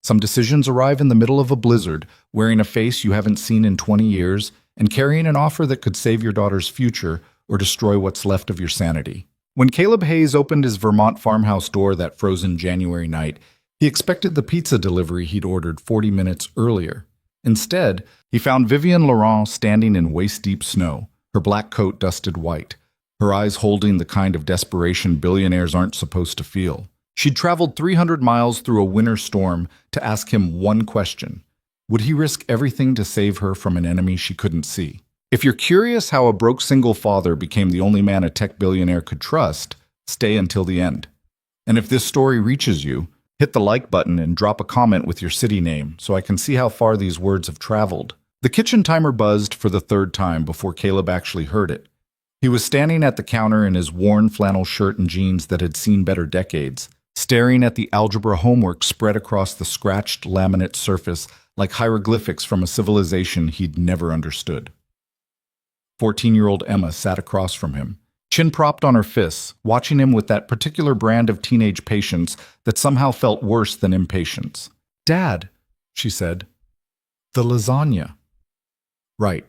Some decisions arrive in the middle of a blizzard, wearing a face you haven't seen in 20 years, and carrying an offer that could save your daughter's future or destroy what's left of your sanity. When Caleb Hayes opened his Vermont farmhouse door that frozen January night, he expected the pizza delivery he'd ordered 40 minutes earlier. Instead, he found Vivienne Laurent standing in waist-deep snow, her black coat dusted white, her eyes holding the kind of desperation billionaires aren't supposed to feel. She'd traveled 300 miles through a winter storm to ask him one question. Would he risk everything to save her from an enemy she couldn't see? If you're curious how a broke single father became the only man a tech billionaire could trust, stay until the end. And if this story reaches you, hit the like button and drop a comment with your city name so I can see how far these words have traveled. The kitchen timer buzzed for the third time before Caleb actually heard it. He was standing at the counter in his worn flannel shirt and jeans that had seen better decades, staring at the algebra homework spread across the scratched laminate surface like hieroglyphics from a civilization he'd never understood. 14-year-old Emma sat across from him, chin propped on her fists, watching him with that particular brand of teenage patience that somehow felt worse than impatience. "Dad," she said, "the lasagna." "Right."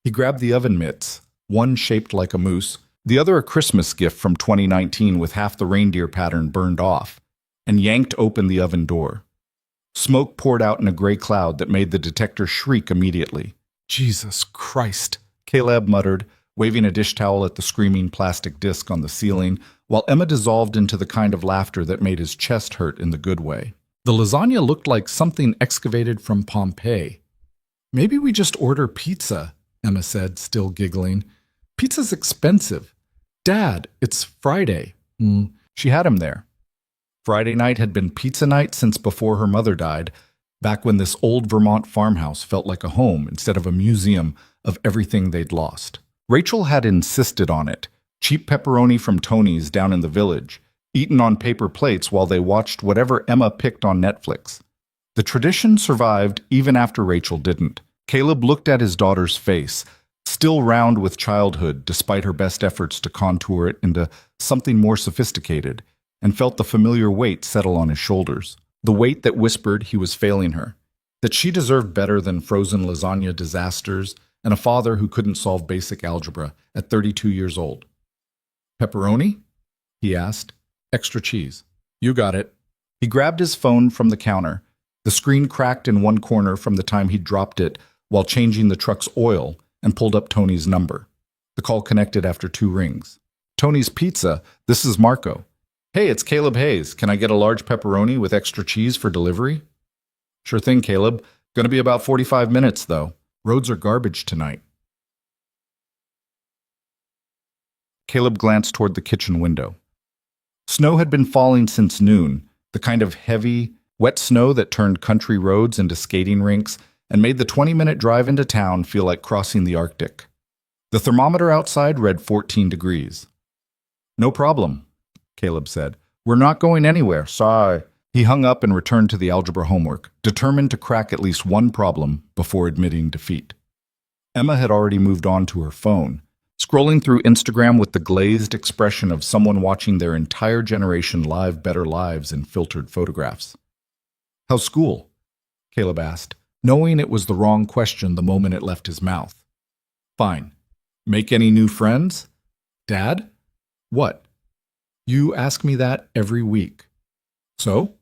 He grabbed the oven mitts, one shaped like a moose, the other a Christmas gift from 2019 with half the reindeer pattern burned off, and yanked open the oven door. Smoke poured out in a gray cloud that made the detector shriek immediately. "Jesus Christ," Caleb muttered, waving a dish towel at the screaming plastic disc on the ceiling, while Emma dissolved into the kind of laughter that made his chest hurt in the good way. The lasagna looked like something excavated from Pompeii. "Maybe we just order pizza," Emma said, still giggling. "Pizza's expensive. Dad, it's Friday." She had him there. Friday night had been pizza night since before her mother died, back when this old Vermont farmhouse felt like a home instead of a museum of everything they'd lost. Rachel had insisted on it, cheap pepperoni from Tony's down in the village, eaten on paper plates while they watched whatever Emma picked on Netflix. The tradition survived even after Rachel didn't. Caleb looked at his daughter's face, still round with childhood despite her best efforts to contour it into something more sophisticated, and felt the familiar weight settle on his shoulders. The weight that whispered he was failing her, that she deserved better than frozen lasagna disasters and a father who couldn't solve basic algebra at 32 years old. "Pepperoni?" he asked. "Extra cheese." "You got it." He grabbed his phone from the counter. The screen cracked in one corner from the time he dropped it while changing the truck's oil, and pulled up Tony's number. The call connected after 2 rings. "Tony's Pizza, this is Marco." "Hey, it's Caleb Hayes. Can I get a large pepperoni with extra cheese for delivery?" "Sure thing, Caleb. Gonna be about 45 minutes, though. Roads are garbage tonight." Caleb glanced toward the kitchen window. Snow had been falling since noon, the kind of heavy, wet snow that turned country roads into skating rinks and made the 20-minute drive into town feel like crossing the Arctic. The thermometer outside read 14 degrees. "No problem," Caleb said. "We're not going anywhere, sorry." He hung up and returned to the algebra homework, determined to crack at least one problem before admitting defeat. Emma had already moved on to her phone, scrolling through Instagram with the glazed expression of someone watching their entire generation live better lives in filtered photographs. "How's school?" Caleb asked, knowing it was the wrong question the moment it left his mouth. "Fine. Make any new friends?" "Dad? What? You ask me that every week." "So?"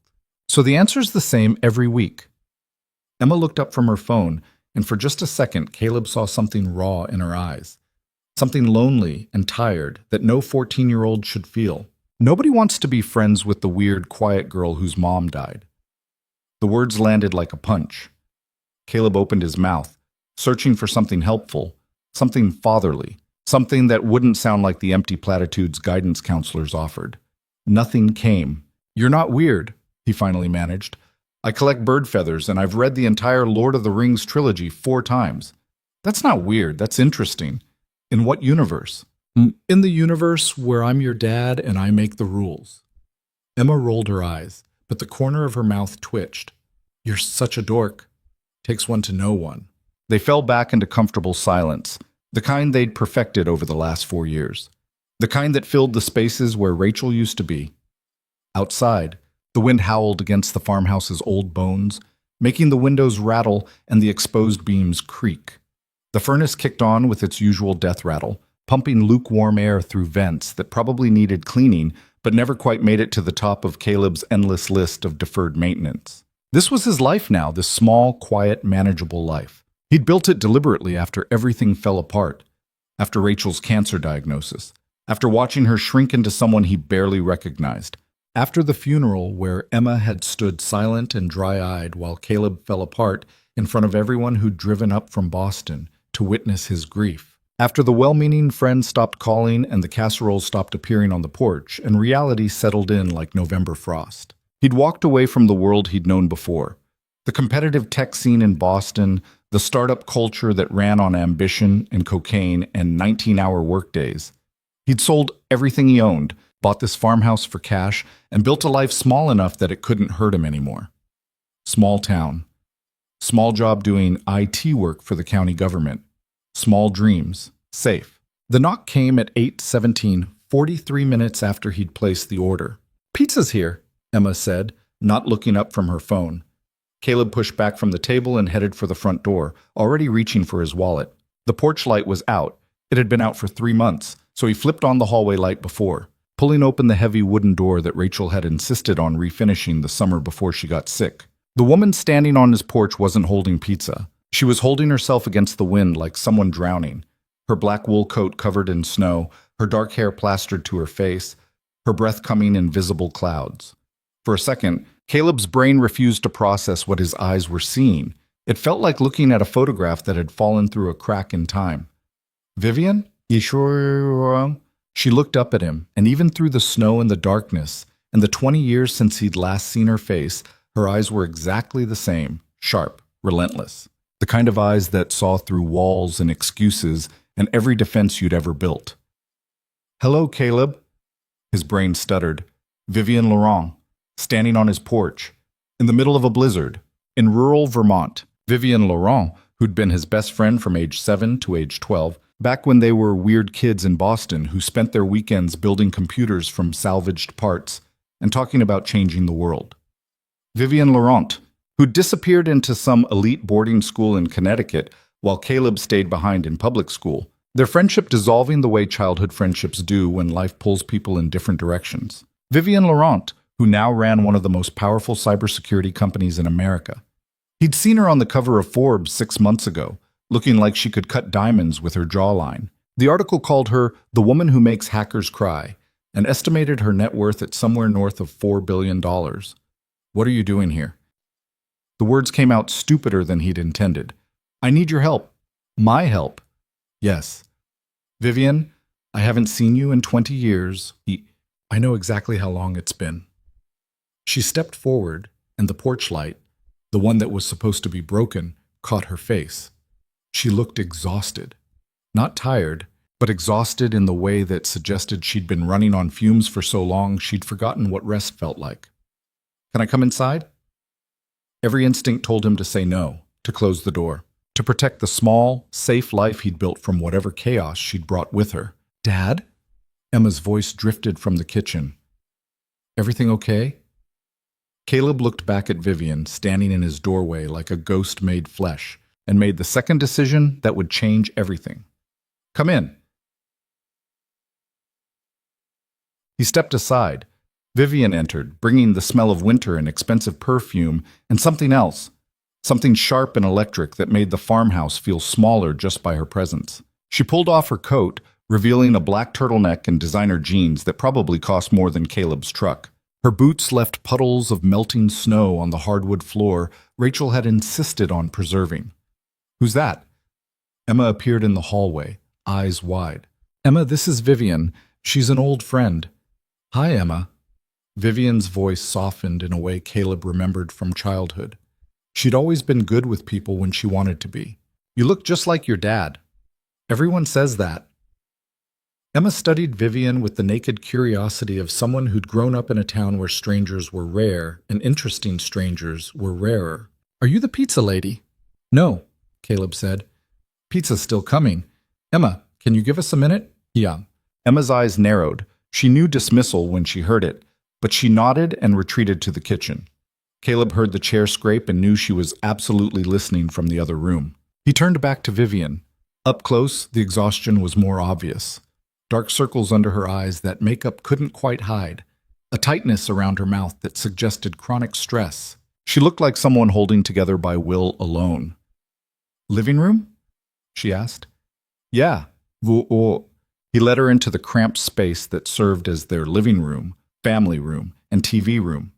"So the answer's the same every week." Emma looked up from her phone, and for just a second Caleb saw something raw in her eyes. Something lonely and tired that no 14-year-old should feel. Nobody wants to be friends with the weird, quiet girl whose mom died. The words landed like a punch. Caleb opened his mouth, searching for something helpful, something fatherly, something that wouldn't sound like the empty platitudes guidance counselors offered. Nothing came. "You're not weird," he finally managed. "I collect bird feathers, and I've read the entire Lord of the Rings trilogy 4 times. That's not weird, that's interesting. In what universe?" "In the universe where I'm your dad and I make the rules." Emma rolled her eyes, but the corner of her mouth twitched. "You're such a dork. Takes one to know one." They fell back into comfortable silence, the kind they'd perfected over the last 4 years. The kind that filled the spaces where Rachel used to be. Outside, The wind howled against the farmhouse's old bones, making the windows rattle and the exposed beams creak. The furnace kicked on with its usual death rattle, pumping lukewarm air through vents that probably needed cleaning but never quite made it to the top of Caleb's endless list of deferred maintenance. This was his life now, this small, quiet, manageable life. He'd built it deliberately after everything fell apart, after Rachel's cancer diagnosis, after watching her shrink into someone he barely recognized, after the funeral where Emma had stood silent and dry-eyed while Caleb fell apart in front of everyone who'd driven up from Boston to witness his grief. After the well-meaning friends stopped calling and the casseroles stopped appearing on the porch and reality settled in like November frost. He'd walked away from the world he'd known before. The competitive tech scene in Boston, the startup culture that ran on ambition and cocaine and 19-hour workdays. He'd sold everything he owned, bought this farmhouse for cash, and built a life small enough that it couldn't hurt him anymore. Small town. Small job doing IT work for the county government. Small dreams. Safe. The knock came at 8:17, 43 minutes after he'd placed the order. "Pizza's here," Emma said, not looking up from her phone. Caleb pushed back from the table and headed for the front door, already reaching for his wallet. The porch light was out. It had been out for 3 months, so he flipped on the hallway light before, pulling open the heavy wooden door that Rachel had insisted on refinishing the summer before she got sick. The woman standing on his porch wasn't holding pizza. She was holding herself against the wind like someone drowning, her black wool coat covered in snow, her dark hair plastered to her face, her breath coming in visible clouds. For a second, Caleb's brain refused to process what his eyes were seeing. It felt like looking at a photograph that had fallen through a crack in time. "Vivian? You sure you're wrong?" She looked up at him, and even through the snow and the darkness, and the 20 years since he'd last seen her face, her eyes were exactly the same, sharp, relentless. The kind of eyes that saw through walls and excuses and every defense you'd ever built. "Hello, Caleb." His brain stuttered. Vivian Laurent, standing on his porch, in the middle of a blizzard, in rural Vermont. Vivian Laurent, who'd been his best friend from age 7 to age 12, back when they were weird kids in Boston who spent their weekends building computers from salvaged parts and talking about changing the world. Vivian Laurent, who disappeared into some elite boarding school in Connecticut while Caleb stayed behind in public school, their friendship dissolving the way childhood friendships do when life pulls people in different directions. Vivian Laurent, who now ran one of the most powerful cybersecurity companies in America. He'd seen her on the cover of Forbes 6 months ago, looking like she could cut diamonds with her jawline. The article called her the woman who makes hackers cry and estimated her net worth at somewhere north of $4 billion. "What are you doing here?" The words came out stupider than he'd intended. "I need your help." "My help?" "Yes." "Vivian, I haven't seen you in 20 years. I know exactly how long it's been." She stepped forward, and the porch light, the one that was supposed to be broken, caught her face. She looked exhausted. Not tired, but exhausted in the way that suggested she'd been running on fumes for so long she'd forgotten what rest felt like. "Can I come inside?" Every instinct told him to say no, to close the door, to protect the small, safe life he'd built from whatever chaos she'd brought with her. "Dad?" Emma's voice drifted from the kitchen. "Everything okay?" Caleb looked back at Vivian, standing in his doorway like a ghost made flesh, and made the second decision that would change everything. "Come in." He stepped aside. Vivian entered, bringing the smell of winter and expensive perfume and something else, something sharp and electric that made the farmhouse feel smaller just by her presence. She pulled off her coat, revealing a black turtleneck and designer jeans that probably cost more than Caleb's truck. Her boots left puddles of melting snow on the hardwood floor Rachel had insisted on preserving. "Who's that?" Emma appeared in the hallway, eyes wide. "Emma, this is Vivian. She's an old friend." "Hi, Emma." Vivian's voice softened in a way Caleb remembered from childhood. She'd always been good with people when she wanted to be. "You look just like your dad." "Everyone says that." Emma studied Vivian with the naked curiosity of someone who'd grown up in a town where strangers were rare and interesting strangers were rarer. "Are you the pizza lady?" "No," Caleb said. "Pizza's still coming. Emma, can you give us a minute?" "Yeah." Emma's eyes narrowed. She knew dismissal when she heard it, but she nodded and retreated to the kitchen. Caleb heard the chair scrape and knew she was absolutely listening from the other room. He turned back to Vivian. Up close, the exhaustion was more obvious. Dark circles under her eyes that makeup couldn't quite hide. A tightness around her mouth that suggested chronic stress. She looked like someone holding together by will alone. "Living room?" she asked. "Yeah." He led her into the cramped space that served as their living room, family room, and TV room.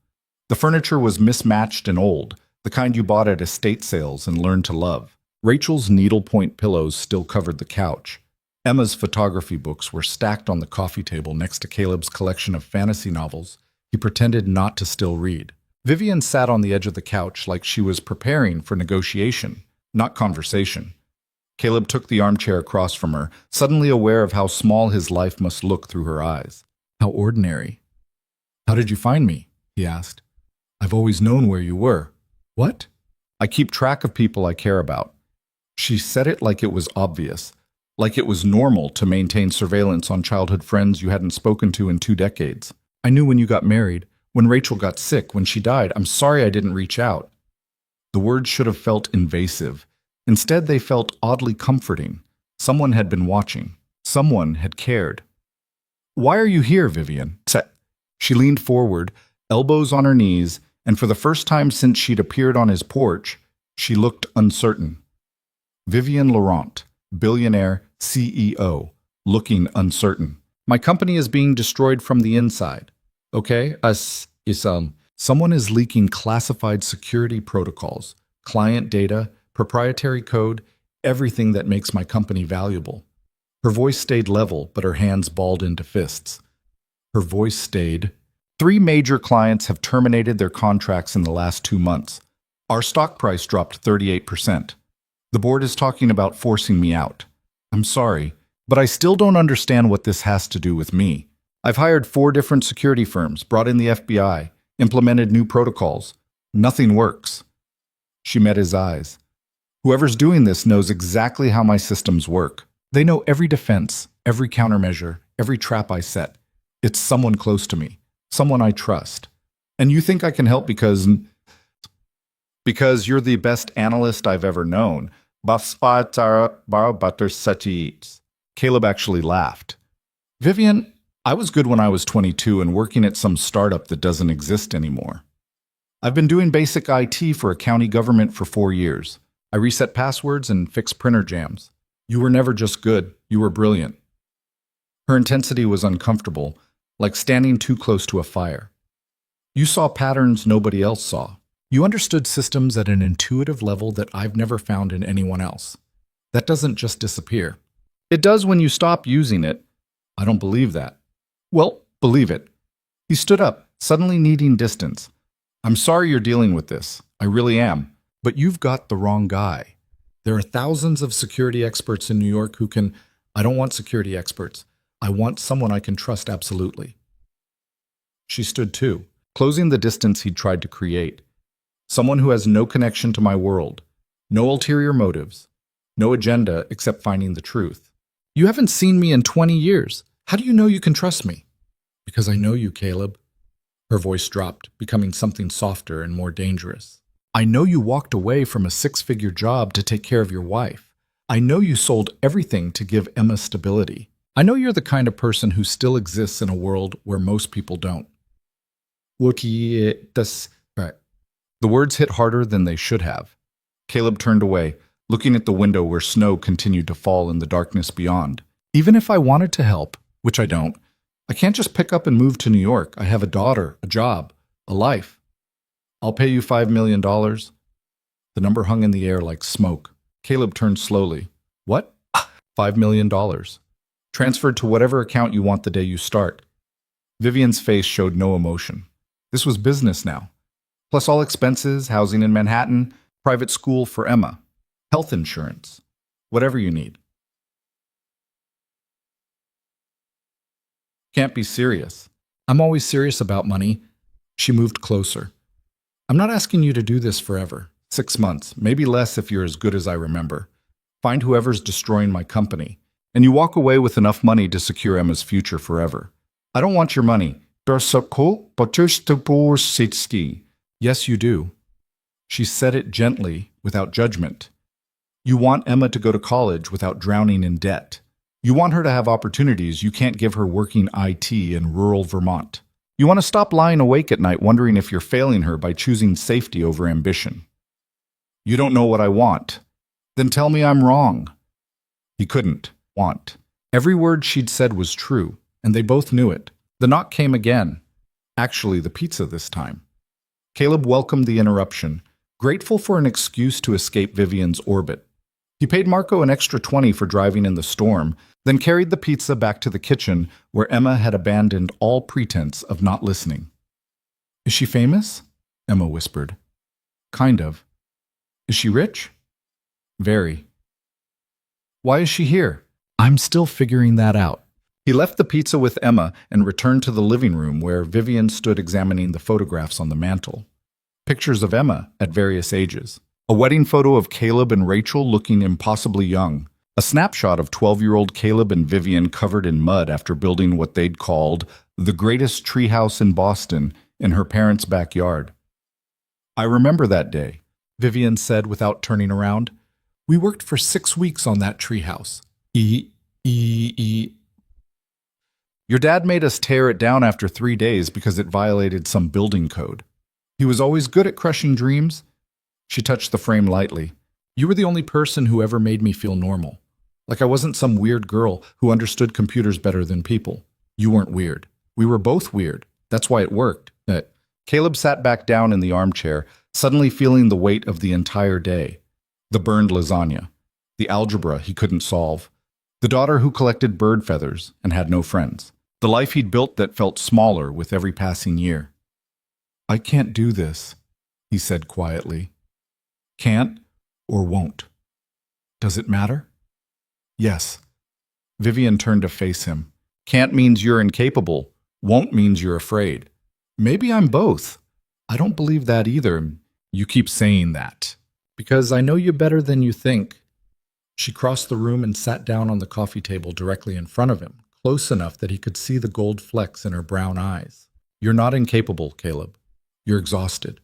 The furniture was mismatched and old, the kind you bought at estate sales and learned to love. Rachel's needlepoint pillows still covered the couch. Emma's photography books were stacked on the coffee table next to Caleb's collection of fantasy novels he pretended not to still read. Vivian sat on the edge of the couch like she was preparing for negotiation, not conversation. Caleb took the armchair across from her, suddenly aware of how small his life must look through her eyes. How ordinary. "How did you find me?" he asked. "I've always known where you were." "What?" "I keep track of people I care about." She said it like it was obvious, like it was normal to maintain surveillance on childhood friends you hadn't spoken to in 2 decades. "I knew when you got married, when Rachel got sick, when she died. I'm sorry I didn't reach out." The words should have felt invasive. Instead, they felt oddly comforting. Someone had been watching. Someone had cared. "Why are you here, Vivian?" She leaned forward, elbows on her knees, and for the first time since she'd appeared on his porch, she looked uncertain. Vivian Laurent, billionaire CEO, looking uncertain. "My company is being destroyed from the inside. Okay? Someone is leaking classified security protocols, client data, proprietary code, everything that makes my company valuable." Her voice stayed level, but her hands balled into fists. Her voice stayed. 3 major clients have terminated their contracts in the last 2 months. Our stock price dropped 38%. The board is talking about forcing me out. I'm sorry, but I still don't understand what this has to do with me. I've hired 4 different security firms, brought in the FBI, implemented new protocols. Nothing works. She met his eyes. Whoever's doing this knows exactly how my systems work. They know every defense, every countermeasure, every trap I set. It's someone close to me, someone I trust. And you think I can help because you're the best analyst I've ever known. Caleb actually laughed. "Vivian, I was good when I was 22 and working at some startup that doesn't exist anymore. I've been doing basic IT for a county government for 4 years. I reset passwords and fix printer jams. You were never just good, you were brilliant." Her intensity was uncomfortable, like standing too close to a fire. "You saw patterns nobody else saw. You understood systems at an intuitive level that I've never found in anyone else. That doesn't just disappear. It does when you stop using it." "I don't believe that." "Well, believe it." He stood up, suddenly needing distance. "I'm sorry you're dealing with this. I really am. But you've got the wrong guy. There are thousands of security experts in New York who can— I don't want security experts. I want someone I can trust absolutely." She stood too, closing the distance he'd tried to create. "Someone who has no connection to my world, no ulterior motives, no agenda except finding the truth." "You haven't seen me in 20 years. How do you know you can trust me?" "Because I know you, Caleb." Her voice dropped, becoming something softer and more dangerous. "I know you walked away from a 6-figure job to take care of your wife. I know you sold everything to give Emma stability. I know you're the kind of person who still exists in a world where most people don't." Right. The words hit harder than they should have. Caleb turned away, looking at the window where snow continued to fall in the darkness beyond. "Even if I wanted to help, which I don't, I can't just pick up and move to New York. I have a daughter, a job, a life. I'll pay you $5 million. The number hung in the air like smoke. Caleb turned slowly. "What?" $5 million. Transferred to whatever account you want the day you start. Vivian's face showed no emotion. This was business now. Plus all expenses, housing in Manhattan, private school for Emma, health insurance, whatever you need. Can't be serious. "I'm always serious about money." She moved closer. "I'm not asking you to do this forever. 6 months, maybe less if you're as good as I remember. Find whoever's destroying my company, and you walk away with enough money to secure Emma's future forever. I don't want your money. Yes, you do. She said it gently, without judgment. You want Emma to go to college without drowning in debt. You want her to have opportunities you can't give her working IT in rural Vermont. You want to stop lying awake at night wondering if you're failing her by choosing safety over ambition. You don't know what I want. Then tell me I'm wrong. He couldn't want. Every word she'd said was true, and they both knew it. The knock came again. Actually, the pizza this time. Caleb welcomed the interruption, grateful for an excuse to escape Vivian's orbit. He paid Marco an extra 20 for driving in the storm, then carried the pizza back to the kitchen where Emma had abandoned all pretense of not listening. Is she famous? Emma whispered. Kind of. Is she rich? Very. Why is she here? I'm still figuring that out. He left the pizza with Emma and returned to the living room where Vivian stood examining the photographs on the mantel. Pictures of Emma at various ages. A wedding photo of Caleb and Rachel looking impossibly young. A snapshot of 12-year-old Caleb and Vivian covered in mud after building what they'd called the greatest treehouse in Boston in her parents' backyard. I remember that day, Vivian said without turning around. We worked for 6 weeks on that treehouse. Your dad made us tear it down after 3 days because it violated some building code. He was always good at crushing dreams. She touched the frame lightly. You were the only person who ever made me feel normal. Like I wasn't some weird girl who understood computers better than people. You weren't weird. We were both weird. That's why it worked. Caleb sat back down in the armchair, suddenly feeling the weight of the entire day. The burned lasagna. The algebra he couldn't solve. The daughter who collected bird feathers and had no friends. The life he'd built that felt smaller with every passing year. I can't do this, he said quietly. Can't or won't. Does it matter? Yes. Vivian turned to face him. Can't means you're incapable. Won't means you're afraid. Maybe I'm both. I don't believe that either. You keep saying that. Because I know you better than you think. She crossed the room and sat down on the coffee table directly in front of him, close enough that he could see the gold flecks in her brown eyes. You're not incapable, Caleb. You're exhausted.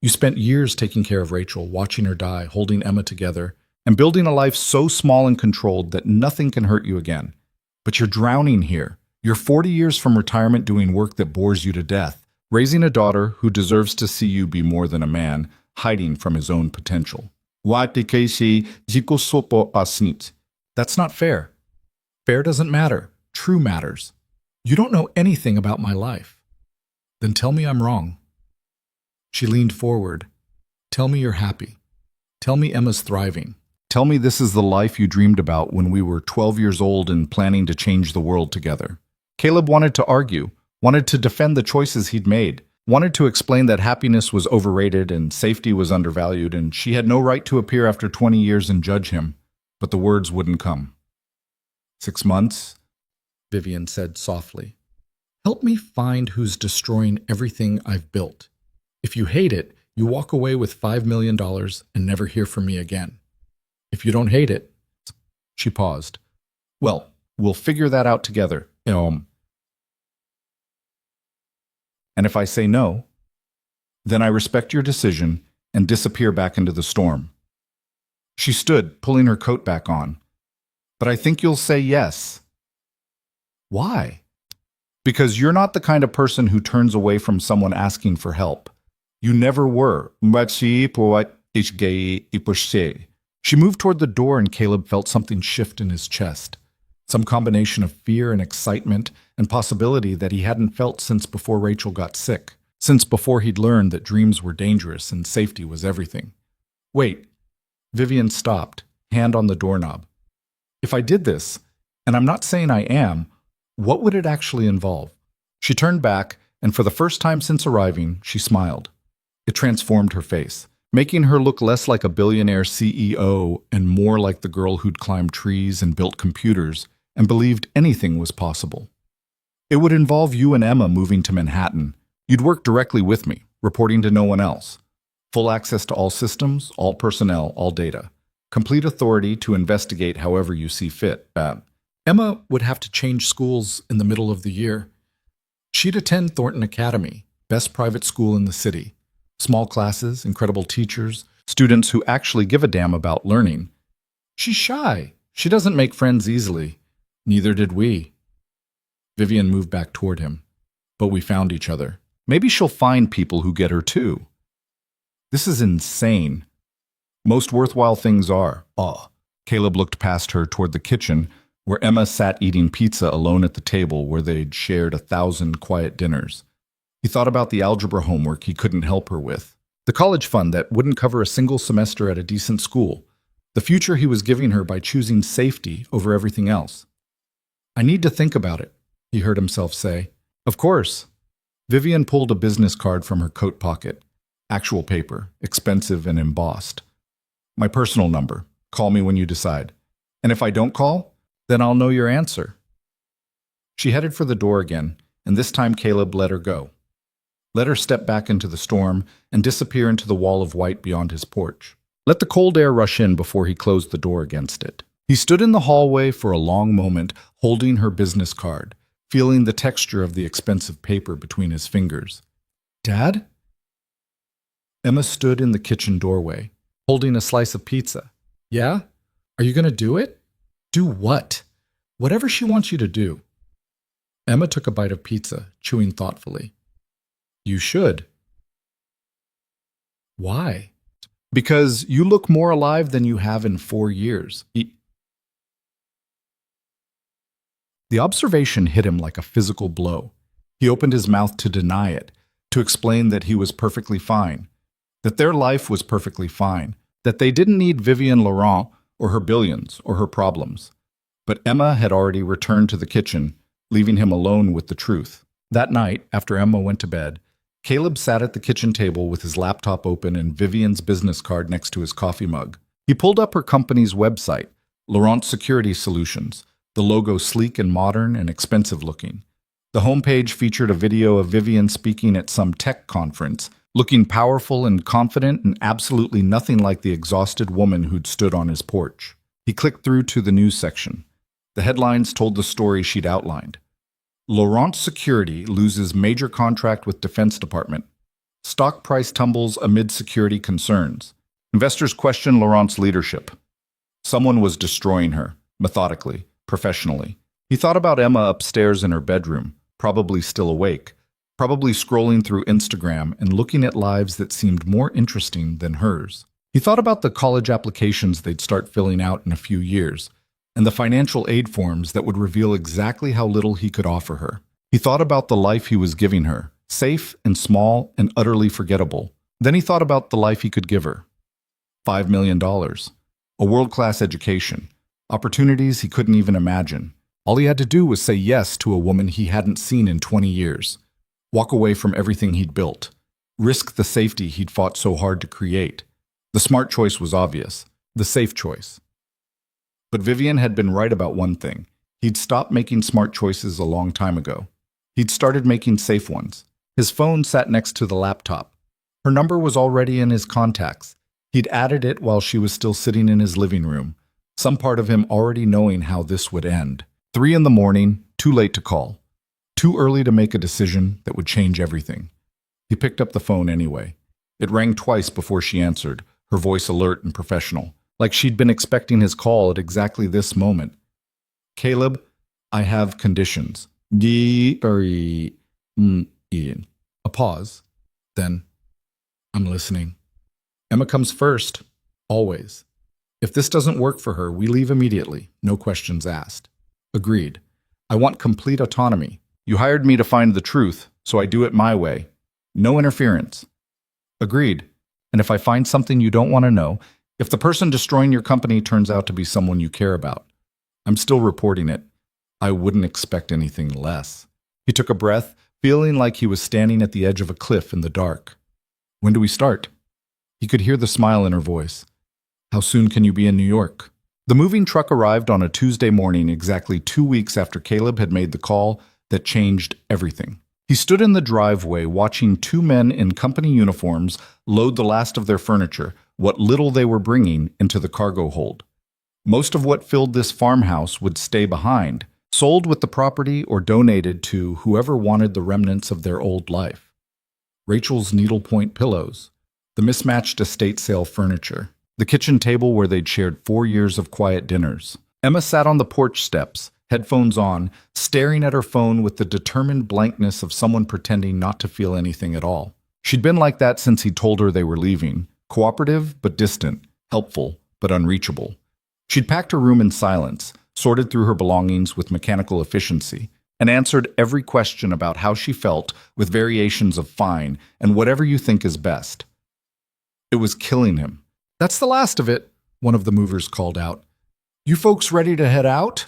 You spent years taking care of Rachel, watching her die, holding Emma together, and building a life so small and controlled that nothing can hurt you again. But you're drowning here. You're 40 years from retirement doing work that bores you to death, raising a daughter who deserves to see you be more than a man, hiding from his own potential. That's not fair. Fair doesn't matter. True matters. You don't know anything about my life. Then tell me I'm wrong. She leaned forward. Tell me you're happy. Tell me Emma's thriving. Tell me this is the life you dreamed about when we were 12 years old and planning to change the world together. Caleb wanted to argue, wanted to defend the choices he'd made, wanted to explain that happiness was overrated and safety was undervalued and she had no right to appear after 20 years and judge him, but the words wouldn't come. 6 months, Vivian said softly. Help me find who's destroying everything I've built. If you hate it, you walk away with $5 million and never hear from me again. If you don't hate it, she paused. Well, we'll figure that out together. And if I say no, then I respect your decision and disappear back into the storm. She stood, pulling her coat back on. But I think you'll say yes. Why? Because you're not the kind of person who turns away from someone asking for help. You never were. She moved toward the door and Caleb felt something shift in his chest. Some combination of fear and excitement and possibility that he hadn't felt since before Rachel got sick, since before he'd learned that dreams were dangerous and safety was everything. Wait. Vivian stopped, hand on the doorknob. If I did this, and I'm not saying I am, what would it actually involve? She turned back, and for the first time since arriving, she smiled. It transformed her face, making her look less like a billionaire CEO and more like the girl who'd climbed trees and built computers and believed anything was possible. It would involve you and Emma moving to Manhattan. You'd work directly with me, reporting to no one else. Full access to all systems, all personnel, all data. Complete authority to investigate however you see fit. Emma would have to change schools in the middle of the year. She'd attend Thornton Academy, best private school in the city. Small classes, incredible teachers, students who actually give a damn about learning. She's shy. She doesn't make friends easily. Neither did we. Vivian moved back toward him. But we found each other. Maybe she'll find people who get her too. This is insane. Most worthwhile things are. Caleb looked past her toward the kitchen, where Emma sat eating pizza alone at the table where they'd shared 1,000 quiet dinners. He thought about the algebra homework he couldn't help her with, the college fund that wouldn't cover a single semester at a decent school, the future he was giving her by choosing safety over everything else. I need to think about it, he heard himself say. Of course. Vivian pulled a business card from her coat pocket. Actual paper, expensive and embossed. My personal number. Call me when you decide. And if I don't call, then I'll know your answer. She headed for the door again, and this time Caleb let her go. Let her step back into the storm and disappear into the wall of white beyond his porch. Let the cold air rush in before he closed the door against it. He stood in the hallway for a long moment, holding her business card, feeling the texture of the expensive paper between his fingers. Dad? Emma stood in the kitchen doorway, holding a slice of pizza. Yeah? Are you going to do it? Do what? Whatever she wants you to do. Emma took a bite of pizza, chewing thoughtfully. You should. Why? Because you look more alive than you have in 4 years. The observation hit him like a physical blow. He opened his mouth to deny it, to explain that he was perfectly fine, that their life was perfectly fine, that they didn't need Vivian Laurent or her billions or her problems. But Emma had already returned to the kitchen, leaving him alone with the truth. That night, after Emma went to bed, Caleb sat at the kitchen table with his laptop open and Vivian's business card next to his coffee mug. He pulled up her company's website, Laurent Security Solutions, the logo sleek and modern and expensive looking. The homepage featured a video of Vivian speaking at some tech conference, looking powerful and confident and absolutely nothing like the exhausted woman who'd stood on his porch. He clicked through to the news section. The headlines told the story she'd outlined. Laurent Security loses major contract with Defense Department. Stock price tumbles amid security concerns. Investors question Laurent's leadership. Someone was destroying her, methodically, professionally. He thought about Emma upstairs in her bedroom, probably still awake, probably scrolling through Instagram and looking at lives that seemed more interesting than hers. He thought about the college applications they'd start filling out in a few years, and the financial aid forms that would reveal exactly how little he could offer her. He thought about the life he was giving her, safe and small and utterly forgettable. Then he thought about the life he could give her. $5 million, a world-class education, opportunities he couldn't even imagine. All he had to do was say yes to a woman he hadn't seen in 20 years, walk away from everything he'd built, risk the safety he'd fought so hard to create. The smart choice was obvious, the safe choice. But Vivian had been right about one thing. He'd stopped making smart choices a long time ago. He'd started making safe ones. His phone sat next to the laptop. Her number was already in his contacts. He'd added it while she was still sitting in his living room, some part of him already knowing how this would end. 3 a.m, too late to call. Too early to make a decision that would change everything. He picked up the phone anyway. It rang twice before she answered, her voice alert and professional, like she'd been expecting his call at exactly this moment. Caleb, I have conditions. A pause. Then, I'm listening. Emma comes first, always. If this doesn't work for her, we leave immediately, no questions asked. Agreed. I want complete autonomy. You hired me to find the truth, so I do it my way. No interference. Agreed. And if I find something you don't want to know, if the person destroying your company turns out to be someone you care about, I'm still reporting it. I wouldn't expect anything less. He took a breath, feeling like he was standing at the edge of a cliff in the dark. When do we start? He could hear the smile in her voice. How soon can you be in New York? The moving truck arrived on a Tuesday morning exactly 2 weeks after Caleb had made the call that changed everything. He stood in the driveway watching 2 men in company uniforms load the last of their furniture, what little they were bringing, into the cargo hold. Most of what filled this farmhouse would stay behind, sold with the property or donated to whoever wanted the remnants of their old life. Rachel's needlepoint pillows, the mismatched estate sale furniture, the kitchen table where they'd shared 4 years of quiet dinners. Emma sat on the porch steps, headphones on, staring at her phone with the determined blankness of someone pretending not to feel anything at all. She'd been like that since he told her they were leaving, cooperative but distant, helpful but unreachable. She'd packed her room in silence, sorted through her belongings with mechanical efficiency, and answered every question about how she felt with variations of fine and whatever you think is best. It was killing him. "That's the last of it," one of the movers called out. "You folks ready to head out?"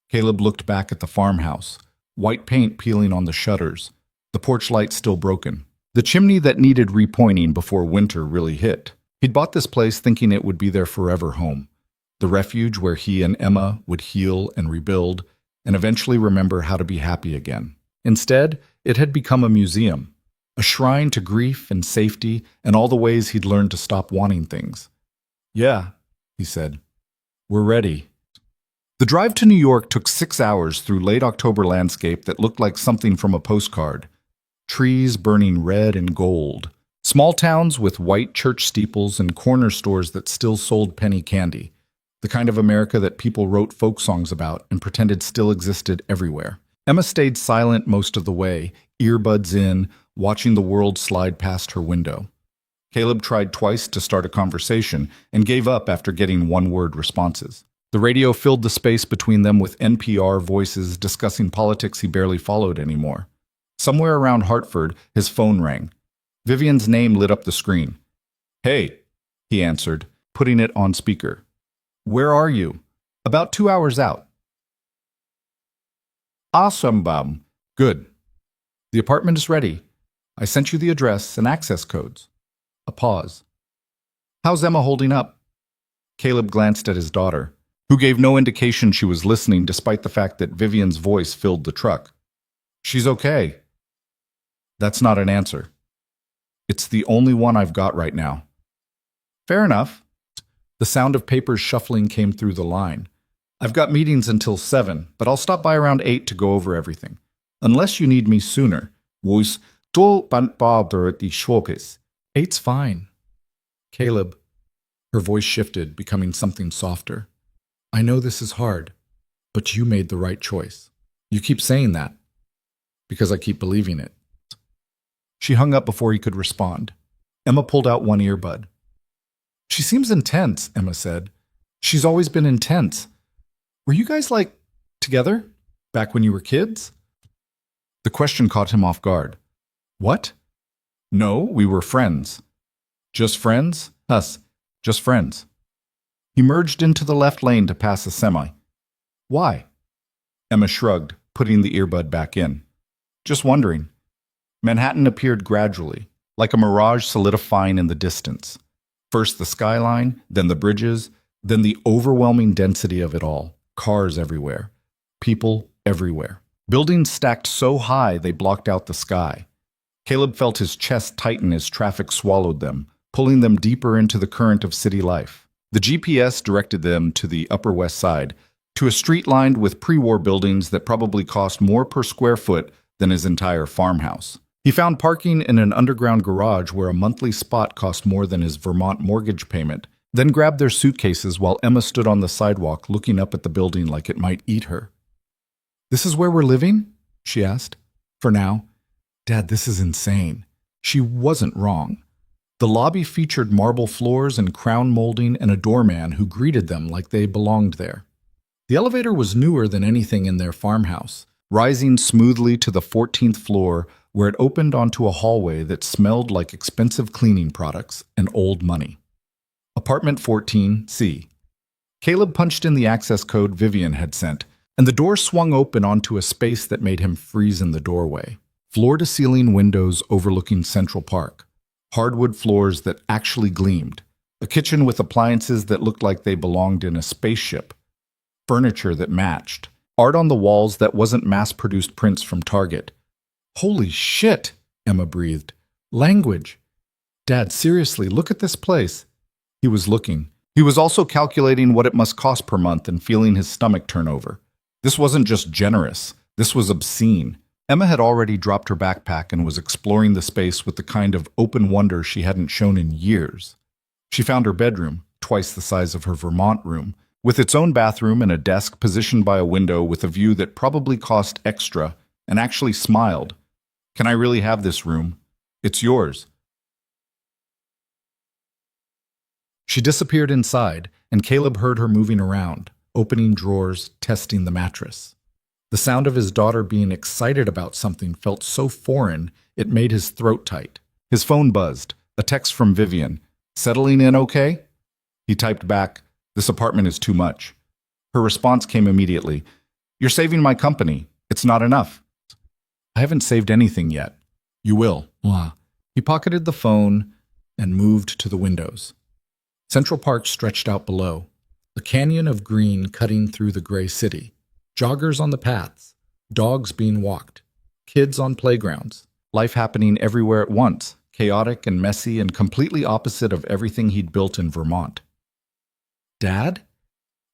Caleb looked back at the farmhouse, white paint peeling on the shutters, the porch light still broken, the chimney that needed repointing before winter really hit. He'd bought this place thinking it would be their forever home, the refuge where he and Emma would heal and rebuild and eventually remember how to be happy again. Instead, it had become a museum, a shrine to grief and safety and all the ways he'd learned to stop wanting things. "Yeah," he said. "We're ready." The drive to New York took 6 hours through late October landscape that looked like something from a postcard. Trees burning red and gold. Small towns with white church steeples and corner stores that still sold penny candy. The kind of America that people wrote folk songs about and pretended still existed everywhere. Emma stayed silent most of the way, earbuds in, watching the world slide past her window. Caleb tried twice to start a conversation and gave up after getting one-word responses. The radio filled the space between them with NPR voices discussing politics he barely followed anymore. Somewhere around Hartford, his phone rang. Vivian's name lit up the screen. "Hey," he answered, putting it on speaker. "Where are you?" "About 2 hours out." "Awesome, Bob." "Good. The apartment is ready. I sent you the address and access codes." A pause. "How's Emma holding up?" Caleb glanced at his daughter, who gave no indication she was listening despite the fact that Vivian's voice filled the truck. "She's okay." "That's not an answer." "It's the only one I've got right now." "Fair enough." The sound of papers shuffling came through the line. "I've got meetings until 7, but I'll stop by around 8 to go over everything. Unless you need me sooner." "Wo's to bother at the showcase." "Eight's fine." "Caleb." Her voice shifted, becoming something softer. "I know this is hard, but you made the right choice." "You keep saying that." "Because I keep believing it." She hung up before he could respond. Emma pulled out one earbud. "She seems intense," Emma said. "She's always been intense. Were you guys, together? Back when you were kids?" The question caught him off guard. "What?" "No, we were friends." "Just friends?" "Us. Just friends." He merged into the left lane to pass a semi. "Why?" Emma shrugged, putting the earbud back in. "Just wondering." Manhattan appeared gradually, like a mirage solidifying in the distance. First the skyline, then the bridges, then the overwhelming density of it all. Cars everywhere. People everywhere. Buildings stacked so high they blocked out the sky. Caleb felt his chest tighten as traffic swallowed them, pulling them deeper into the current of city life. The GPS directed them to the Upper West Side, to a street lined with pre-war buildings that probably cost more per square foot than his entire farmhouse. He found parking in an underground garage where a monthly spot cost more than his Vermont mortgage payment, then grabbed their suitcases while Emma stood on the sidewalk looking up at the building like it might eat her. "This is where we're living?" she asked. "For now." "Dad, this is insane." She wasn't wrong. The lobby featured marble floors and crown molding and a doorman who greeted them like they belonged there. The elevator was newer than anything in their farmhouse, rising smoothly to the 14th floor where it opened onto a hallway that smelled like expensive cleaning products and old money. Apartment 14C. Caleb punched in the access code Vivian had sent, and the door swung open onto a space that made him freeze in the doorway. Floor-to-ceiling windows overlooking Central Park. Hardwood floors that actually gleamed. A kitchen with appliances that looked like they belonged in a spaceship. Furniture that matched. Art on the walls that wasn't mass-produced prints from Target. "Holy shit," Emma breathed. "Language." "Dad, seriously, look at this place." He was looking. He was also calculating what it must cost per month and feeling his stomach turn over. This wasn't just generous, this was obscene. Emma had already dropped her backpack and was exploring the space with the kind of open wonder she hadn't shown in years. She found her bedroom, twice the size of her Vermont room, with its own bathroom and a desk positioned by a window with a view that probably cost extra, and actually smiled. "Can I really have this room? It's yours." She disappeared inside, and Caleb heard her moving around, opening drawers, testing the mattress. The sound of his daughter being excited about something felt so foreign it made his throat tight. His phone buzzed, a text from Vivian. "Settling in okay?" He typed back, "This apartment is too much." Her response came immediately. "You're saving my company. It's not enough." "I haven't saved anything yet." "You will." Mwah. He pocketed the phone and moved to the windows. Central Park stretched out below, a canyon of green cutting through the gray city. Joggers on the paths, dogs being walked, kids on playgrounds, life happening everywhere at once, chaotic and messy and completely opposite of everything he'd built in Vermont. "Dad?"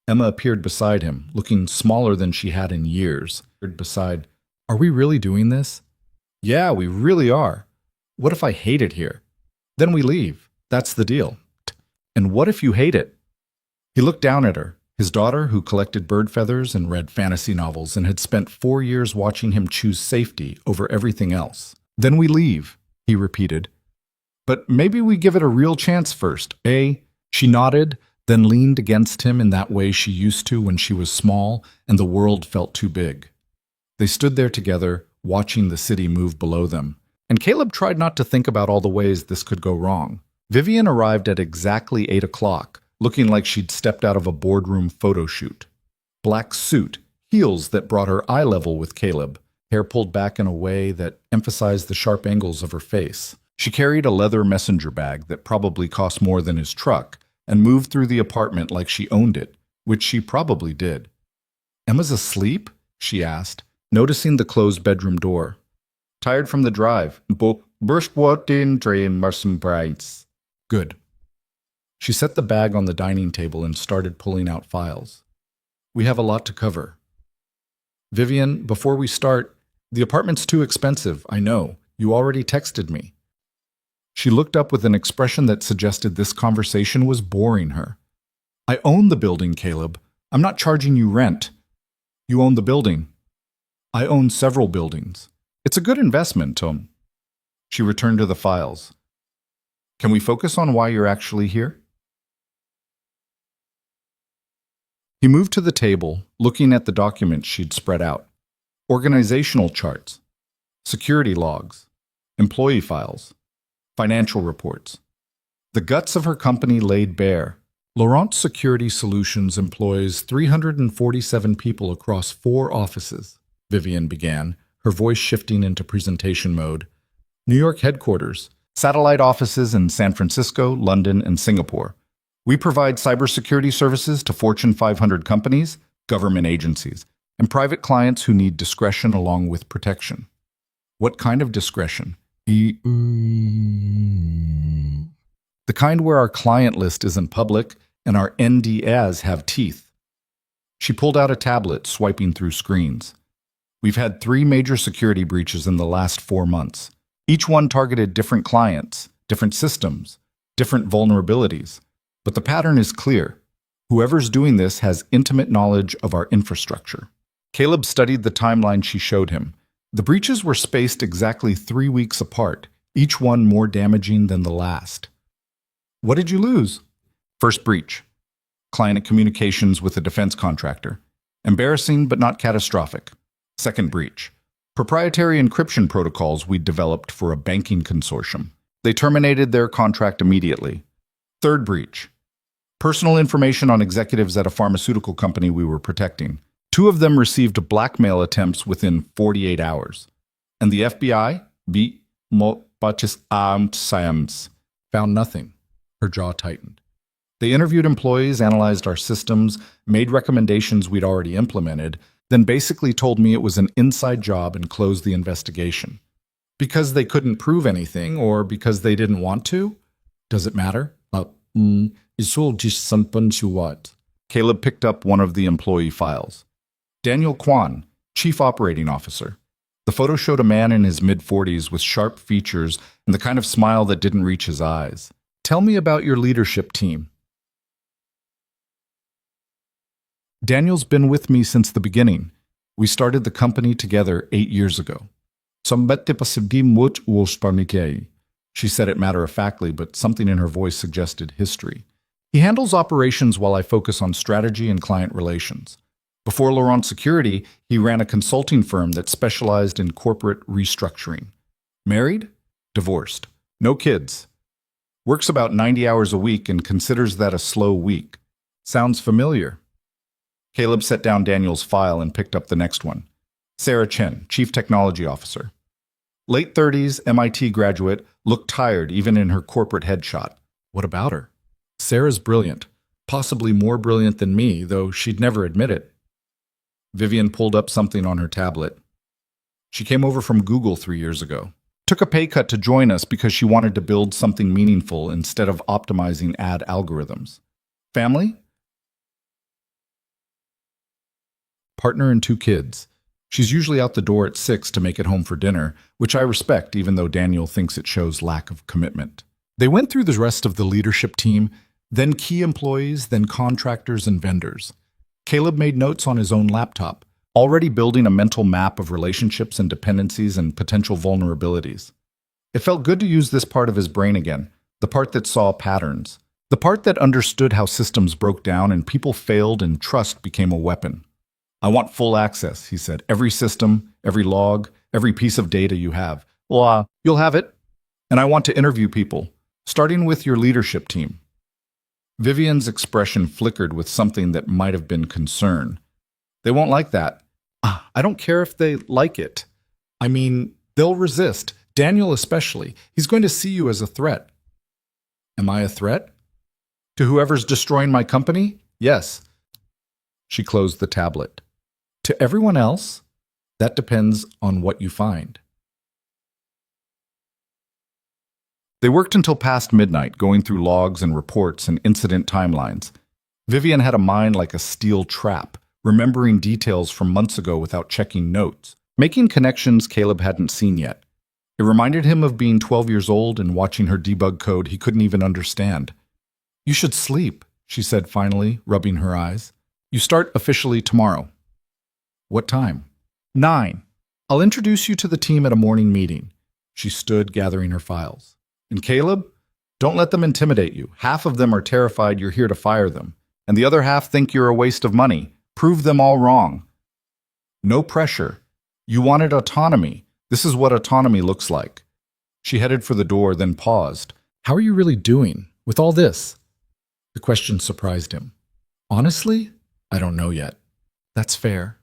Emma appeared beside him, looking smaller than she had in years. Beside, "Are we really doing this?" "Yeah, we really are. What if I hate it here?" "Then we leave. That's the deal." "And what if you hate it?" He looked down at her, his daughter who collected bird feathers and read fantasy novels and had spent 4 years watching him choose safety over everything else. "Then we leave," he repeated. "But maybe we give it a real chance first, eh?" She nodded, then leaned against him in that way she used to when she was small and the world felt too big. They stood there together, watching the city move below them, and Caleb tried not to think about all the ways this could go wrong. Vivian arrived at exactly 8 o'clock, looking like she'd stepped out of a boardroom photo shoot. Black suit, heels that brought her eye level with Caleb, hair pulled back in a way that emphasized the sharp angles of her face. She carried a leather messenger bag that probably cost more than his truck and moved through the apartment like she owned it, which she probably did. "Emma's asleep?" she asked, noticing the closed bedroom door. "Tired from the drive. Good." She set the bag on the dining table and started pulling out files. "We have a lot to cover." "Vivian, before we start, the apartment's too expensive, I know. You already texted me." She looked up with an expression that suggested this conversation was boring her. "I own the building, Caleb. I'm not charging you rent." "You own the building." "I own several buildings. It's a good investment, Tom." She returned to the files. "Can we focus on why you're actually here?" He moved to the table, looking at the documents she'd spread out. Organizational charts, security logs, employee files, financial reports. The guts of her company laid bare. Laurent Security Solutions employs 347 people across 4 offices, Vivian began, her voice shifting into presentation mode. New York headquarters, satellite offices in San Francisco, London, and Singapore. We provide cybersecurity services to Fortune 500 companies, government agencies, and private clients who need discretion along with protection. What kind of discretion? The kind where our client list isn't public and our NDAs have teeth. She pulled out a tablet, swiping through screens. We've had 3 major security breaches in the last 4 months. Each one targeted different clients, different systems, different vulnerabilities. But the pattern is clear. Whoever's doing this has intimate knowledge of our infrastructure. Caleb studied the timeline she showed him. The breaches were spaced exactly 3 weeks apart, each one more damaging than the last. What did you lose? First breach. Client communications with a defense contractor. Embarrassing but not catastrophic. Second breach. Proprietary encryption protocols we'd developed for a banking consortium. They terminated their contract immediately. Third breach. Personal information on executives at a pharmaceutical company we were protecting. 2 of them received blackmail attempts within 48 hours. And the FBI, found nothing. Her jaw tightened. They interviewed employees, analyzed our systems, made recommendations we'd already implemented, then basically told me it was an inside job and closed the investigation. Because they couldn't prove anything, or because they didn't want to? Does it matter? It's all just something to what? Caleb picked up one of the employee files. Daniel Kwan, Chief Operating Officer. The photo showed a man in his mid-40s with sharp features and the kind of smile that didn't reach his eyes. Tell me about your leadership team. Daniel's been with me since the beginning. We started the company together 8 years ago. She said it matter-of-factly, but something in her voice suggested history. He handles operations while I focus on strategy and client relations. Before Laurent Security, he ran a consulting firm that specialized in corporate restructuring. Married? Divorced. No kids. Works about 90 hours a week and considers that a slow week. Sounds familiar. Caleb set down Daniel's file and picked up the next one. Sarah Chen, Chief Technology Officer. Late 30s, MIT graduate, looked tired even in her corporate headshot. What about her? Sarah's brilliant. Possibly more brilliant than me, though she'd never admit it. Vivian pulled up something on her tablet. She came over from Google 3 years ago. Took a pay cut to join us because she wanted to build something meaningful instead of optimizing ad algorithms. Family? Partner and 2 kids. She's usually out the door at 6 to make it home for dinner, which I respect even though Daniel thinks it shows lack of commitment. They went through the rest of the leadership team, then key employees, then contractors and vendors. Caleb made notes on his own laptop, already building a mental map of relationships and dependencies and potential vulnerabilities. It felt good to use this part of his brain again, the part that saw patterns, the part that understood how systems broke down and people failed and trust became a weapon. I want full access, he said. Every system, every log, every piece of data you have. Well, you'll have it. And I want to interview people, starting with your leadership team. Vivian's expression flickered with something that might have been concern. They won't like that. I don't care if they like it. I mean, they'll resist. Daniel especially. He's going to see you as a threat. Am I a threat? To whoever's destroying my company? Yes. She closed the tablet. To everyone else, that depends on what you find. They worked until past midnight, going through logs and reports and incident timelines. Vivian had a mind like a steel trap, remembering details from months ago without checking notes, making connections Caleb hadn't seen yet. It reminded him of being 12 years old and watching her debug code he couldn't even understand. You should sleep, she said finally, rubbing her eyes. You start officially tomorrow. What time? 9. I'll introduce you to the team at a morning meeting. She stood, gathering her files. And Caleb, don't let them intimidate you. Half of them are terrified you're here to fire them, and the other half think you're a waste of money. Prove them all wrong. No pressure. You wanted autonomy. This is what autonomy looks like. She headed for the door, then paused. How are you really doing with all this? The question surprised him. Honestly, I don't know yet. That's fair.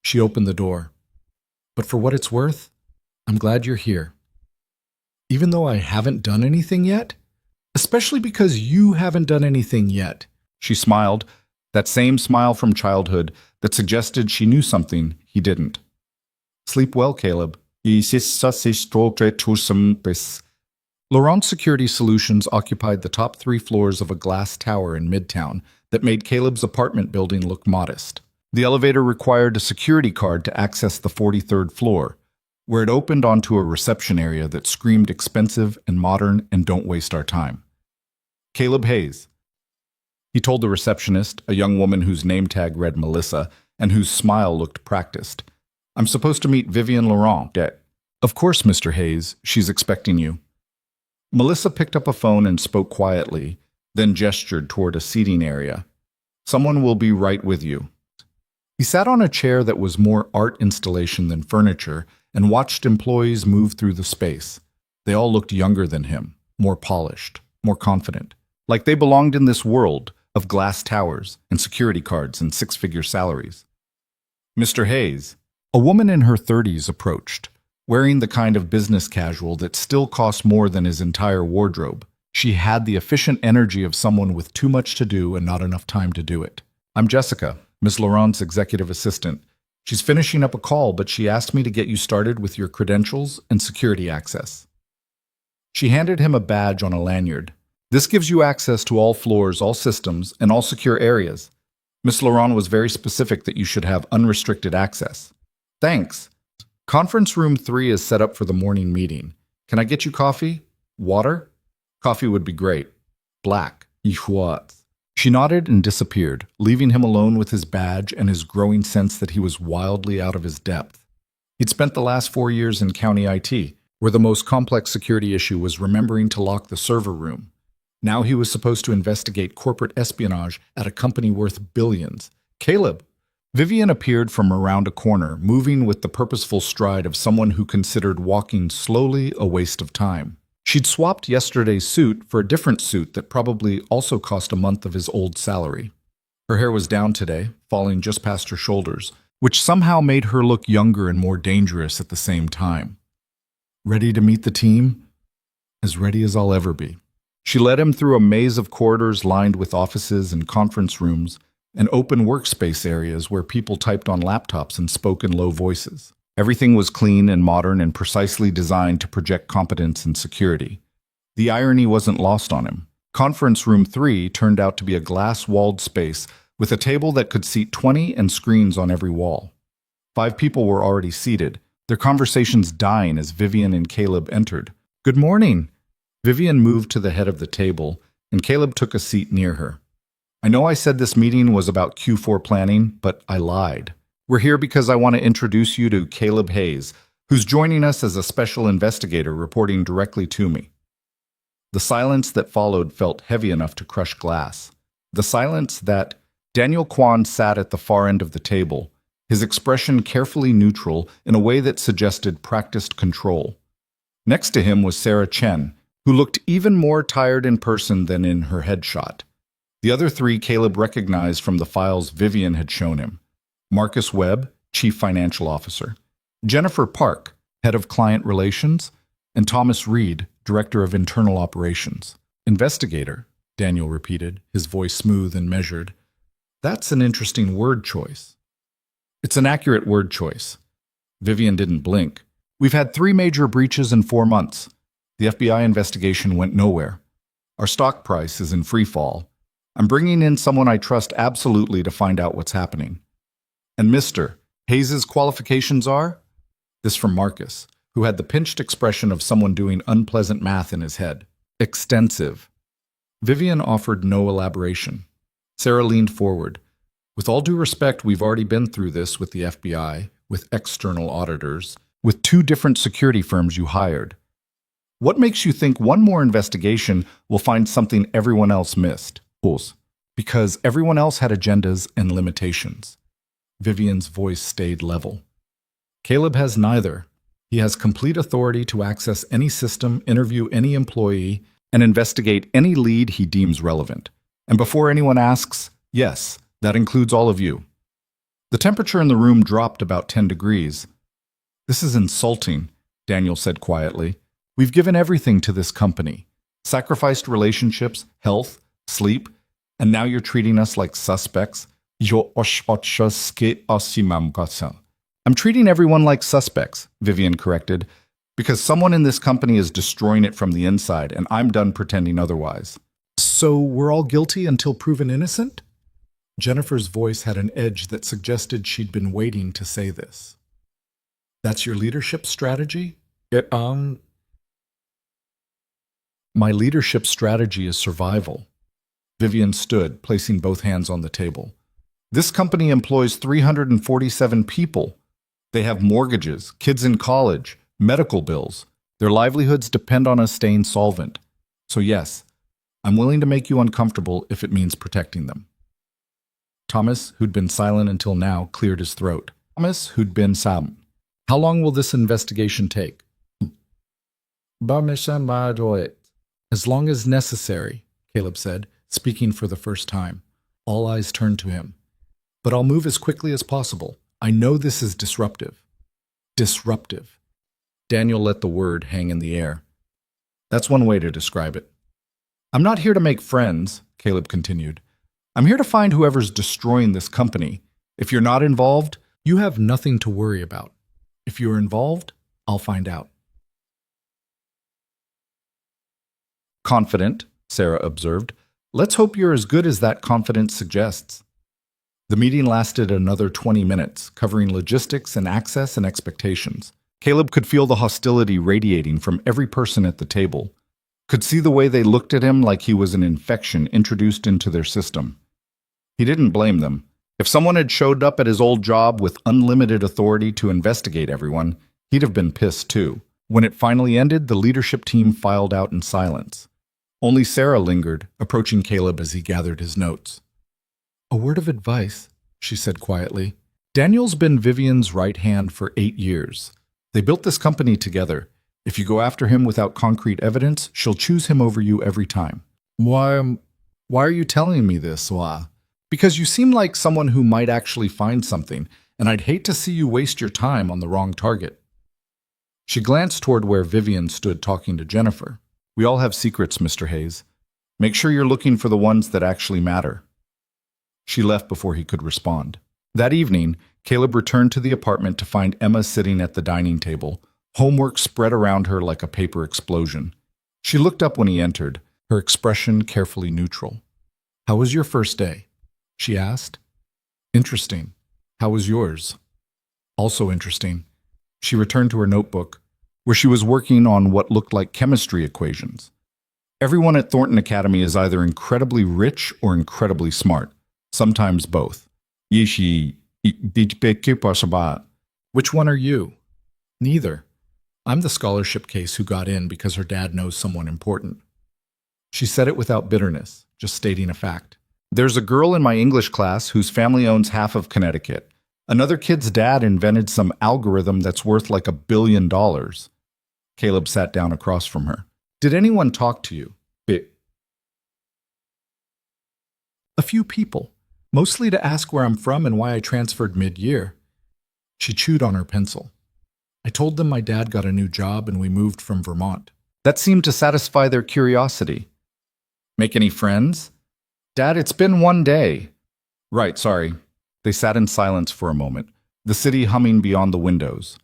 She opened the door. But for what it's worth, I'm glad you're here. Even though I haven't done anything yet? Especially because you haven't done anything yet. She smiled, that same smile from childhood that suggested she knew something he didn't. Sleep well, Caleb. Laurent Security Solutions occupied the top 3 floors of a glass tower in Midtown that made Caleb's apartment building look modest. The elevator required a security card to access the 43rd floor, where it opened onto a reception area that screamed expensive and modern and don't waste our time. Caleb Hayes. He told the receptionist, a young woman whose name tag read Melissa and whose smile looked practiced. I'm supposed to meet Vivian Laurent. Of course, Mr. Hayes. She's expecting you. Melissa picked up a phone and spoke quietly, then gestured toward a seating area. Someone will be right with you. He sat on a chair that was more art installation than furniture and watched employees move through the space. They all looked younger than him, more polished, more confident, like they belonged in this world of glass towers and security cards and 6-figure salaries. Mr. Hayes, a woman in her 30s, approached, wearing the kind of business casual that still cost more than his entire wardrobe. She had the efficient energy of someone with too much to do and not enough time to do it. I'm Jessica, Ms. Laurent's executive assistant. She's finishing up a call, but she asked me to get you started with your credentials and security access. She handed him a badge on a lanyard. This gives you access to all floors, all systems, and all secure areas. Miss Laurent was very specific that you should have unrestricted access. Thanks. Conference room 3 is set up for the morning meeting. Can I get you coffee? Water? Coffee would be great. Black. Ich was. She nodded and disappeared, leaving him alone with his badge and his growing sense that he was wildly out of his depth. He'd spent the last 4 years in county IT, where the most complex security issue was remembering to lock the server room. Now he was supposed to investigate corporate espionage at a company worth billions. Caleb! Vivian appeared from around a corner, moving with the purposeful stride of someone who considered walking slowly a waste of time. She'd swapped yesterday's suit for a different suit that probably also cost a month of his old salary. Her hair was down today, falling just past her shoulders, which somehow made her look younger and more dangerous at the same time. Ready to meet the team? As ready as I'll ever be. She led him through a maze of corridors lined with offices and conference rooms and open workspace areas where people typed on laptops and spoke in low voices. Everything was clean and modern and precisely designed to project competence and security. The irony wasn't lost on him. Conference room 3 turned out to be a glass-walled space with a table that could seat 20 and screens on every wall. 5 people were already seated, their conversations dying as Vivian and Caleb entered. "Good morning." Vivian moved to the head of the table, and Caleb took a seat near her. "I know I said this meeting was about Q4 planning, but I lied. We're here because I want to introduce you to Caleb Hayes, who's joining us as a special investigator reporting directly to me." The silence that followed felt heavy enough to crush glass. The silence that Daniel Kwan sat at the far end of the table, his expression carefully neutral in a way that suggested practiced control. Next to him was Sarah Chen, who looked even more tired in person than in her headshot. The other 3 Caleb recognized from the files Vivian had shown him. Marcus Webb, Chief Financial Officer, Jennifer Park, Head of Client Relations, and Thomas Reed, Director of Internal Operations. "Investigator," Daniel repeated, his voice smooth and measured. "That's an interesting word choice." "It's an accurate word choice." Vivian didn't blink. "We've had 3 major breaches in 4 months. The FBI investigation went nowhere. Our stock price is in free fall. I'm bringing in someone I trust absolutely to find out what's happening." "And Mr. Hayes' qualifications are?" This from Marcus, who had the pinched expression of someone doing unpleasant math in his head. "Extensive." Vivian offered no elaboration. Sarah leaned forward. "With all due respect, we've already been through this with the FBI, with external auditors, with 2 different security firms you hired. What makes you think one more investigation will find something everyone else missed?" "Because everyone else had agendas and limitations." Vivian's voice stayed level. "Caleb has neither. He has complete authority to access any system, interview any employee, and investigate any lead he deems relevant. And before anyone asks, yes, that includes all of you." The temperature in the room dropped about 10 degrees. "This is insulting," Daniel said quietly. "We've given everything to this company. Sacrificed relationships, health, sleep, and now you're treating us like suspects." "I'm treating everyone like suspects," Vivian corrected, "because someone in this company is destroying it from the inside, and I'm done pretending otherwise." "So we're all guilty until proven innocent?" Jennifer's voice had an edge that suggested she'd been waiting to say this. "That's your leadership strategy?" "My leadership strategy is survival." Vivian stood, placing both hands on the table. "This company employs 347 people. They have mortgages, kids in college, medical bills. Their livelihoods depend on us staying solvent. So yes, I'm willing to make you uncomfortable if it means protecting them." Thomas, who'd been silent until now, cleared his throat. "How long will this investigation take?" "As long as necessary," Caleb said, speaking for the first time. All eyes turned to him. "But I'll move as quickly as possible. I know this is disruptive." Disruptive. Daniel let the word hang in the air. "That's one way to describe it." "I'm not here to make friends," Caleb continued. "I'm here to find whoever's destroying this company. If you're not involved, you have nothing to worry about. If you're involved, I'll find out." "Confident," Sarah observed. "Let's hope you're as good as that confidence suggests." The meeting lasted another 20 minutes, covering logistics and access and expectations. Caleb could feel the hostility radiating from every person at the table, could see the way they looked at him like he was an infection introduced into their system. He didn't blame them. If someone had showed up at his old job with unlimited authority to investigate everyone, he'd have been pissed too. When it finally ended, the leadership team filed out in silence. Only Sarah lingered, approaching Caleb as he gathered his notes. "A word of advice," she said quietly. "Daniel's been Vivian's right hand for 8 years. They built this company together. If you go after him without concrete evidence, she'll choose him over you every time." Why are you telling me this, Wa? Because you seem like someone who might actually find something, and I'd hate to see you waste your time on the wrong target. She glanced toward where Vivian stood talking to Jennifer. "We all have secrets, Mr. Hayes. Make sure you're looking for the ones that actually matter." She left before he could respond. That evening, Caleb returned to the apartment to find Emma sitting at the dining table, homework spread around her like a paper explosion. She looked up when he entered, her expression carefully neutral. "How was your first day?" she asked. "Interesting. How was yours?" "Also interesting." She returned to her notebook, where she was working on what looked like chemistry equations. Everyone at Thornton Academy is either incredibly rich or incredibly smart, sometimes both. Which one are you? Neither. I'm the scholarship case who got in because her dad knows someone important. She said it without bitterness, just stating a fact. There's a girl in my English class whose family owns half of Connecticut. Another kid's dad invented some algorithm that's worth like $1 billion. Caleb sat down across from her. "Did anyone talk to you?" "A few people. Mostly to ask where I'm from and why I transferred mid-year." She chewed on her pencil. "I told them my dad got a new job and we moved from Vermont." That seemed to satisfy their curiosity. "Make any friends?" "Dad, it's been 1 day." "Right, sorry." They sat in silence for a moment, the city humming beyond the windows.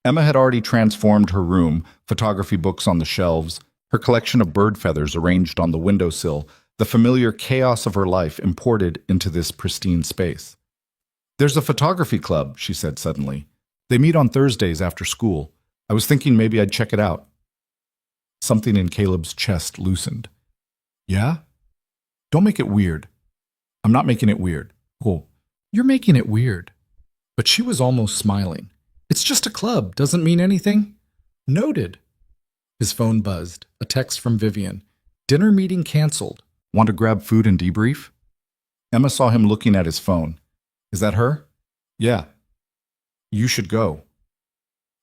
Emma had already transformed her room, photography books on the shelves, her collection of bird feathers arranged on the windowsill, the familiar chaos of her life imported into this pristine space. "There's a photography club," she said suddenly. "They meet on Thursdays after school. I was thinking maybe I'd check it out." Something in Caleb's chest loosened. "Yeah? Don't make it weird." "I'm not making it weird." "Cool. You're making it weird." But she was almost smiling. "It's just a club. Doesn't mean anything." "Noted." His phone buzzed. A text from Vivian. "Dinner meeting canceled. Want to grab food and debrief?" Emma saw him looking at his phone. "Is that her?" "Yeah." "You should go."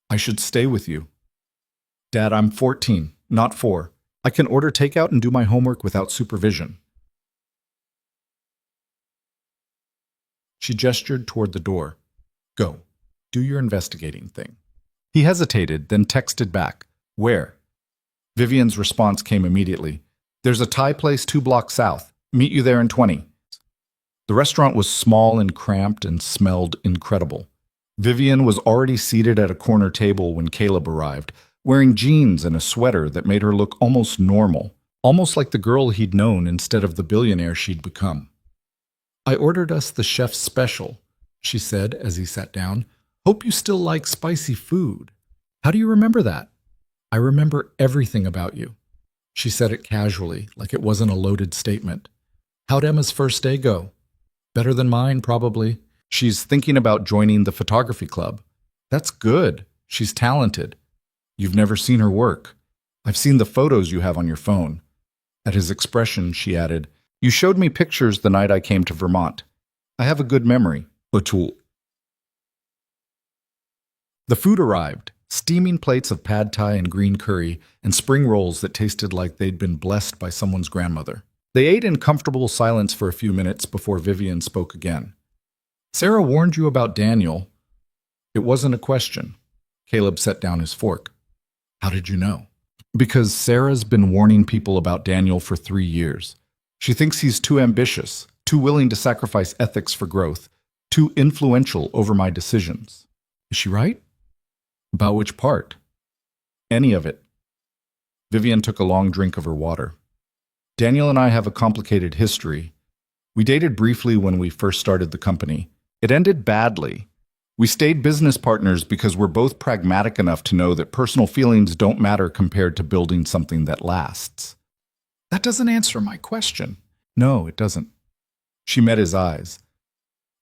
"I should stay with you." "Dad, I'm 14, not 4. I can order takeout and do my homework without supervision." She gestured toward the door. "Go. Do your investigating thing." He hesitated, then texted back. "Where?" Vivian's response came immediately. "There's a Thai place 2 blocks south. Meet you there in 20. The restaurant was small and cramped and smelled incredible. Vivian was already seated at a corner table when Caleb arrived, wearing jeans and a sweater that made her look almost normal, almost like the girl he'd known instead of the billionaire she'd become. "I ordered us the chef's special," she said as he sat down. "Hope you still like spicy food." "How do you remember that?" "I remember everything about you." She said it casually, like it wasn't a loaded statement. "How'd Emma's first day go?" "Better than mine, probably. She's thinking about joining the photography club." "That's good. She's talented." "You've never seen her work." "I've seen the photos you have on your phone." At his expression, she added, "You showed me pictures the night I came to Vermont. I have a good memory." O'Toole. The food arrived, steaming plates of pad thai and green curry, and spring rolls that tasted like they'd been blessed by someone's grandmother. They ate in comfortable silence for a few minutes before Vivian spoke again. "Sarah warned you about Daniel." It wasn't a question. Caleb set down his fork. "How did you know?" "Because Sarah's been warning people about Daniel for 3 years. She thinks he's too ambitious, too willing to sacrifice ethics for growth, too influential over my decisions." "Is she right?" "About which part?" "Any of it." Vivian took a long drink of her water. "Daniel and I have a complicated history. We dated briefly when we first started the company. It ended badly. We stayed business partners because we're both pragmatic enough to know that personal feelings don't matter compared to building something that lasts. That doesn't answer my question. No, it doesn't. She met his eyes.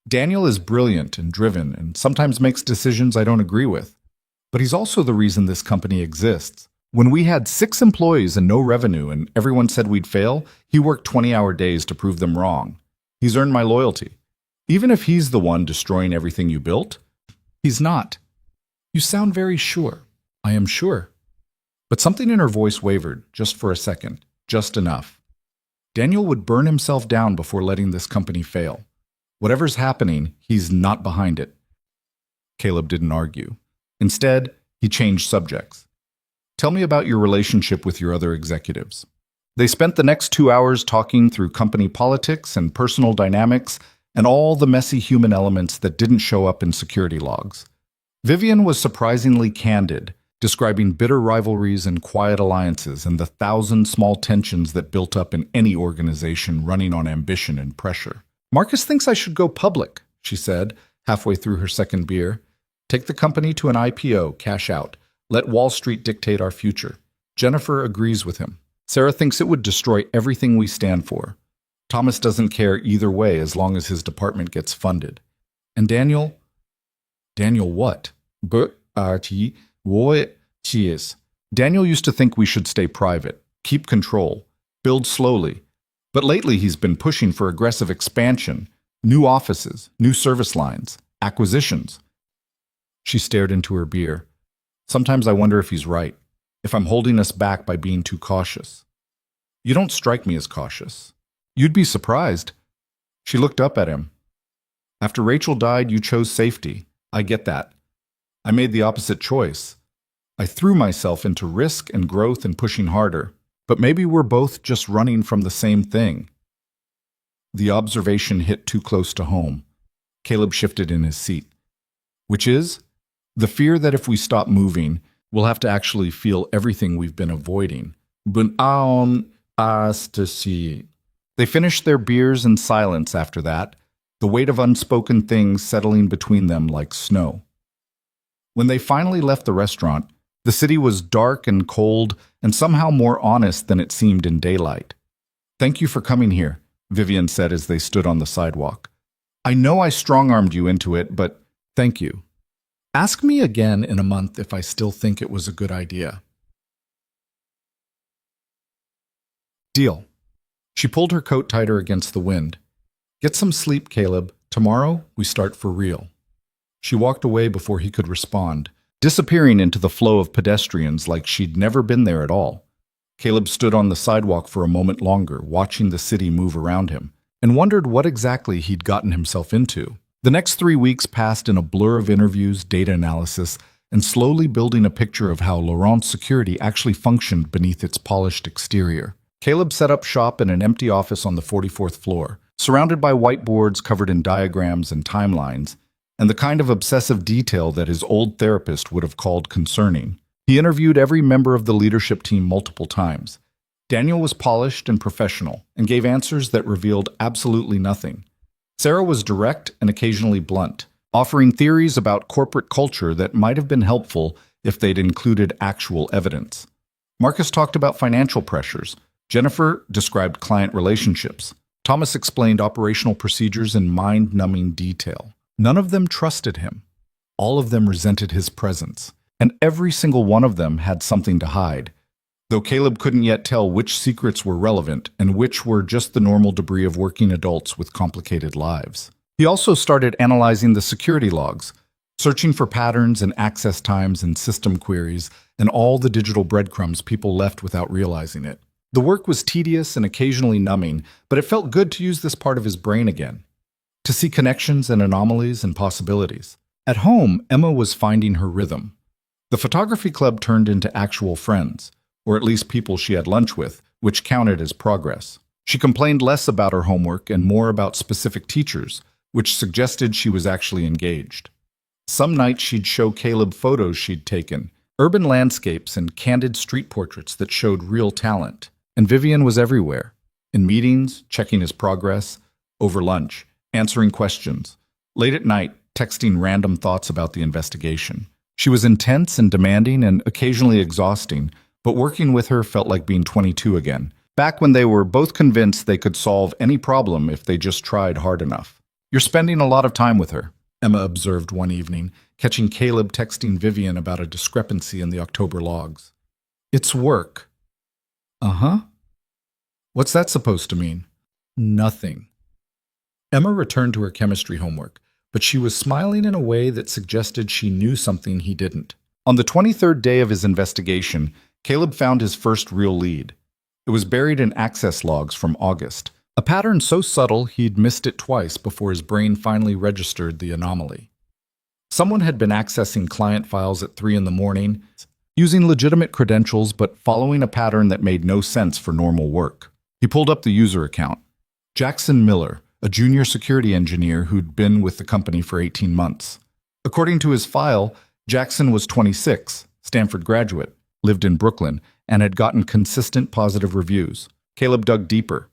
Daniel is brilliant and driven and sometimes makes decisions I don't agree with. But he's also the reason this company exists. When we had 6 employees and no revenue and everyone said we'd fail, he worked 20-hour days to prove them wrong. He's earned my loyalty. Even if he's the one destroying everything you built, he's not. You sound very sure. I am sure. But something in her voice wavered, just for a second, just enough. Daniel would burn himself down before letting this company fail. Whatever's happening, he's not behind it. Caleb didn't argue. Instead, he changed subjects. Tell me about your relationship with your other executives. They spent the next 2 hours talking through company politics and personal dynamics and all the messy human elements that didn't show up in security logs. Vivian was surprisingly candid, describing bitter rivalries and quiet alliances and the 1,000 small tensions that built up in any organization running on ambition and pressure. Marcus thinks I should go public, she said, halfway through her second beer. Take the company to an IPO, cash out. Let Wall Street dictate our future. Jennifer agrees with him. Sarah thinks it would destroy everything we stand for. Thomas doesn't care either way as long as his department gets funded. And Daniel? Daniel what? Daniel used to think we should stay private, keep control, build slowly. But lately he's been pushing for aggressive expansion, new offices, new service lines, acquisitions. She stared into her beer. Sometimes I wonder if he's right, if I'm holding us back by being too cautious. You don't strike me as cautious. You'd be surprised. She looked up at him. After Rachel died, you chose safety. I get that. I made the opposite choice. I threw myself into risk and growth and pushing harder, but maybe we're both just running from the same thing. The observation hit too close to home. Caleb shifted in his seat. Which is? The fear that if we stop moving, we'll have to actually feel everything we've been avoiding. They finished their beers in silence after that, the weight of unspoken things settling between them like snow. When they finally left the restaurant, the city was dark and cold and somehow more honest than it seemed in daylight. Thank you for coming here, Vivian said as they stood on the sidewalk. I know I strong-armed you into it, but thank you. Ask me again in a month if I still think it was a good idea. Deal. She pulled her coat tighter against the wind. Get some sleep, Caleb. Tomorrow, we start for real. She walked away before he could respond, disappearing into the flow of pedestrians like she'd never been there at all. Caleb stood on the sidewalk for a moment longer, watching the city move around him, and wondered what exactly he'd gotten himself into. The next 3 weeks passed in a blur of interviews, data analysis, and slowly building a picture of how Laurent's security actually functioned beneath its polished exterior. Caleb set up shop in an empty office on the 44th floor, surrounded by whiteboards covered in diagrams and timelines, and the kind of obsessive detail that his old therapist would have called concerning. He interviewed every member of the leadership team multiple times. Daniel was polished and professional, and gave answers that revealed absolutely nothing. Sarah was direct and occasionally blunt, offering theories about corporate culture that might have been helpful if they'd included actual evidence. Marcus talked about financial pressures. Jennifer described client relationships. Thomas explained operational procedures in mind-numbing detail. None of them trusted him. All of them resented his presence, and every single one of them had something to hide, though Caleb couldn't yet tell which secrets were relevant and which were just the normal debris of working adults with complicated lives. He also started analyzing the security logs, searching for patterns and access times and system queries and all the digital breadcrumbs people left without realizing it. The work was tedious and occasionally numbing, but it felt good to use this part of his brain again, to see connections and anomalies and possibilities. At home, Emma was finding her rhythm. The photography club turned into actual friends, or at least people she had lunch with, which counted as progress. She complained less about her homework and more about specific teachers, which suggested she was actually engaged. Some nights she'd show Caleb photos she'd taken, urban landscapes and candid street portraits that showed real talent. And Vivian was everywhere, in meetings, checking his progress, over lunch, answering questions, late at night, texting random thoughts about the investigation. She was intense and demanding and occasionally exhausting, but working with her felt like being 22 again, back when they were both convinced they could solve any problem if they just tried hard enough. "You're spending a lot of time with her," Emma observed one evening, catching Caleb texting Vivian about a discrepancy in the October logs. "It's work." "Uh-huh. What's that supposed to mean?" "Nothing." Emma returned to her chemistry homework, but she was smiling in a way that suggested she knew something he didn't. On the 23rd day of his investigation, Caleb found his first real lead. It was buried in access logs from August, a pattern so subtle he'd missed it twice before his brain finally registered the anomaly. Someone had been accessing client files at 3 in the morning, using legitimate credentials but following a pattern that made no sense for normal work. He pulled up the user account. Jackson Miller, a junior security engineer who'd been with the company for 18 months. According to his file, Jackson was 26, Stanford graduate, lived in Brooklyn, and had gotten consistent positive reviews. Caleb dug deeper.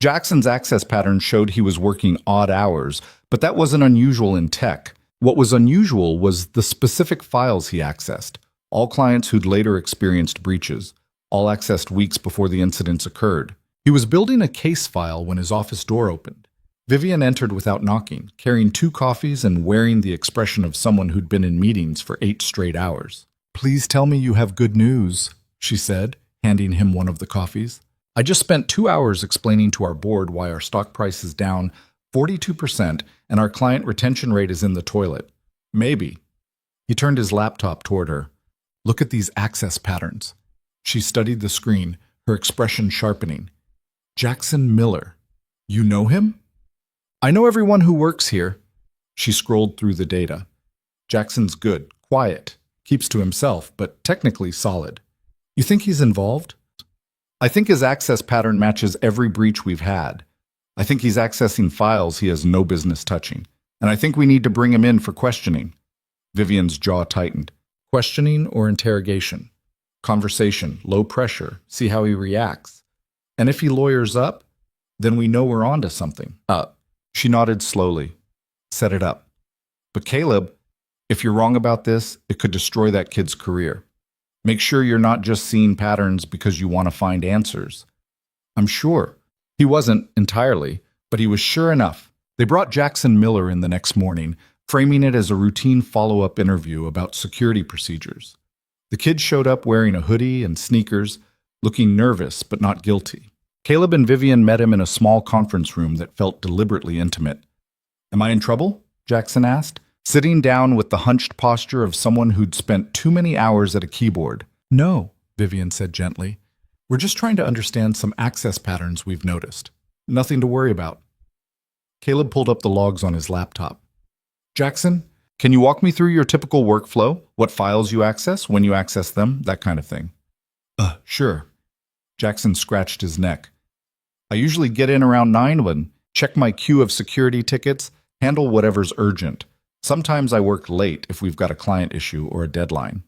Jackson's access pattern showed he was working odd hours, but that wasn't unusual in tech. What was unusual was the specific files he accessed, all clients who'd later experienced breaches, all accessed weeks before the incidents occurred. He was building a case file when his office door opened. Vivian entered without knocking, carrying 2 coffees and wearing the expression of someone who'd been in meetings for 8 straight hours. "Please tell me you have good news," she said, handing him one of the coffees. "I just spent 2 hours explaining to our board why our stock price is down 42% and our client retention rate is in the toilet. Maybe." He turned his laptop toward her. "Look at these access patterns." She studied the screen, her expression sharpening. "Jackson Miller. You know him?" "I know everyone who works here." She scrolled through the data. "Jackson's good, quiet, keeps to himself, but technically solid. You think he's involved?" "I think his access pattern matches every breach we've had. I think he's accessing files he has no business touching. And I think we need to bring him in for questioning." Vivian's jaw tightened. "Questioning or interrogation?" "Conversation, low pressure, see how he reacts. And if he lawyers up, then we know we're onto something." She nodded slowly. "Set it up. But Caleb, if you're wrong about this, it could destroy that kid's career. Make sure you're not just seeing patterns because you want to find answers." "I'm sure." He wasn't entirely, but he was sure enough. They brought Jackson Miller in the next morning, framing it as a routine follow-up interview about security procedures. The kid showed up wearing a hoodie and sneakers, looking nervous but not guilty. Caleb and Vivian met him in a small conference room that felt deliberately intimate. "Am I in trouble?" Jackson asked, sitting down with the hunched posture of someone who'd spent too many hours at a keyboard. "No," Vivian said gently. "We're just trying to understand some access patterns we've noticed. Nothing to worry about." Caleb pulled up the logs on his laptop. "Jackson, can you walk me through your typical workflow? What files you access, when you access them, that kind of thing." Sure." Jackson scratched his neck. "I usually get in around 9 check my queue of security tickets, handle whatever's urgent. Sometimes I work late if we've got a client issue or a deadline."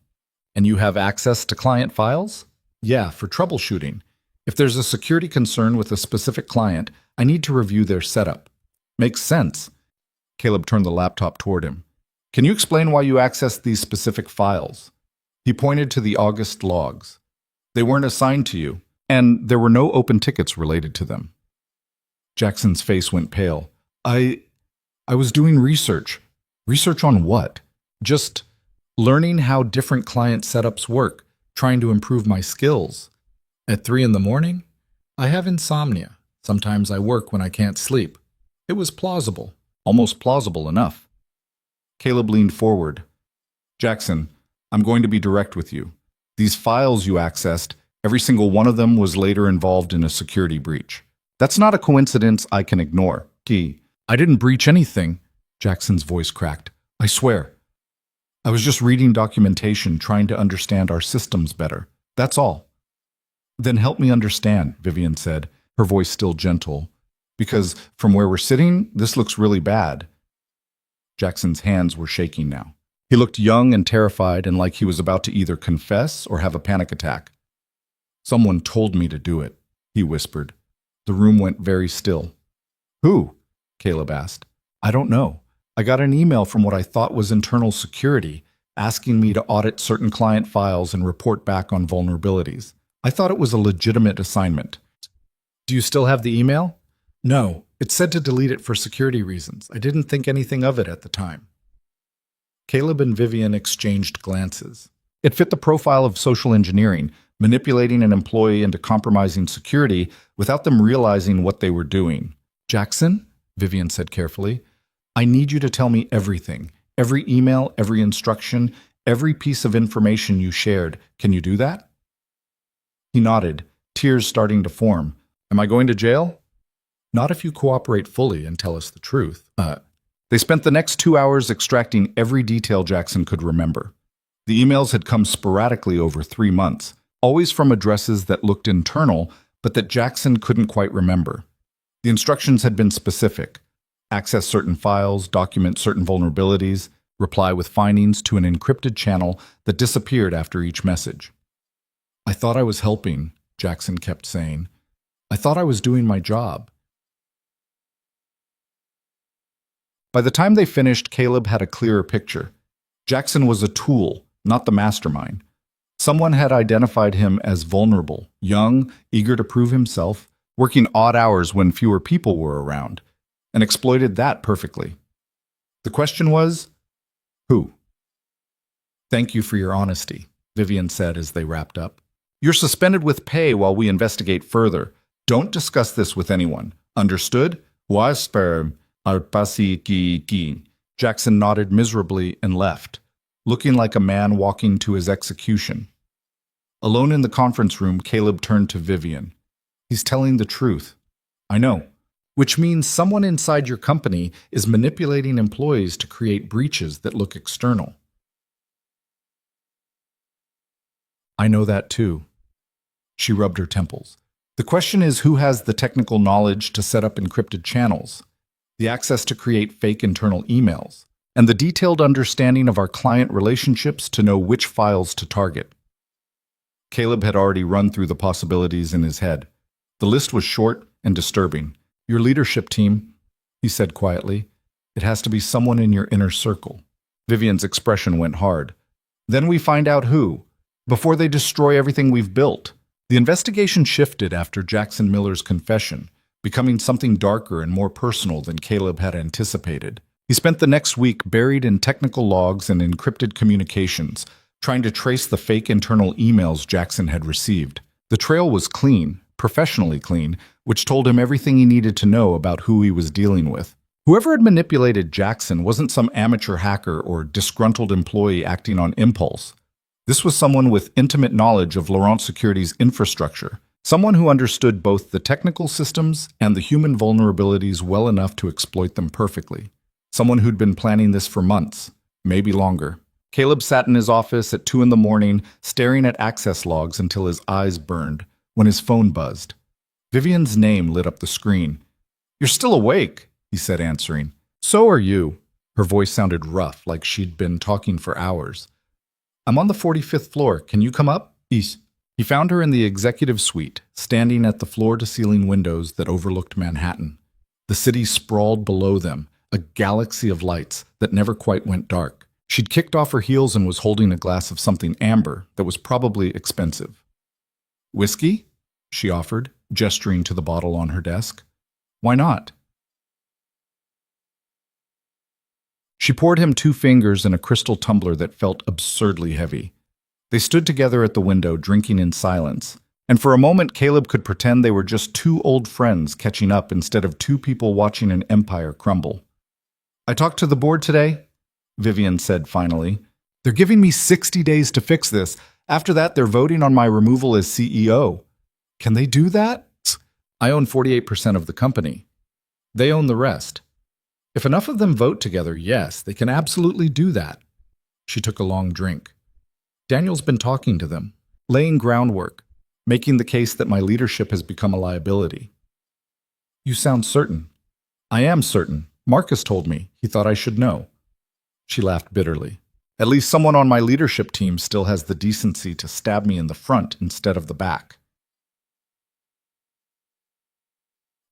"And you have access to client files?" "Yeah, for troubleshooting. If there's a security concern with a specific client, I need to review their setup." "Makes sense." Caleb turned the laptop toward him. "Can you explain why you access these specific files?" He pointed to the August logs. "They weren't assigned to you, and there were no open tickets related to them." Jackson's face went pale. I was doing research." "Research on what?" "Just learning how different client setups work, trying to improve my skills." "At 3 in the morning? I have insomnia. Sometimes I work when I can't sleep." It was plausible, almost plausible enough. Caleb leaned forward. "Jackson, I'm going to be direct with you. These files you accessed, every single one of them was later involved in a security breach. That's not a coincidence I can ignore." "I didn't breach anything." Jackson's voice cracked. "I swear. I was just reading documentation, trying to understand our systems better. That's all." "Then help me understand," Vivian said, her voice still gentle. "Because from where we're sitting, this looks really bad." Jackson's hands were shaking now. He looked young and terrified and like he was about to either confess or have a panic attack. "Someone told me to do it," he whispered. The room went very still. "Who?" Caleb asked. I don't know. I got an email from what I thought was internal security, asking me to audit certain client files and report back on vulnerabilities. I thought it was a legitimate assignment. Do you still have the email? No, it said to delete it for security reasons. I didn't think anything of it at the time. Caleb and Vivian exchanged glances. It fit the profile of social engineering, manipulating an employee into compromising security without them realizing what they were doing. Jackson, Vivian said carefully, I need you to tell me everything. Every email, every instruction, every piece of information you shared. Can you do that? He nodded, tears starting to form. Am I going to jail? Not if you cooperate fully and tell us the truth. They spent the next 2 hours extracting every detail Jackson could remember. The emails had come sporadically over 3 months, always from addresses that looked internal, but that Jackson couldn't quite remember. The instructions had been specific. Access certain files, document certain vulnerabilities, reply with findings to an encrypted channel that disappeared after each message. I thought I was helping, Jackson kept saying. I thought I was doing my job. By the time they finished, Caleb had a clearer picture. Jackson was a tool, not the mastermind. Someone had identified him as vulnerable, young, eager to prove himself, working odd hours when fewer people were around, and exploited that perfectly. The question was, who? Thank you for your honesty, Vivian said as they wrapped up. You're suspended with pay while we investigate further. Don't discuss this with anyone. Understood? Jackson nodded miserably and left, looking like a man walking to his execution. Alone in the conference room, Caleb turned to Vivian. He's telling the truth. I know. Which means someone inside your company is manipulating employees to create breaches that look external. I know that too. She rubbed her temples. The question is who has the technical knowledge to set up encrypted channels, the access to create fake internal emails, and the detailed understanding of our client relationships to know which files to target. Caleb had already run through the possibilities in his head. The list was short and disturbing. Your leadership team, he said quietly. It has to be someone in your inner circle. Vivian's expression went hard. Then we find out who, before they destroy everything we've built. The investigation shifted after Jackson Miller's confession, becoming something darker and more personal than Caleb had anticipated. He spent the next week buried in technical logs and encrypted communications, trying to trace the fake internal emails Jackson had received. The trail was clean, professionally clean, which told him everything he needed to know about who he was dealing with. Whoever had manipulated Jackson wasn't some amateur hacker or disgruntled employee acting on impulse. This was someone with intimate knowledge of Laurent Security's infrastructure, someone who understood both the technical systems and the human vulnerabilities well enough to exploit them perfectly. Someone who'd been planning this for months, maybe longer. Caleb sat in his office at 2 a.m, staring at access logs until his eyes burned, when his phone buzzed. Vivian's name lit up the screen. You're still awake, he said, answering. So are you. Her voice sounded rough, like she'd been talking for hours. I'm on the 45th floor. Can you come up? Yes. He found her in the executive suite, standing at the floor-to-ceiling windows that overlooked Manhattan. The city sprawled below them, a galaxy of lights that never quite went dark. She'd kicked off her heels and was holding a glass of something amber that was probably expensive. Whiskey? She offered, gesturing to the bottle on her desk. Why not? She poured him 2 fingers in a crystal tumbler that felt absurdly heavy. They stood together at the window, drinking in silence, and for a moment Caleb could pretend they were just 2 old friends catching up instead of 2 people watching an empire crumble. I talked to the board today, Vivian said finally. They're giving me 60 days to fix this. After that, they're voting on my removal as CEO. Can they do that? I own 48% of the company. They own the rest. If enough of them vote together, yes, they can absolutely do that. She took a long drink. Daniel's been talking to them, laying groundwork, making the case that my leadership has become a liability. You sound certain. I am certain. Marcus told me. He thought I should know. She laughed bitterly. At least someone on my leadership team still has the decency to stab me in the front instead of the back.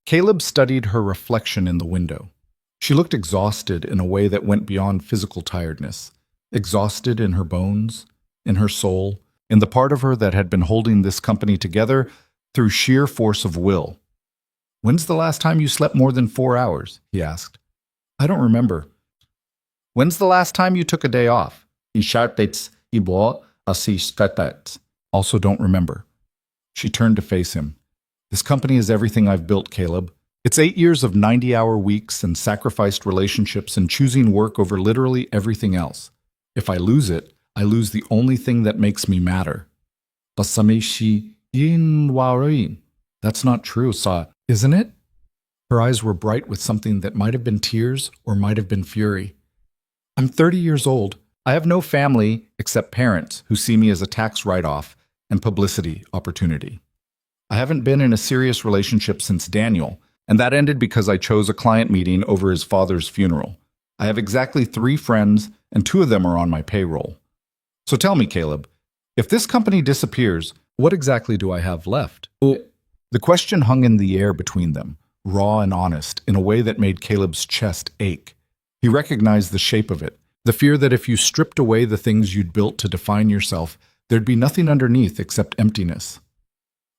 Caleb studied her reflection in the window. She looked exhausted in a way that went beyond physical tiredness. Exhausted in her bones, in her soul, in the part of her that had been holding this company together through sheer force of will. "When's the last time you slept more than 4 hours?" he asked. "I don't remember." "When's the last time you took a day off?" Also don't remember. She turned to face him. "This company is everything I've built, Caleb. It's 8 years of 90-hour weeks and sacrificed relationships and choosing work over literally everything else. If I lose it, I lose the only thing that makes me matter." That's not true, isn't it? Her eyes were bright with something that might have been tears or might have been fury. "I'm 30 years old. I have no family except parents who see me as a tax write-off and publicity opportunity. I haven't been in a serious relationship since Daniel, and that ended because I chose a client meeting over his father's funeral. I have exactly 3 friends, and 2 of them are on my payroll. So tell me, Caleb, if this company disappears, what exactly do I have left?" The question hung in the air between them, raw and honest, in a way that made Caleb's chest ache. He recognized the shape of it, the fear that if you stripped away the things you'd built to define yourself, there'd be nothing underneath except emptiness.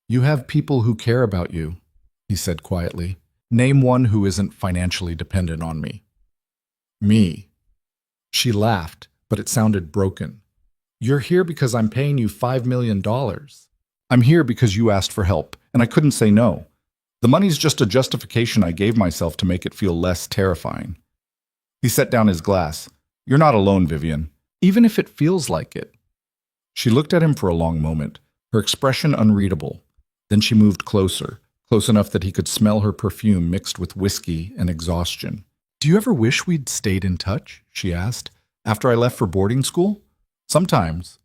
"You have people who care about you," he said quietly. "Name one who isn't financially dependent on me." "Me." She laughed, but it sounded broken. "You're here because I'm paying you $5 million. I'm here because you asked for help, and I couldn't say no. The money's just a justification I gave myself to make it feel less terrifying." He set down his glass. "You're not alone, Vivian, even if it feels like it." She looked at him for a long moment, her expression unreadable. Then she moved closer, close enough that he could smell her perfume mixed with whiskey and exhaustion. "Do you ever wish we'd stayed in touch?" she asked. "After I left for boarding school?" "Sometimes.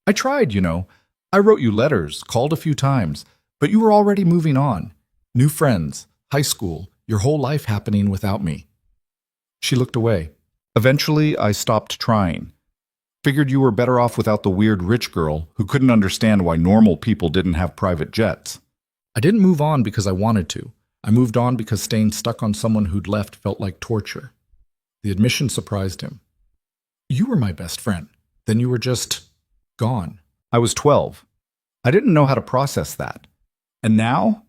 I tried, you know. I wrote you letters, called a few times, but you were already moving on. New friends, high school, your whole life happening without me." She looked away. "Eventually, I stopped trying. Figured you were better off without the weird rich girl who couldn't understand why normal people didn't have private jets." "I didn't move on because I wanted to. I moved on because staying stuck on someone who'd left felt like torture." The admission surprised him. "You were my best friend. Then you were just gone." "I was 12. I didn't know how to process that. And now?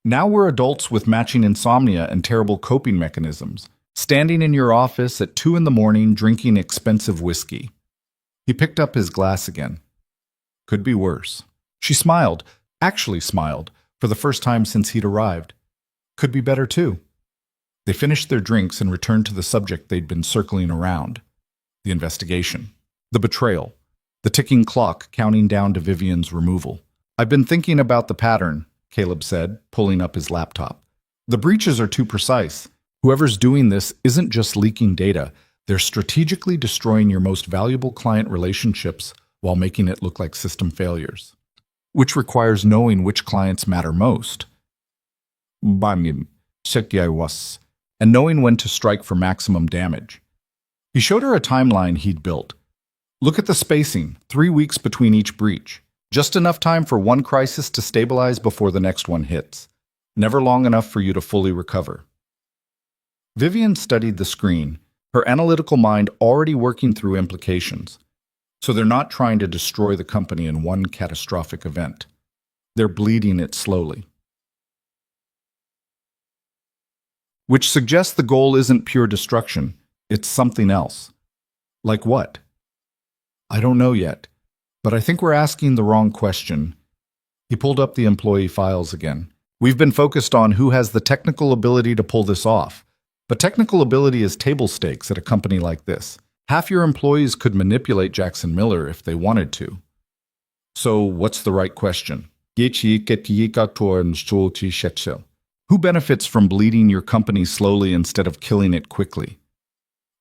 Now we're adults with matching insomnia and terrible coping mechanisms, standing in your office at 2 in the morning drinking expensive whiskey." He picked up his glass again. "Could be worse." She smiled, actually smiled, for the first time since he'd arrived. "Could be better too." They finished their drinks and returned to the subject they'd been circling around. The investigation. The betrayal. The ticking clock counting down to Vivian's removal. "I've been thinking about the pattern," Caleb said, pulling up his laptop. "The breaches are too precise. Whoever's doing this isn't just leaking data. They're strategically destroying your most valuable client relationships while making it look like system failures. Which requires knowing which clients matter most. And knowing when to strike for maximum damage." He showed her a timeline he'd built. "Look at the spacing, 3 weeks between each breach. Just enough time for one crisis to stabilize before the next one hits. Never long enough for you to fully recover." Vivian studied the screen, her analytical mind already working through implications. So they're not trying to destroy the company in one catastrophic event. They're bleeding it slowly. Which suggests the goal isn't pure destruction, it's something else. Like what? "I don't know yet, but I think we're asking the wrong question." He pulled up the employee files again. "We've been focused on who has the technical ability to pull this off. But technical ability is table stakes at a company like this. Half your employees could manipulate Jackson Miller if they wanted to. So what's the right question? Who benefits from bleeding your company slowly instead of killing it quickly?"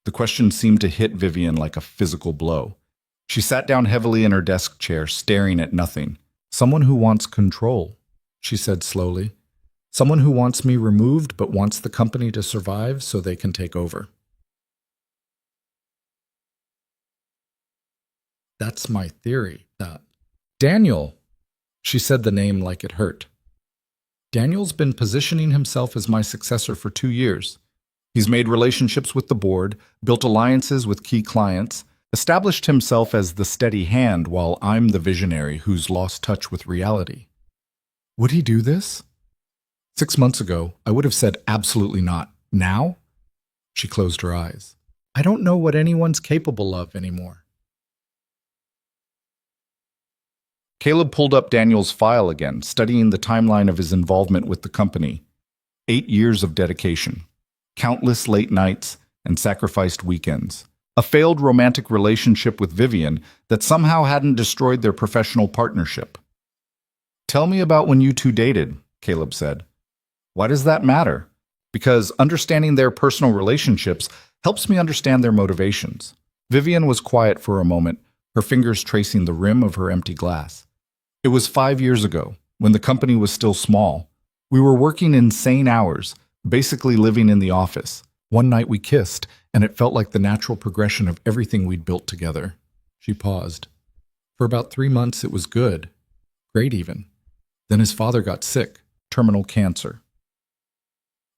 The question seemed to hit Vivian like a physical blow. She sat down heavily in her desk chair, staring at nothing. "Someone who wants control," she said slowly. "Someone who wants me removed but wants the company to survive so they can take over." "That's my theory." "Daniel," she said the name like it hurt. "Daniel's been positioning himself as my successor for 2 years. He's made relationships with the board, built alliances with key clients, established himself as the steady hand while I'm the visionary who's lost touch with reality. Would he do this? 6 months ago, I would have said absolutely not. Now? She closed her eyes. I don't know what anyone's capable of anymore. Caleb pulled up Daniel's file again, studying the timeline of his involvement with the company. 8 years of dedication, countless late nights, and sacrificed weekends. A failed romantic relationship with Vivian that somehow hadn't destroyed their professional partnership. Tell me about when you two dated, Caleb said. Why does that matter? Because understanding their personal relationships helps me understand their motivations. Vivian was quiet for a moment, her fingers tracing the rim of her empty glass. It was 5 years ago, when the company was still small. We were working insane hours, basically living in the office. One night we kissed, and it felt like the natural progression of everything we'd built together. She paused. For about 3 months it was good. Great even. Then his father got sick, terminal cancer.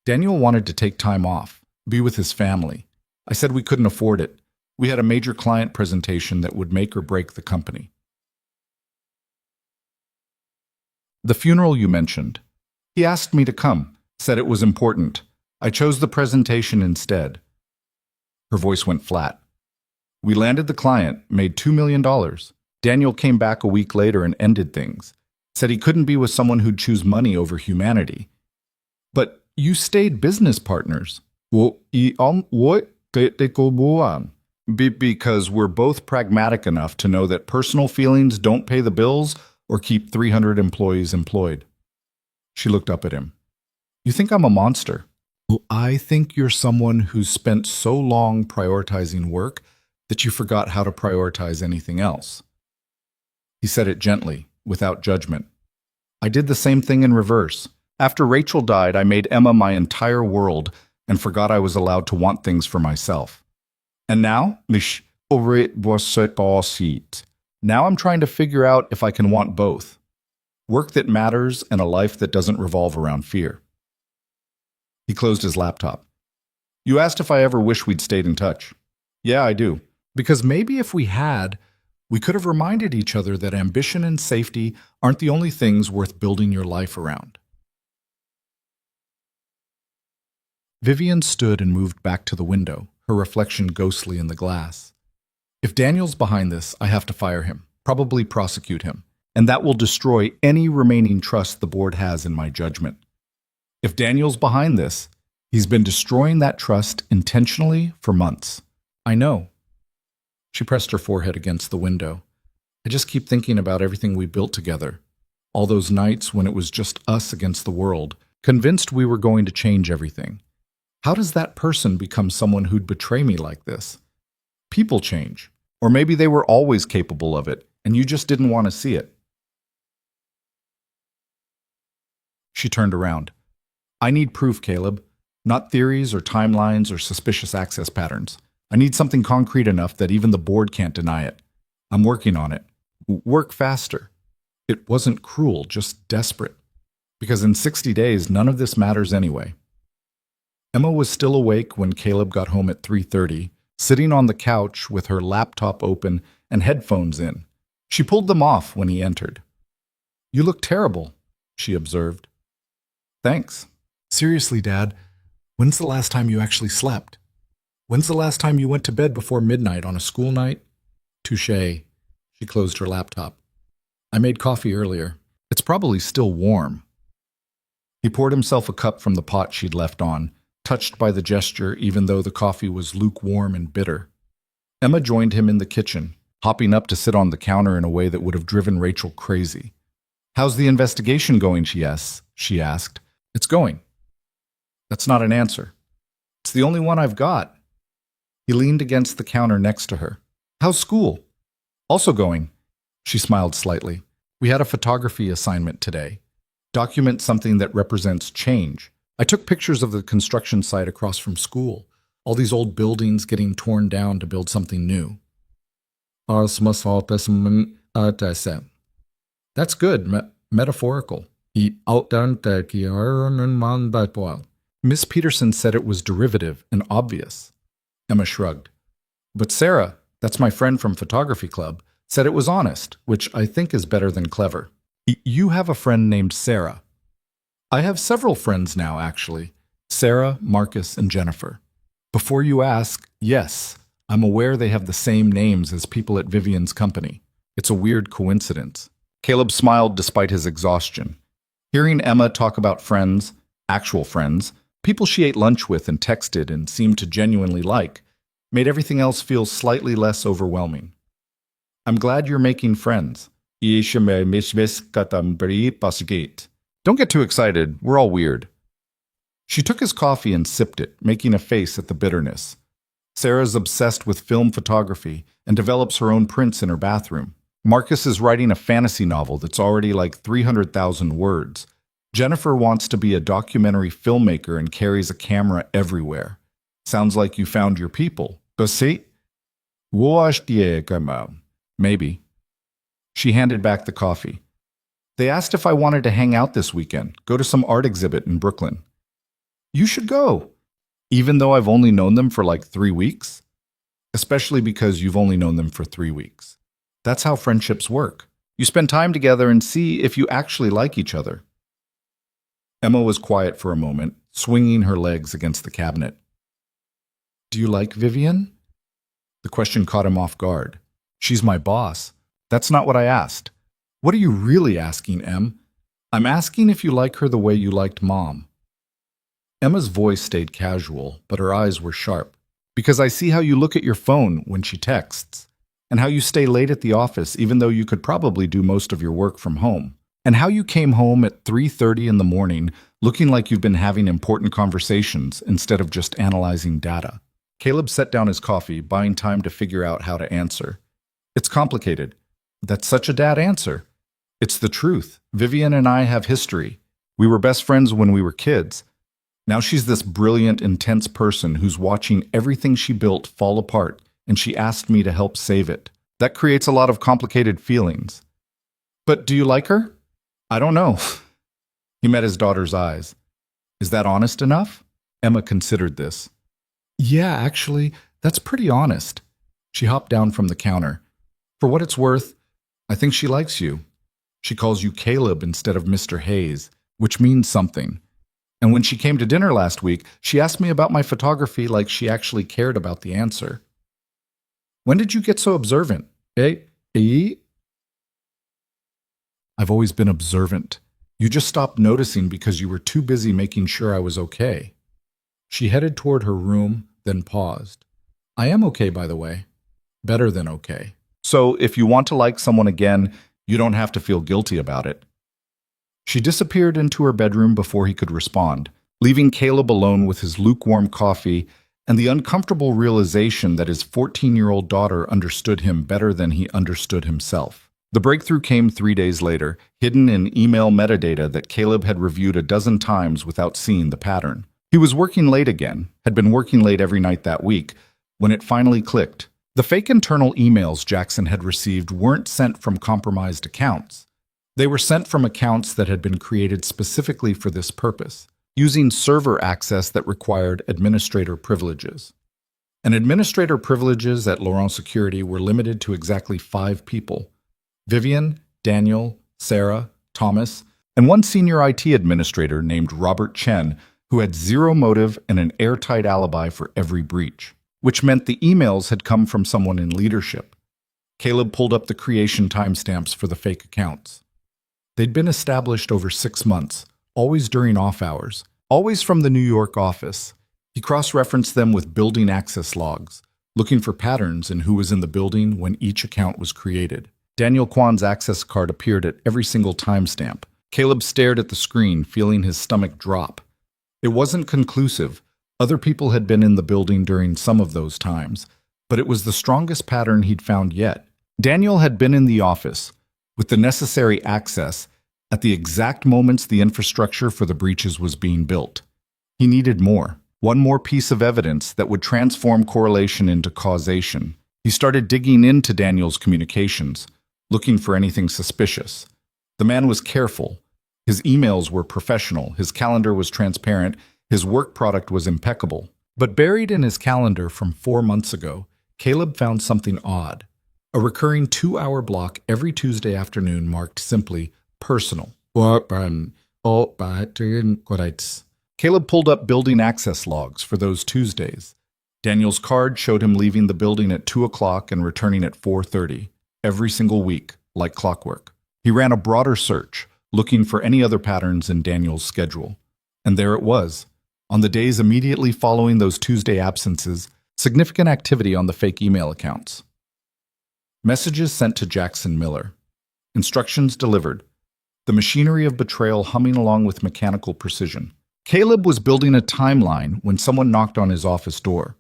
Daniel wanted to take time off, be with his family. I said we couldn't afford it. We had a major client presentation that would make or break the company. The funeral you mentioned. He asked me to come, said it was important. I chose the presentation instead. Her voice went flat. We landed the client, made $2 million. Daniel came back a week later and ended things. Said he couldn't be with someone who'd choose money over humanity. But you stayed business partners. Because we're both pragmatic enough to know that personal feelings don't pay the bills or keep 300 employees employed. She looked up at him. You think I'm a monster? Well, I think you're someone who's spent so long prioritizing work that you forgot how to prioritize anything else. He said it gently, without judgment. I did the same thing in reverse. After Rachel died, I made Emma my entire world and forgot I was allowed to want things for myself. And now, now I'm trying to figure out if I can want both. Work that matters and a life that doesn't revolve around fear. He closed his laptop. You asked if I ever wish we'd stayed in touch. Yeah, I do. Because maybe if we had, we could have reminded each other that ambition and safety aren't the only things worth building your life around. Vivian stood and moved back to the window, her reflection ghostly in the glass. If Daniel's behind this, I have to fire him, probably prosecute him, and that will destroy any remaining trust the board has in my judgment. If Daniel's behind this, he's been destroying that trust intentionally for months. I know. She pressed her forehead against the window. I just keep thinking about everything we built together. All those nights when it was just us against the world, convinced we were going to change everything. How does that person become someone who'd betray me like this? People change. Or maybe they were always capable of it, and you just didn't want to see it. She turned around. I need proof, Caleb. Not theories or timelines or suspicious access patterns. I need something concrete enough that even the board can't deny it. I'm working on it. Work faster. It wasn't cruel, just desperate. Because in 60 days, none of this matters anyway. Emma was still awake when Caleb got home at 3:30, sitting on the couch with her laptop open and headphones in. She pulled them off when he entered. You look terrible, she observed. Thanks. Seriously, Dad, when's the last time you actually slept? When's the last time you went to bed before midnight on a school night? Touché. She closed her laptop. I made coffee earlier. It's probably still warm. He poured himself a cup from the pot she'd left on, touched by the gesture even though the coffee was lukewarm and bitter. Emma joined him in the kitchen, hopping up to sit on the counter in a way that would have driven Rachel crazy. How's the investigation going, she asked. It's going. That's not an answer. It's the only one I've got. He leaned against the counter next to her. How's school? Also going. She smiled slightly. We had a photography assignment today. Document something that represents change. I took pictures of the construction site across from school. All these old buildings getting torn down to build something new. That's good, metaphorical. Miss Peterson said it was derivative and obvious. Emma shrugged. But Sarah, that's my friend from photography club, said it was honest, which I think is better than clever. You have a friend named Sarah. I have several friends now, actually. Sarah, Marcus, and Jennifer. Before you ask, yes, I'm aware they have the same names as people at Vivian's company. It's a weird coincidence. Caleb smiled despite his exhaustion. Hearing Emma talk about friends, actual friends, people she ate lunch with and texted and seemed to genuinely like, made everything else feel slightly less overwhelming. I'm glad you're making friends. Don't get too excited, we're all weird. She took his coffee and sipped it, making a face at the bitterness. Sarah's obsessed with film photography and develops her own prints in her bathroom. Marcus is writing a fantasy novel that's already like 300,000 words. Jennifer wants to be a documentary filmmaker and carries a camera everywhere. Sounds like you found your people. Maybe. She handed back the coffee. They asked if I wanted to hang out this weekend, go to some art exhibit in Brooklyn. You should go, even though I've only known them for like 3 weeks. Especially because you've only known them for 3 weeks. That's how friendships work. You spend time together and see if you actually like each other. Emma was quiet for a moment, swinging her legs against the cabinet. Do you like Vivian? The question caught him off guard. She's my boss. That's not what I asked. What are you really asking, Em? I'm asking if you like her the way you liked Mom. Emma's voice stayed casual, but her eyes were sharp. Because I see how you look at your phone when she texts, and how you stay late at the office even though you could probably do most of your work from home, and how you came home at 3:30 in the morning looking like you've been having important conversations instead of just analyzing data. Caleb set down his coffee, buying time to figure out how to answer. It's complicated. That's such a dad answer. It's the truth. Vivian and I have history. We were best friends when we were kids. Now she's this brilliant, intense person who's watching everything she built fall apart, and she asked me to help save it. That creates a lot of complicated feelings. But do you like her? I don't know. He met his daughter's eyes. Is that honest enough? Emma considered this. Yeah, actually, that's pretty honest. She hopped down from the counter. For what it's worth, I think she likes you. She calls you Caleb instead of Mr. Hayes, which means something. And when she came to dinner last week, she asked me about my photography like she actually cared about the answer. When did you get so observant? I've always been observant. You just stopped noticing because you were too busy making sure I was okay. She headed toward her room, then paused. I am okay, by the way. Better than okay. So if you want to like someone again, you don't have to feel guilty about it. She disappeared into her bedroom before he could respond, leaving Caleb alone with his lukewarm coffee and the uncomfortable realization that his 14-year-old daughter understood him better than he understood himself. The breakthrough came 3 days later, hidden in email metadata that Caleb had reviewed a dozen times without seeing the pattern. He was working late again, had been working late every night that week, when it finally clicked. The fake internal emails Jackson had received weren't sent from compromised accounts. They were sent from accounts that had been created specifically for this purpose, using server access that required administrator privileges. And administrator privileges at Laurent Security were limited to exactly 5 people: Vivian, Daniel, Sarah, Thomas, and one senior IT administrator named Robert Chen, who had zero motive and an airtight alibi for every breach, which meant the emails had come from someone in leadership. Caleb pulled up the creation timestamps for the fake accounts. They'd been established over 6 months, always during off hours, always from the New York office. He cross-referenced them with building access logs, looking for patterns in who was in the building when each account was created. Daniel Kwan's access card appeared at every single timestamp. Caleb stared at the screen, feeling his stomach drop. It wasn't conclusive. Other people had been in the building during some of those times, but it was the strongest pattern he'd found yet. Daniel had been in the office, with the necessary access, at the exact moments the infrastructure for the breaches was being built. He needed more. One more piece of evidence that would transform correlation into causation. He started digging into Daniel's communications, looking for anything suspicious. The man was careful. His emails were professional, his calendar was transparent, His work product was impeccable. But buried in his calendar from 4 months ago, Caleb found something odd. A recurring 2-hour block every Tuesday afternoon marked simply personal. Caleb pulled up building access logs for those Tuesdays. Daniel's card showed him leaving the building at 2 o'clock and returning at 4:30, every single week, like clockwork. He ran a broader search, looking for any other patterns in Daniel's schedule. And there it was. On the days immediately following those Tuesday absences, significant activity on the fake email accounts. Messages sent to Jackson Miller. Instructions delivered. The machinery of betrayal humming along with mechanical precision. Caleb was building a timeline when someone knocked on his office door.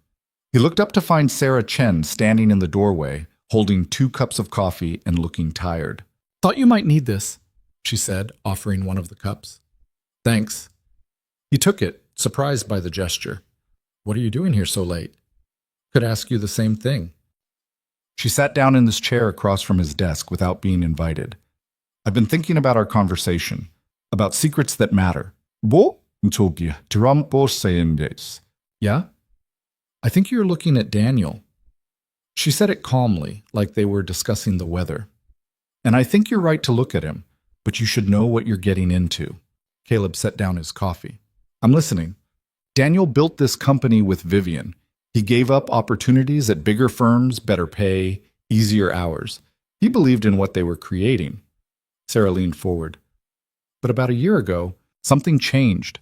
He looked up to find Sarah Chen standing in the doorway, holding 2 cups of coffee and looking tired. "Thought you might need this," she said, offering one of the cups. "Thanks." He took it, surprised by the gesture. "What are you doing here so late?" "Could ask you the same thing." She sat down in this chair across from his desk without being invited. "I've been thinking about our conversation, about secrets that matter." "Yeah? I think you're looking at Daniel." She said it calmly, like they were discussing the weather. "And I think you're right to look at him, but you should know what you're getting into." Caleb set down his coffee. "I'm listening." Daniel built this company with Vivian. He gave up opportunities at bigger firms, better pay, easier hours. He believed in what they were creating. Sarah leaned forward. But about a year ago, something changed.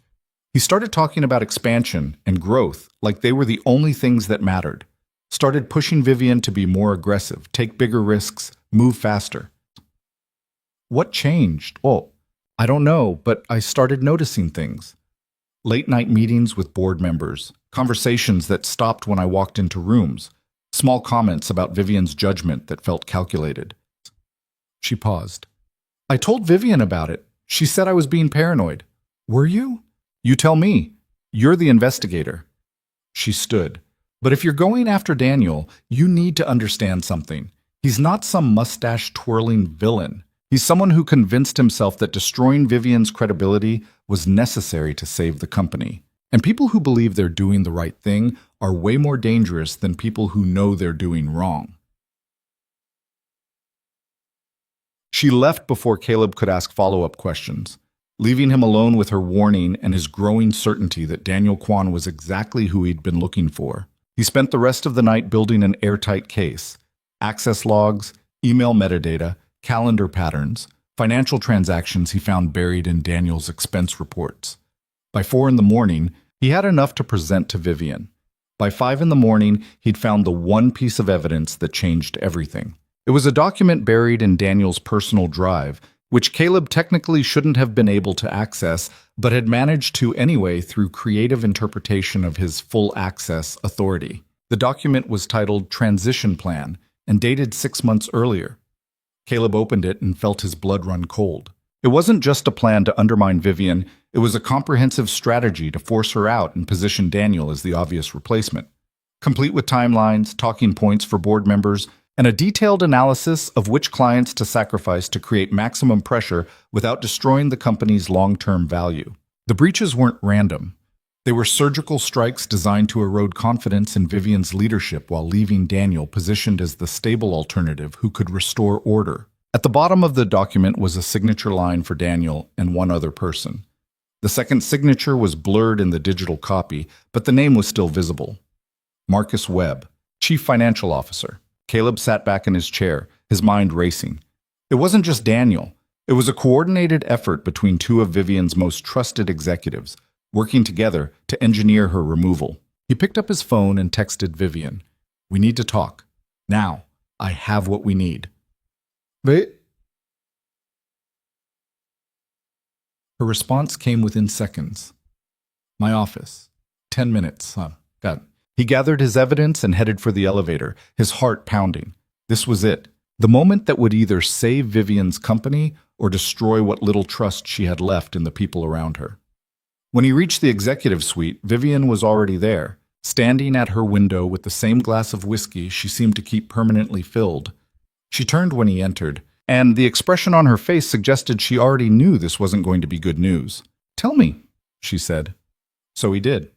He started talking about expansion and growth like they were the only things that mattered. Started pushing Vivian to be more aggressive, take bigger risks, move faster. What changed? Oh, I don't know, but I started noticing things. Late-night meetings with board members, conversations that stopped when I walked into rooms, small comments about Vivian's judgment that felt calculated. She paused. "I told Vivian about it. She said I was being paranoid." "Were you?" "You tell me. You're the investigator." She stood. "But if you're going after Daniel, you need to understand something. He's not some mustache-twirling villain. He's someone who convinced himself that destroying Vivian's credibility was necessary to save the company. And people who believe they're doing the right thing are way more dangerous than people who know they're doing wrong." She left before Caleb could ask follow-up questions, leaving him alone with her warning and his growing certainty that Daniel Kwan was exactly who he'd been looking for. He spent the rest of the night building an airtight case. Access logs, email metadata, calendar patterns, financial transactions he found buried in Daniel's expense reports. By 4 in the morning, he had enough to present to Vivian. By 5 in the morning, he'd found the one piece of evidence that changed everything. It was a document buried in Daniel's personal drive, which Caleb technically shouldn't have been able to access, but had managed to anyway through creative interpretation of his full access authority. The document was titled Transition Plan and dated 6 months earlier. Caleb opened it and felt his blood run cold. It wasn't just a plan to undermine Vivian, it was a comprehensive strategy to force her out and position Daniel as the obvious replacement. Complete with timelines, talking points for board members, and a detailed analysis of which clients to sacrifice to create maximum pressure without destroying the company's long-term value. The breaches weren't random. They were surgical strikes designed to erode confidence in Vivian's leadership while leaving Daniel positioned as the stable alternative who could restore order. At the bottom of the document was a signature line for Daniel and one other person. The second signature was blurred in the digital copy, but the name was still visible. Marcus Webb, Chief Financial Officer. Caleb sat back in his chair, his mind racing. It wasn't just Daniel. It was a coordinated effort between 2 of Vivian's most trusted executives, working together to engineer her removal. He picked up his phone and texted Vivian. "We need to talk. Now. I have what we need." "But..." Her response came within seconds. "My office. 10 minutes, huh? Got it." He gathered his evidence and headed for the elevator, his heart pounding. This was it. The moment that would either save Vivian's company or destroy what little trust she had left in the people around her. When he reached the executive suite, Vivian was already there, standing at her window with the same glass of whiskey she seemed to keep permanently filled. She turned when he entered, and the expression on her face suggested she already knew this wasn't going to be good news. "Tell me," she said. So he did.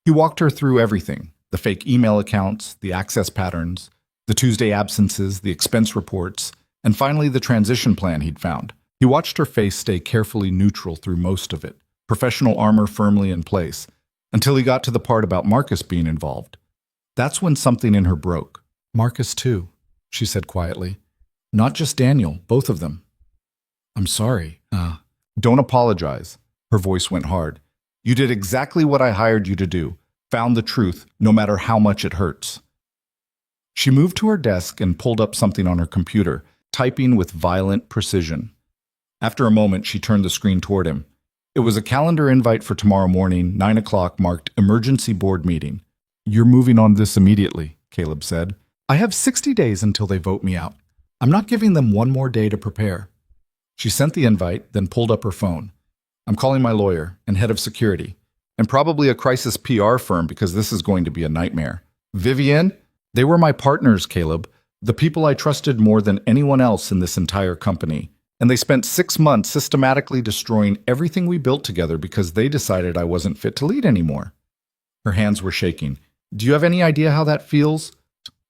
He walked her through everything: the fake email accounts, the access patterns, the Tuesday absences, the expense reports, and finally the transition plan he'd found. He watched her face stay carefully neutral through most of it, professional armor firmly in place, until he got to the part about Marcus being involved. That's when something in her broke. "Marcus, too," she said quietly. "Not just Daniel, both of them." "I'm sorry." Don't apologize." Her voice went hard. "You did exactly what I hired you to do. Found the truth, no matter how much it hurts." She moved to her desk and pulled up something on her computer, typing with violent precision. After a moment, she turned the screen toward him. It was a calendar invite for tomorrow morning, 9 o'clock, marked emergency board meeting. "You're moving on this immediately," Caleb said. "I have 60 days until they vote me out. I'm not giving them one more day to prepare." She sent the invite, then pulled up her phone. "I'm calling my lawyer and head of security, and probably a crisis PR firm because this is going to be a nightmare. Vivian, they were my partners, Caleb, the people I trusted more than anyone else in this entire company. And they spent 6 months systematically destroying everything we built together because they decided I wasn't fit to lead anymore." Her hands were shaking. "Do you have any idea how that feels?"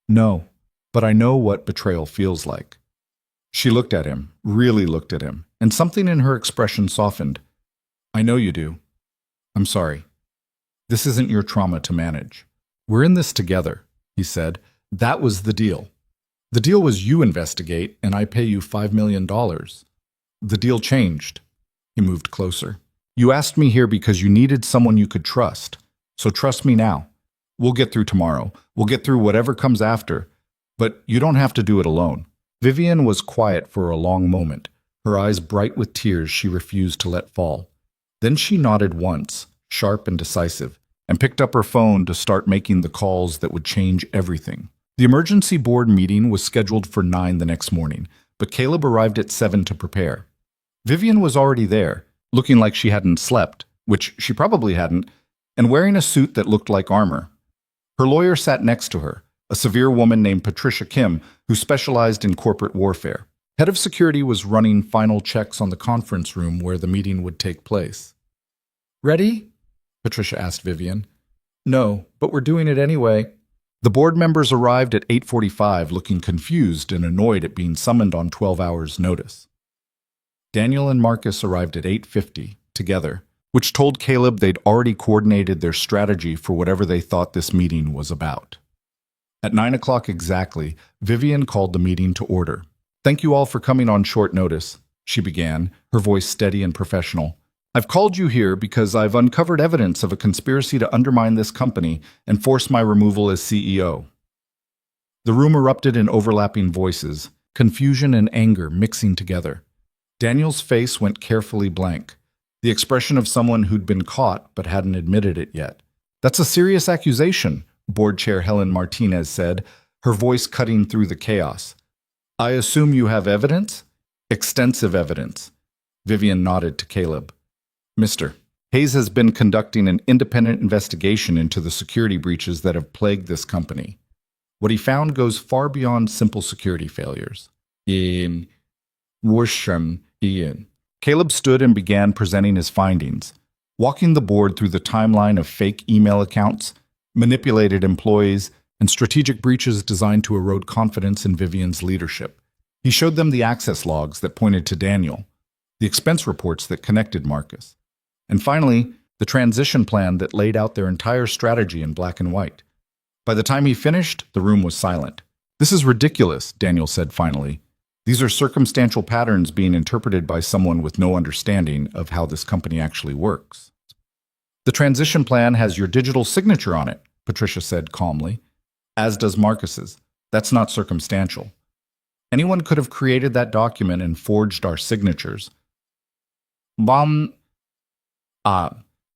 "No, but I know what betrayal feels like." She looked at him, really looked at him, and something in her expression softened. "I know you do. I'm sorry. This isn't your trauma to manage. We're in this together," he said. "That was the deal. The deal was you investigate, and I pay you $5 million. The deal changed." He moved closer. "You asked me here because you needed someone you could trust. So trust me now. We'll get through tomorrow. We'll get through whatever comes after. But you don't have to do it alone." Vivian was quiet for a long moment, her eyes bright with tears she refused to let fall. Then she nodded once, sharp and decisive, and picked up her phone to start making the calls that would change everything. The emergency board meeting was scheduled for 9 the next morning, but Caleb arrived at 7 to prepare. Vivian was already there, looking like she hadn't slept, which she probably hadn't, and wearing a suit that looked like armor. Her lawyer sat next to her, a severe woman named Patricia Kim, who specialized in corporate warfare. Head of security was running final checks on the conference room where the meeting would take place. "Ready?" Patricia asked Vivian. "No, but we're doing it anyway." The board members arrived at 8:45, looking confused and annoyed at being summoned on 12 hours' notice. Daniel and Marcus arrived at 8:50, together, which told Caleb they'd already coordinated their strategy for whatever they thought this meeting was about. At 9 o'clock exactly, Vivian called the meeting to order. "Thank you all for coming on short notice," she began, her voice steady and professional. "I've called you here because I've uncovered evidence of a conspiracy to undermine this company and force my removal as CEO." The room erupted in overlapping voices, confusion and anger mixing together. Daniel's face went carefully blank, the expression of someone who'd been caught but hadn't admitted it yet. "That's a serious accusation," Board Chair Helen Martinez said, her voice cutting through the chaos. "I assume you have evidence?" "Extensive evidence." Vivian nodded to Caleb. "Mr. Hayes has been conducting an independent investigation into the security breaches that have plagued this company. What he found goes far beyond simple security failures." "In Worsham, Ian." Caleb stood and began presenting his findings, walking the board through the timeline of fake email accounts, manipulated employees, and strategic breaches designed to erode confidence in Vivian's leadership. He showed them the access logs that pointed to Daniel, the expense reports that connected Marcus, and finally, the transition plan that laid out their entire strategy in black and white. By the time he finished, the room was silent. "This is ridiculous," Daniel said finally. "These are circumstantial patterns being interpreted by someone with no understanding of how this company actually works." "The transition plan has your digital signature on it," Patricia said calmly, "as does Marcus's. That's not circumstantial. Anyone could have created that document and forged our signatures."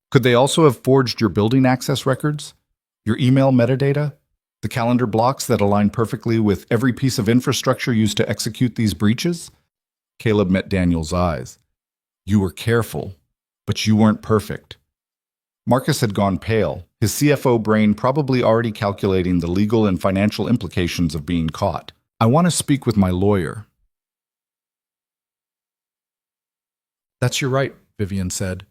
Could they also have forged your building access records? Your email metadata? The calendar blocks that align perfectly with every piece of infrastructure used to execute these breaches?" Caleb met Daniel's eyes. "You were careful, but you weren't perfect." Marcus had gone pale, his CFO brain probably already calculating the legal and financial implications of being caught. "I want to speak with my lawyer." "That's your right," Vivian said.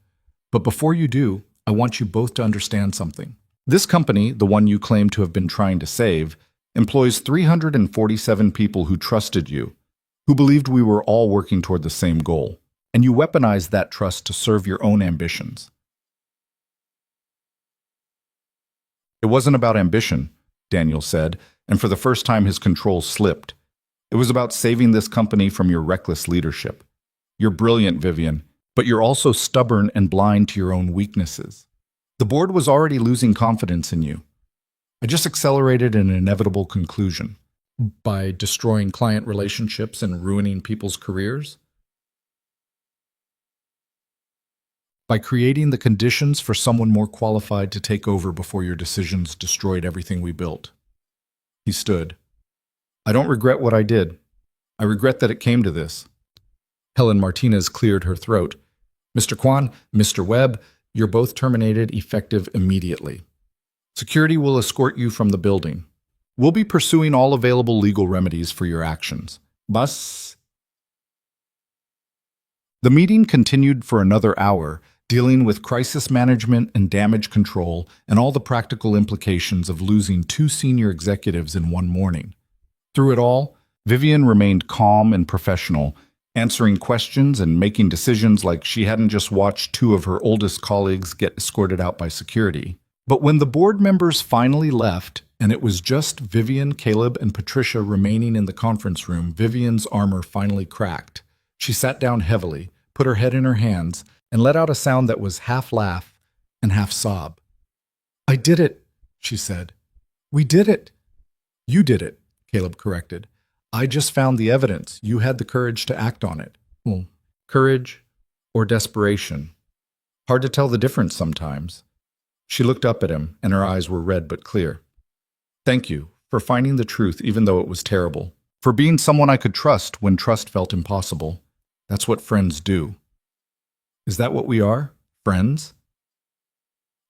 "But before you do, I want you both to understand something. This company, the one you claim to have been trying to save, employs 347 people who trusted you, who believed we were all working toward the same goal, and you weaponized that trust to serve your own ambitions. It wasn't about ambition, Daniel said, and for the first time his control slipped. It was about saving this company from your reckless leadership. You're brilliant, Vivian, but you're also stubborn and blind to your own weaknesses. The board was already losing confidence in you. I just accelerated an inevitable conclusion. By destroying client relationships and ruining people's careers? By creating the conditions for someone more qualified to take over before your decisions destroyed everything we built. He stood. I don't regret what I did. I regret that it came to this. Helen Martinez cleared her throat. Mr. Kwan, Mr. Webb, you're both terminated effective immediately. Security will escort you from the building. We'll be pursuing all available legal remedies for your actions. Bus. The meeting continued for another hour, dealing with crisis management and damage control and all the practical implications of losing two senior executives in one morning. Through it all, Vivian remained calm and professional, answering questions and making decisions like she hadn't just watched two of her oldest colleagues get escorted out by security. But when the board members finally left, and it was just Vivian, Caleb, and Patricia remaining in the conference room, Vivian's armor finally cracked. She sat down heavily, put her head in her hands, and let out a sound that was half laugh and half sob. I did it, she said. We did it. You did it, Caleb corrected. I just found the evidence. You had the courage to act on it. Well, courage or desperation. Hard to tell the difference sometimes. She looked up at him, and her eyes were red but clear. Thank you for finding the truth even though it was terrible. For being someone I could trust when trust felt impossible. That's what friends do. Is that what we are? Friends?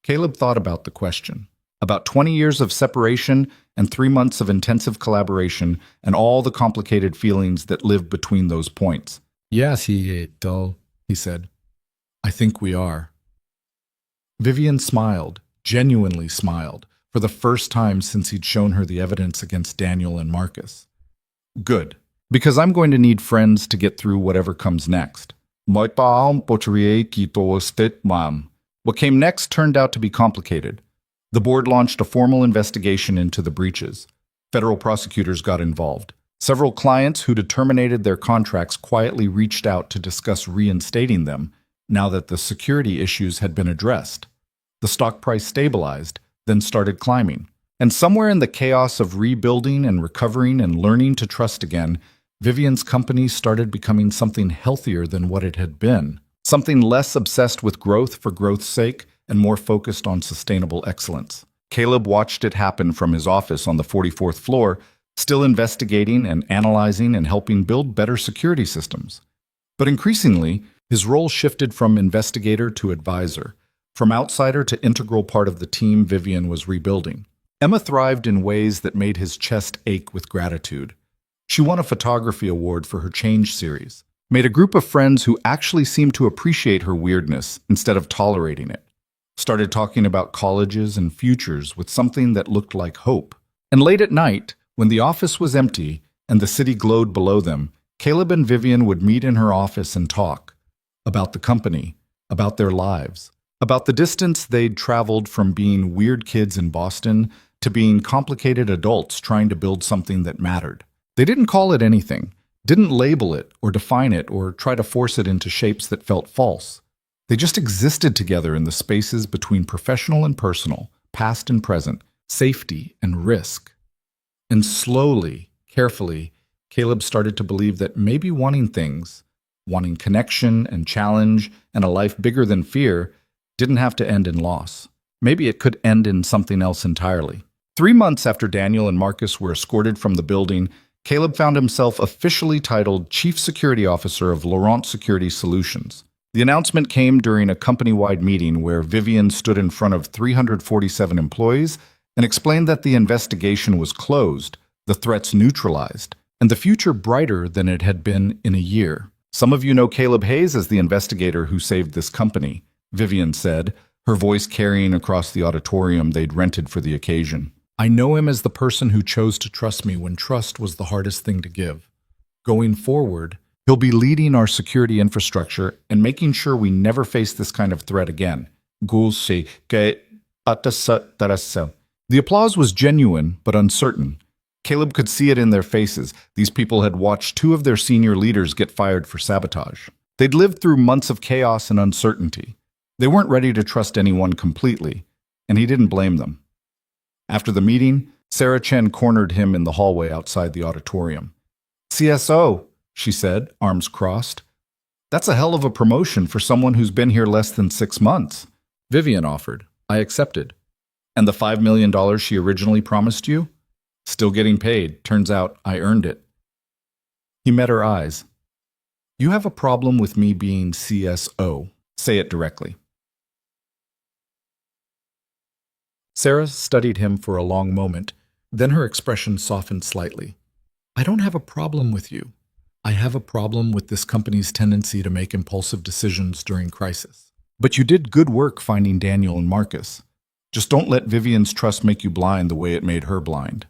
Caleb thought about the question. About 20 years of separation and 3 months of intensive collaboration and all the complicated feelings that lived between those points. Yes, he said. I think we are. Vivian smiled, genuinely smiled, for the first time since he'd shown her the evidence against Daniel and Marcus. Good, because I'm going to need friends to get through whatever comes next. What came next turned out to be complicated. The board launched a formal investigation into the breaches. Federal prosecutors got involved. Several clients who'd terminated their contracts quietly reached out to discuss reinstating them, now that the security issues had been addressed. The stock price stabilized, then started climbing. And somewhere in the chaos of rebuilding and recovering and learning to trust again, Vivian's company started becoming something healthier than what it had been. Something less obsessed with growth for growth's sake and more focused on sustainable excellence. Caleb watched it happen from his office on the 44th floor, still investigating and analyzing and helping build better security systems. But increasingly, his role shifted from investigator to advisor, from outsider to integral part of the team Vivian was rebuilding. Emma thrived in ways that made his chest ache with gratitude. She won a photography award for her Change series, made a group of friends who actually seemed to appreciate her weirdness instead of tolerating it, started talking about colleges and futures with something that looked like hope. And late at night, when the office was empty and the city glowed below them, Caleb and Vivian would meet in her office and talk about the company, about their lives, about the distance they'd traveled from being weird kids in Boston to being complicated adults trying to build something that mattered. They didn't call it anything, didn't label it or define it or try to force it into shapes that felt false. They just existed together in the spaces between professional and personal, past and present, safety and risk. And slowly, carefully, Caleb started to believe that maybe wanting things, wanting connection and challenge and a life bigger than fear, didn't have to end in loss. Maybe it could end in something else entirely. 3 months after Daniel and Marcus were escorted from the building, Caleb found himself officially titled Chief Security Officer of Laurent Security Solutions. The announcement came during a company-wide meeting where Vivian stood in front of 347 employees and explained that the investigation was closed, the threats neutralized, and the future brighter than it had been in a year. Some of you know Caleb Hayes as the investigator who saved this company, Vivian said, her voice carrying across the auditorium they'd rented for the occasion. I know him as the person who chose to trust me when trust was the hardest thing to give. Going forward, he'll be leading our security infrastructure and making sure we never face this kind of threat again. The applause was genuine but uncertain. Caleb could see it in their faces. These people had watched two of their senior leaders get fired for sabotage. They'd lived through months of chaos and uncertainty. They weren't ready to trust anyone completely, and he didn't blame them. After the meeting, Sarah Chen cornered him in the hallway outside the auditorium. "CSO," she said, arms crossed. "That's a hell of a promotion for someone who's been here less than 6 months." Vivian offered. I accepted. "And the $5 million she originally promised you?" "Still getting paid. Turns out I earned it." He met her eyes. "You have a problem with me being CSO. Say it directly." Sarah studied him for a long moment, then her expression softened slightly. "I don't have a problem with you. I have a problem with this company's tendency to make impulsive decisions during crisis. But you did good work finding Daniel and Marcus. Just don't let Vivian's trust make you blind the way it made her blind."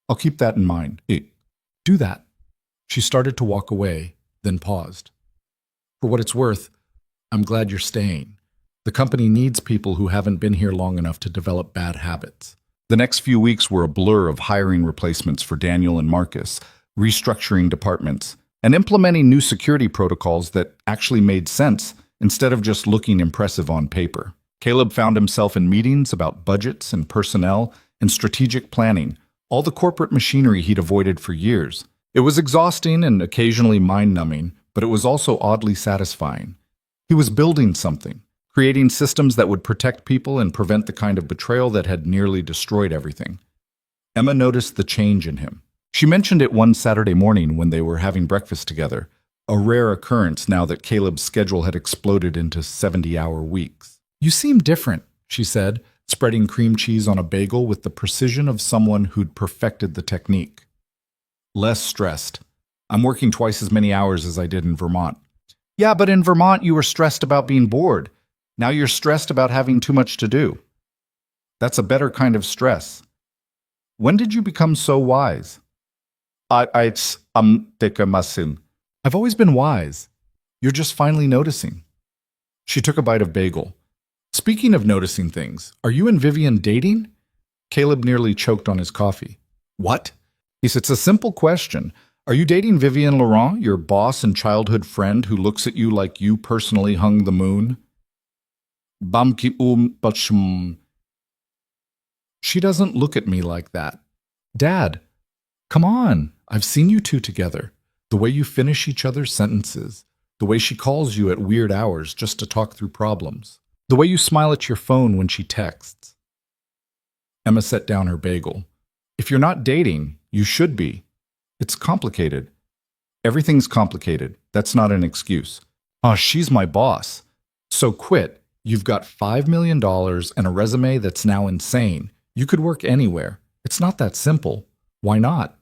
"I'll keep that in mind." "Do that." She started to walk away, then paused. "For what it's worth, I'm glad you're staying. The company needs people who haven't been here long enough to develop bad habits." The next few weeks were a blur of hiring replacements for Daniel and Marcus, restructuring departments, and implementing new security protocols that actually made sense instead of just looking impressive on paper. Caleb found himself in meetings about budgets and personnel and strategic planning, all the corporate machinery he'd avoided for years. It was exhausting and occasionally mind-numbing, but it was also oddly satisfying. He was building something, creating systems that would protect people and prevent the kind of betrayal that had nearly destroyed everything. Emma noticed the change in him. She mentioned it one Saturday morning when they were having breakfast together, a rare occurrence now that Caleb's schedule had exploded into 70-hour weeks. "You seem different," she said, spreading cream cheese on a bagel with the precision of someone who'd perfected the technique. "Less stressed. I'm working twice as many hours as I did in Vermont." "Yeah, but in Vermont you were stressed about being bored. Now you're stressed about having too much to do." "That's a better kind of stress." "When did you become so wise?" I've always been wise. You're just finally noticing." She took a bite of bagel. "Speaking of noticing things, are you and Vivian dating?" Caleb nearly choked on his coffee. "What?" He said, "It's a simple question. Are you dating Vivian Laurent, your boss and childhood friend who looks at you like you personally hung the moon?" "She doesn't look at me like that." "Dad, come on. I've seen you two together. The way you finish each other's sentences. The way she calls you at weird hours just to talk through problems. The way you smile at your phone when she texts." Emma set down her bagel. "If you're not dating, you should be. It's complicated." "Everything's complicated. That's not an excuse." "Oh, she's my boss." "So quit. You've got $5 million and a resume that's now insane. You could work anywhere. It's not that simple. Why not?"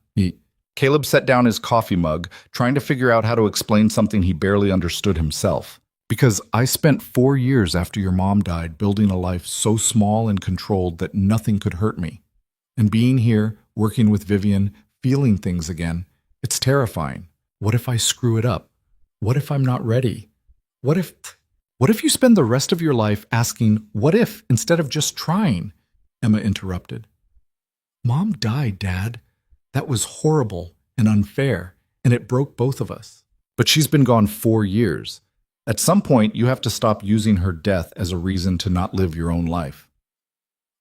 Caleb set down his coffee mug, trying to figure out how to explain something he barely understood himself. "Because I spent 4 years after your mom died building a life so small and controlled that nothing could hurt me. And being here, working with Vivian, feeling things again, it's terrifying. What if I screw it up? What if I'm not ready? What if you spend the rest of your life asking, 'What if?' instead of just trying?" Emma interrupted. "Mom died, Dad. That was horrible and unfair, and it broke both of us. But she's been gone 4 years. At some point, you have to stop using her death as a reason to not live your own life."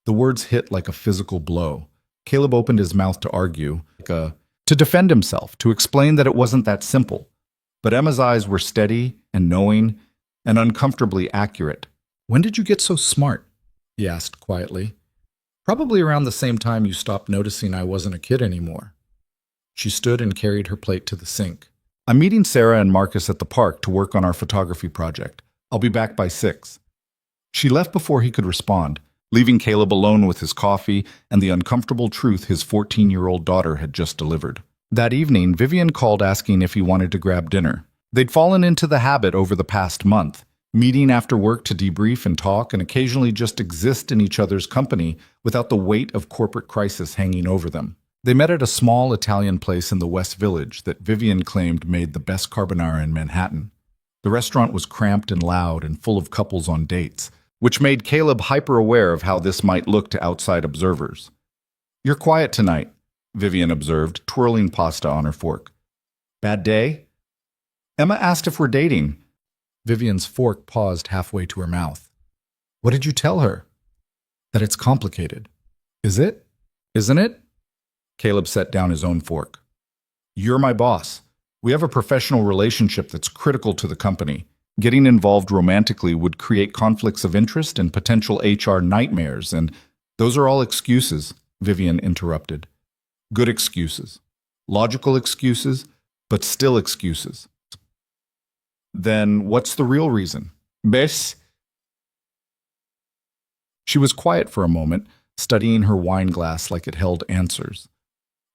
The words hit like a physical blow. Caleb opened his mouth to argue, to defend himself, to explain that it wasn't that simple. But Emma's eyes were steady and knowing and uncomfortably accurate. "When did you get so smart?" he asked quietly. "Probably around the same time you stopped noticing I wasn't a kid anymore." She stood and carried her plate to the sink. "I'm meeting Sarah and Marcus at the park to work on our photography project. I'll be back by 6. She left before he could respond, leaving Caleb alone with his coffee and the uncomfortable truth his 14-year-old daughter had just delivered. That evening, Vivian called asking if he wanted to grab dinner. They'd fallen into the habit over the past month, meeting after work to debrief and talk and occasionally just exist in each other's company without the weight of corporate crisis hanging over them. They met at a small Italian place in the West Village that Vivian claimed made the best carbonara in Manhattan. The restaurant was cramped and loud and full of couples on dates, which made Caleb hyper-aware of how this might look to outside observers. "You're quiet tonight," Vivian observed, twirling pasta on her fork. "Bad day?" Emma asked if we're dating. Vivian's fork paused halfway to her mouth. "What did you tell her?" "That it's complicated." "Is it? Isn't it?" Caleb set down his own fork. "You're my boss. We have a professional relationship that's critical to the company. Getting involved romantically would create conflicts of interest and potential HR nightmares, and those are all excuses," Vivian interrupted. "Good excuses. Logical excuses, but still excuses." "Then what's the real reason?" "Bess?" She was quiet for a moment, studying her wine glass like it held answers.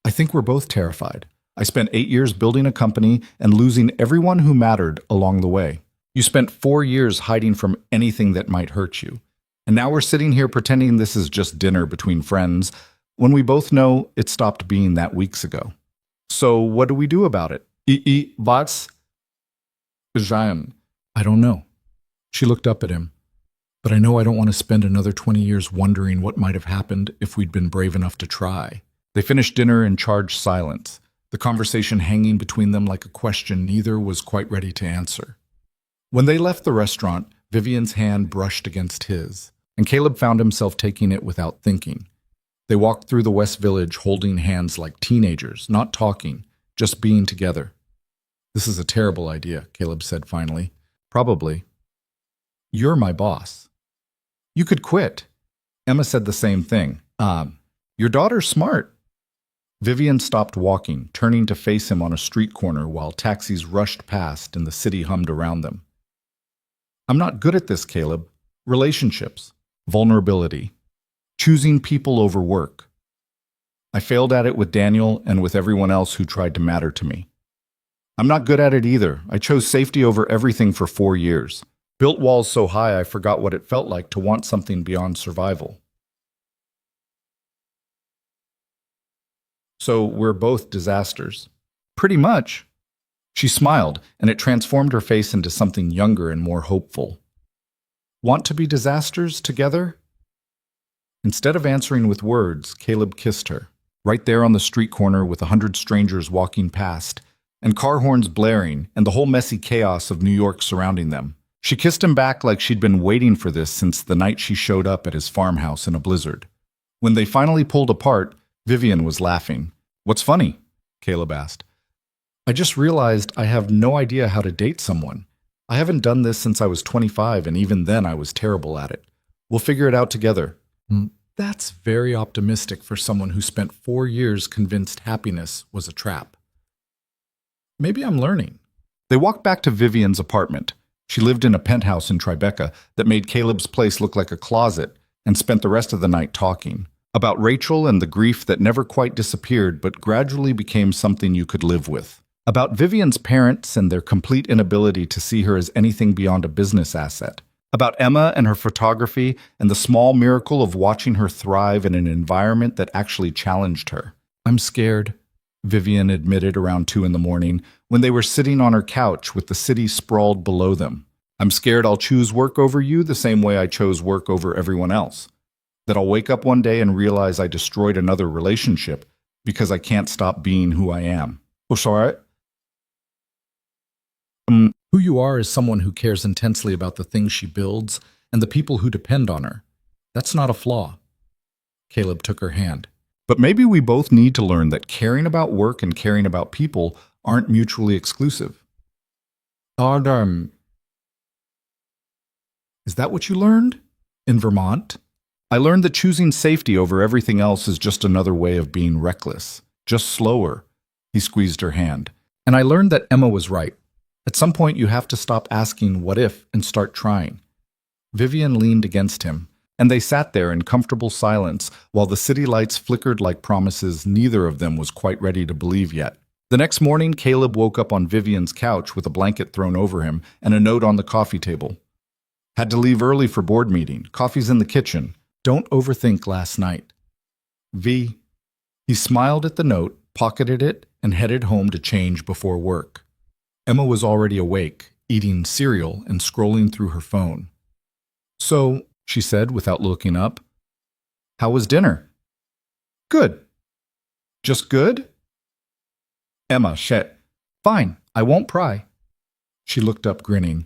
"I think we're both terrified. I spent 8 years building a company and losing everyone who mattered along the way. You spent 4 years hiding from anything that might hurt you. And now we're sitting here pretending this is just dinner between friends, when we both know it stopped being that weeks ago. So what do we do about it?" "Was?" "I don't know." She looked up at him. "But I know I don't want to spend another 20 years wondering what might have happened if we'd been brave enough to try." They finished dinner in charged silence, the conversation hanging between them like a question neither was quite ready to answer. When they left the restaurant, Vivian's hand brushed against his, and Caleb found himself taking it without thinking. They walked through the West Village holding hands like teenagers, not talking, just being together. "This is a terrible idea," Caleb said finally. "Probably. You're my boss. You could quit." Emma said the same thing. Your daughter's smart." Vivian stopped walking, turning to face him on a street corner while taxis rushed past and the city hummed around them. "I'm not good at this, Caleb. Relationships, vulnerability, choosing people over work. I failed at it with Daniel and with everyone else who tried to matter to me. I'm not good at it either. I chose safety over everything for 4 years. Built walls so high I forgot what it felt like to want something beyond survival. So we're both disasters." "Pretty much." She smiled, and it transformed her face into something younger and more hopeful. "Want to be disasters together?" Instead of answering with words, Caleb kissed her, right there on the street corner with 100 strangers walking past, and car horns blaring, and the whole messy chaos of New York surrounding them. She kissed him back like she'd been waiting for this since the night she showed up at his farmhouse in a blizzard. When they finally pulled apart, Vivian was laughing. "What's funny?" Caleb asked. "I just realized I have no idea how to date someone. I haven't done this since I was 25, and even then I was terrible at it. We'll figure it out together." That's very optimistic for someone who spent 4 years convinced happiness was a trap. "Maybe I'm learning." They walked back to Vivian's apartment. She lived in a penthouse in Tribeca that made Caleb's place look like a closet, and spent the rest of the night talking about Rachel and the grief that never quite disappeared but gradually became something you could live with. About Vivian's parents and their complete inability to see her as anything beyond a business asset. About Emma and her photography and the small miracle of watching her thrive in an environment that actually challenged her. "I'm scared," Vivian admitted around 2 in the morning when they were sitting on her couch with the city sprawled below them. "I'm scared I'll choose work over you the same way I chose work over everyone else. That I'll wake up one day and realize I destroyed another relationship because I can't stop being who I am." "Oh, sorry." Who you are is someone who cares intensely about the things she builds and the people who depend on her. That's not a flaw." Caleb took her hand. "But maybe we both need to learn that caring about work and caring about people aren't mutually exclusive." Is that what you learned? In Vermont? "I learned that choosing safety over everything else is just another way of being reckless. Just slower." He squeezed her hand. "And I learned that Emma was right. At some point you have to stop asking what if and start trying." Vivian leaned against him, and they sat there in comfortable silence while the city lights flickered like promises neither of them was quite ready to believe yet. The next morning, Caleb woke up on Vivian's couch with a blanket thrown over him and a note on the coffee table. Had to leave early for board meeting. Coffee's in the kitchen. Don't overthink last night. V. He smiled at the note, pocketed it, and headed home to change before work. Emma was already awake, eating cereal and scrolling through her phone. So, she said without looking up, how was dinner? Good. Just good? Emma, shit. Fine, I won't pry. She looked up, grinning.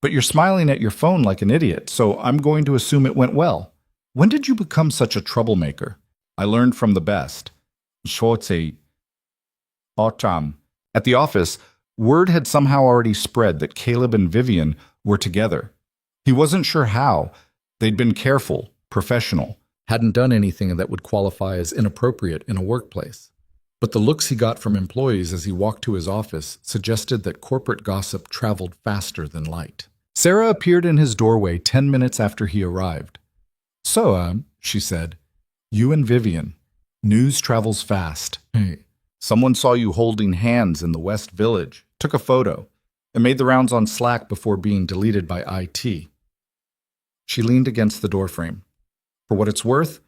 But you're smiling at your phone like an idiot, so I'm going to assume it went well. When did you become such a troublemaker? I learned from the best. Shorty. Autumn. At the office, word had somehow already spread that Caleb and Vivian were together. He wasn't sure how. They'd been careful, professional, hadn't done anything that would qualify as inappropriate in a workplace. But the looks he got from employees as he walked to his office suggested that corporate gossip traveled faster than light. Sarah appeared in his doorway 10 minutes after he arrived. So, she said, you and Vivian. News travels fast. Hey, someone saw you holding hands in the West Village, took a photo, and made the rounds on Slack before being deleted by IT. She leaned against the doorframe. For what it's worth,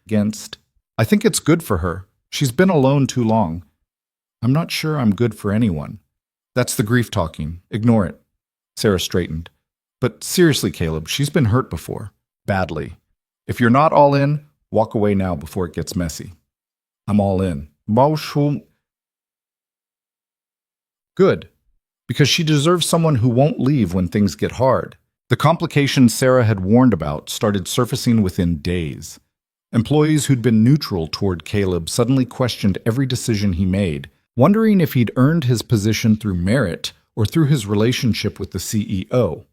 I think it's good for her. She's been alone too long. I'm not sure I'm good for anyone. That's the grief talking. Ignore it. Sarah straightened. But seriously, Caleb, she's been hurt before. Badly. If you're not all in, walk away now before it gets messy. I'm all in. Good. Because she deserves someone who won't leave when things get hard. The complications Sarah had warned about started surfacing within days. Employees who'd been neutral toward Caleb suddenly questioned every decision he made, wondering if he'd earned his position through merit or through his relationship with the CEO.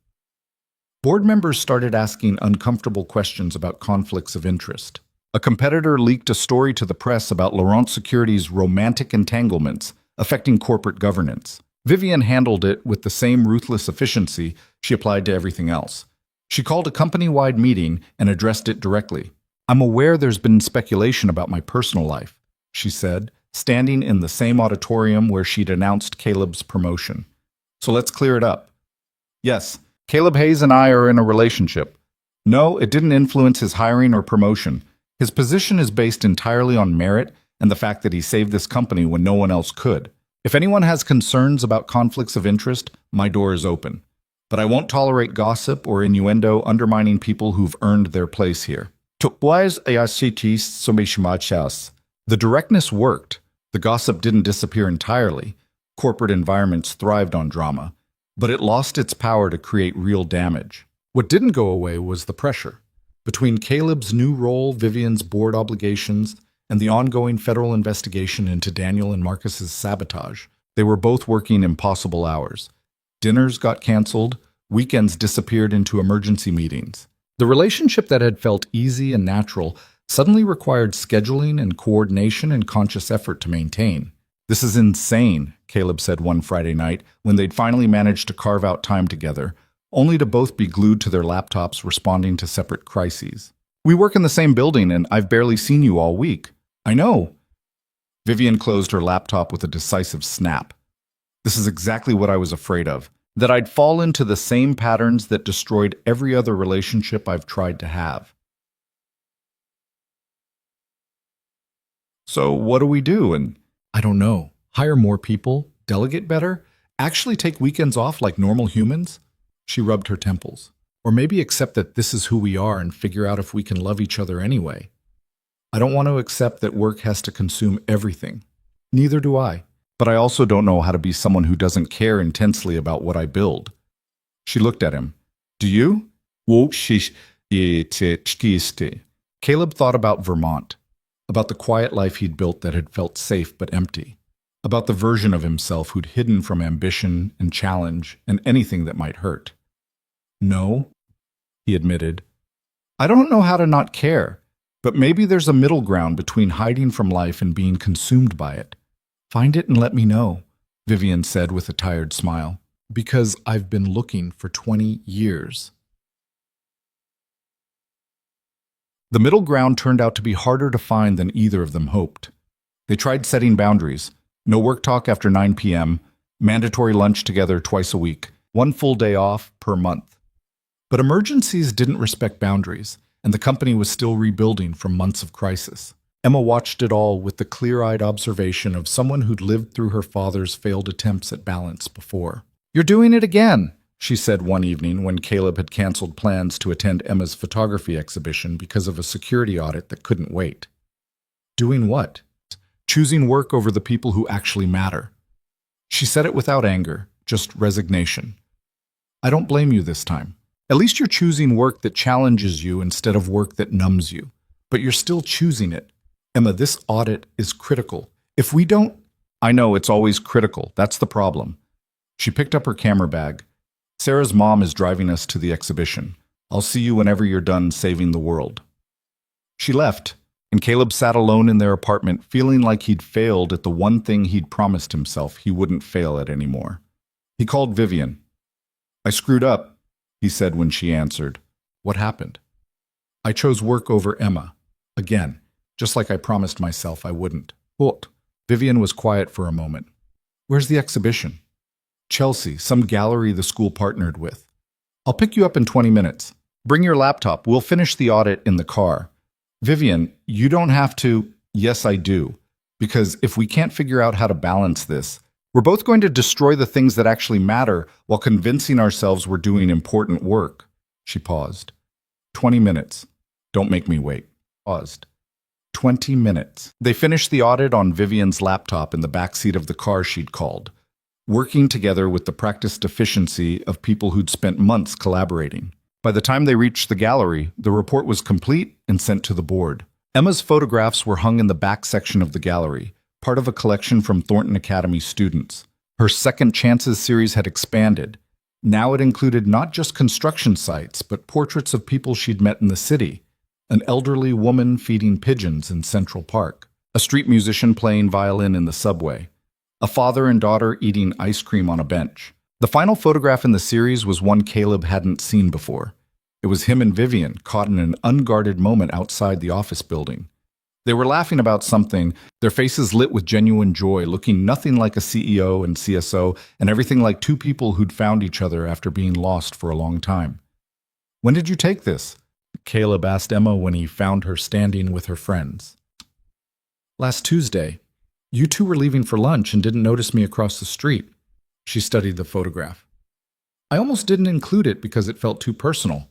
Board members started asking uncomfortable questions about conflicts of interest. A competitor leaked a story to the press about Laurent Security's romantic entanglements affecting corporate governance. Vivian handled it with the same ruthless efficiency she applied to everything else. She called a company-wide meeting and addressed it directly. I'm aware there's been speculation about my personal life, she said, standing in the same auditorium where she'd announced Caleb's promotion. So let's clear it up. Yes, Caleb Hayes and I are in a relationship. No, it didn't influence his hiring or promotion. His position is based entirely on merit and the fact that he saved this company when no one else could. If anyone has concerns about conflicts of interest, my door is open. But I won't tolerate gossip or innuendo undermining people who've earned their place here. The directness worked. The gossip didn't disappear entirely. Corporate environments thrived on drama, but it lost its power to create real damage. What didn't go away was the pressure. Between Caleb's new role, Vivian's board obligations, and the ongoing federal investigation into Daniel and Marcus's sabotage, they were both working impossible hours. Dinners got canceled, weekends disappeared into emergency meetings. The relationship that had felt easy and natural suddenly required scheduling and coordination and conscious effort to maintain. This is insane, Caleb said one Friday night when they'd finally managed to carve out time together, only to both be glued to their laptops responding to separate crises. We work in the same building and I've barely seen you all week. I know. Vivian closed her laptop with a decisive snap. This is exactly what I was afraid of. That I'd fall into the same patterns that destroyed every other relationship I've tried to have. So what do we do? And I don't know. Hire more people? Delegate better? Actually take weekends off like normal humans? She rubbed her temples. Or maybe accept that this is who we are and figure out if we can love each other anyway. I don't want to accept that work has to consume everything. Neither do I. But I also don't know how to be someone who doesn't care intensely about what I build. She looked at him. Do you? Caleb thought about Vermont, about the quiet life he'd built that had felt safe but empty, about the version of himself who'd hidden from ambition and challenge and anything that might hurt. No, he admitted. I don't know how to not care, but maybe there's a middle ground between hiding from life and being consumed by it. Find it and let me know, Vivian said with a tired smile, because I've been looking for 20 years. The middle ground turned out to be harder to find than either of them hoped. They tried setting boundaries, No work talk after 9 p.m., mandatory lunch together twice a week, one full day off per month. But emergencies didn't respect boundaries, and the company was still rebuilding from months of crisis. Emma watched it all with the clear-eyed observation of someone who'd lived through her father's failed attempts at balance before. "You're doing it again," she said one evening when Caleb had canceled plans to attend Emma's photography exhibition because of a security audit that couldn't wait. "Doing what?" "Choosing work over the people who actually matter." She said it without anger, just resignation. "I don't blame you this time. At least you're choosing work that challenges you instead of work that numbs you. But you're still choosing it. Emma, this audit is critical. If we don't—" "I know, it's always critical. That's the problem." She picked up her camera bag. "Sarah's mom is driving us to the exhibition. I'll see you whenever you're done saving the world." She left, and Caleb sat alone in their apartment, feeling like he'd failed at the one thing he'd promised himself he wouldn't fail at anymore. He called Vivian. "I screwed up," he said when she answered. "What happened?" "I chose work over Emma. Again, just like I promised myself I wouldn't." "What?" Vivian was quiet for a moment. "Where's the exhibition?" "Chelsea, some gallery the school partnered with." "I'll pick you up in 20 minutes. Bring your laptop. We'll finish the audit in the car." "Vivian, you don't have to—" "Yes, I do. Because if we can't figure out how to balance this, we're both going to destroy the things that actually matter while convincing ourselves we're doing important work." She paused. 20 minutes. Don't make me wait. Paused. 20 minutes. They finished the audit on Vivian's laptop in the backseat of the car she'd called, working together with the practiced efficiency of people who'd spent months collaborating. By the time they reached the gallery, the report was complete and sent to the board. Emma's photographs were hung in the back section of the gallery, part of a collection from Thornton Academy students. Her Second Chances series had expanded. Now it included not just construction sites, but portraits of people she'd met in the city. An elderly woman feeding pigeons in Central Park, a street musician playing violin in the subway, a father and daughter eating ice cream on a bench. The final photograph in the series was one Caleb hadn't seen before. It was him and Vivian, caught in an unguarded moment outside the office building. They were laughing about something, their faces lit with genuine joy, looking nothing like a CEO and CSO, and everything like two people who'd found each other after being lost for a long time. "When did you take this?" Caleb asked Emma when he found her standing with her friends. "Last Tuesday. You two were leaving for lunch and didn't notice me across the street." She studied the photograph. "I almost didn't include it because it felt too personal.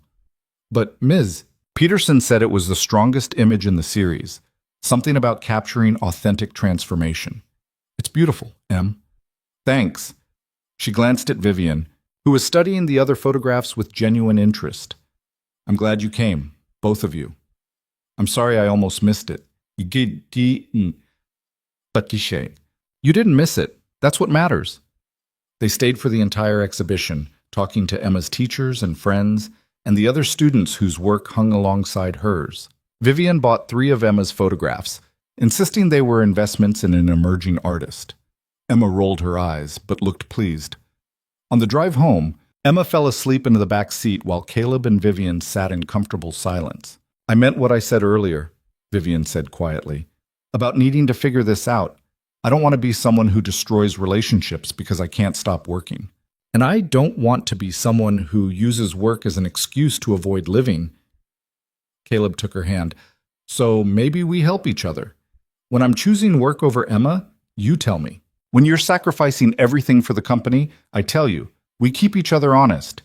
But Ms. Peterson said it was the strongest image in the series. Something about capturing authentic transformation. It's beautiful, Em." "Thanks." She glanced at Vivian, who was studying the other photographs with genuine interest. "I'm glad you came, both of you. I'm sorry I almost missed it. You didn't miss it. That's what matters." They stayed for the entire exhibition, talking to Emma's teachers and friends, and the other students whose work hung alongside hers. Vivian bought 3 of Emma's photographs, insisting they were investments in an emerging artist. Emma rolled her eyes, but looked pleased. On the drive home, Emma fell asleep into the back seat while Caleb and Vivian sat in comfortable silence. "I meant what I said earlier," Vivian said quietly, "about needing to figure this out. I don't want to be someone who destroys relationships because I can't stop working. And I don't want to be someone who uses work as an excuse to avoid living." Caleb took her hand. "So maybe we help each other. When I'm choosing work over Emma, you tell me. When you're sacrificing everything for the company, I tell you. We keep each other honest.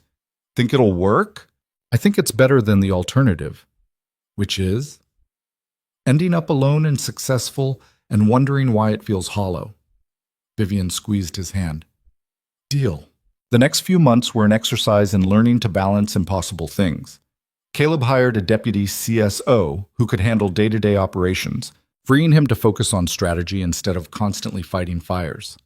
Think it'll work?" "I think it's better than the alternative." "Which is?" "Ending up alone and successful and wondering why it feels hollow." Vivian squeezed his hand. "Deal." The next few months were an exercise in learning to balance impossible things. Caleb hired a deputy CSO who could handle day-to-day operations, freeing him to focus on strategy instead of constantly fighting fires.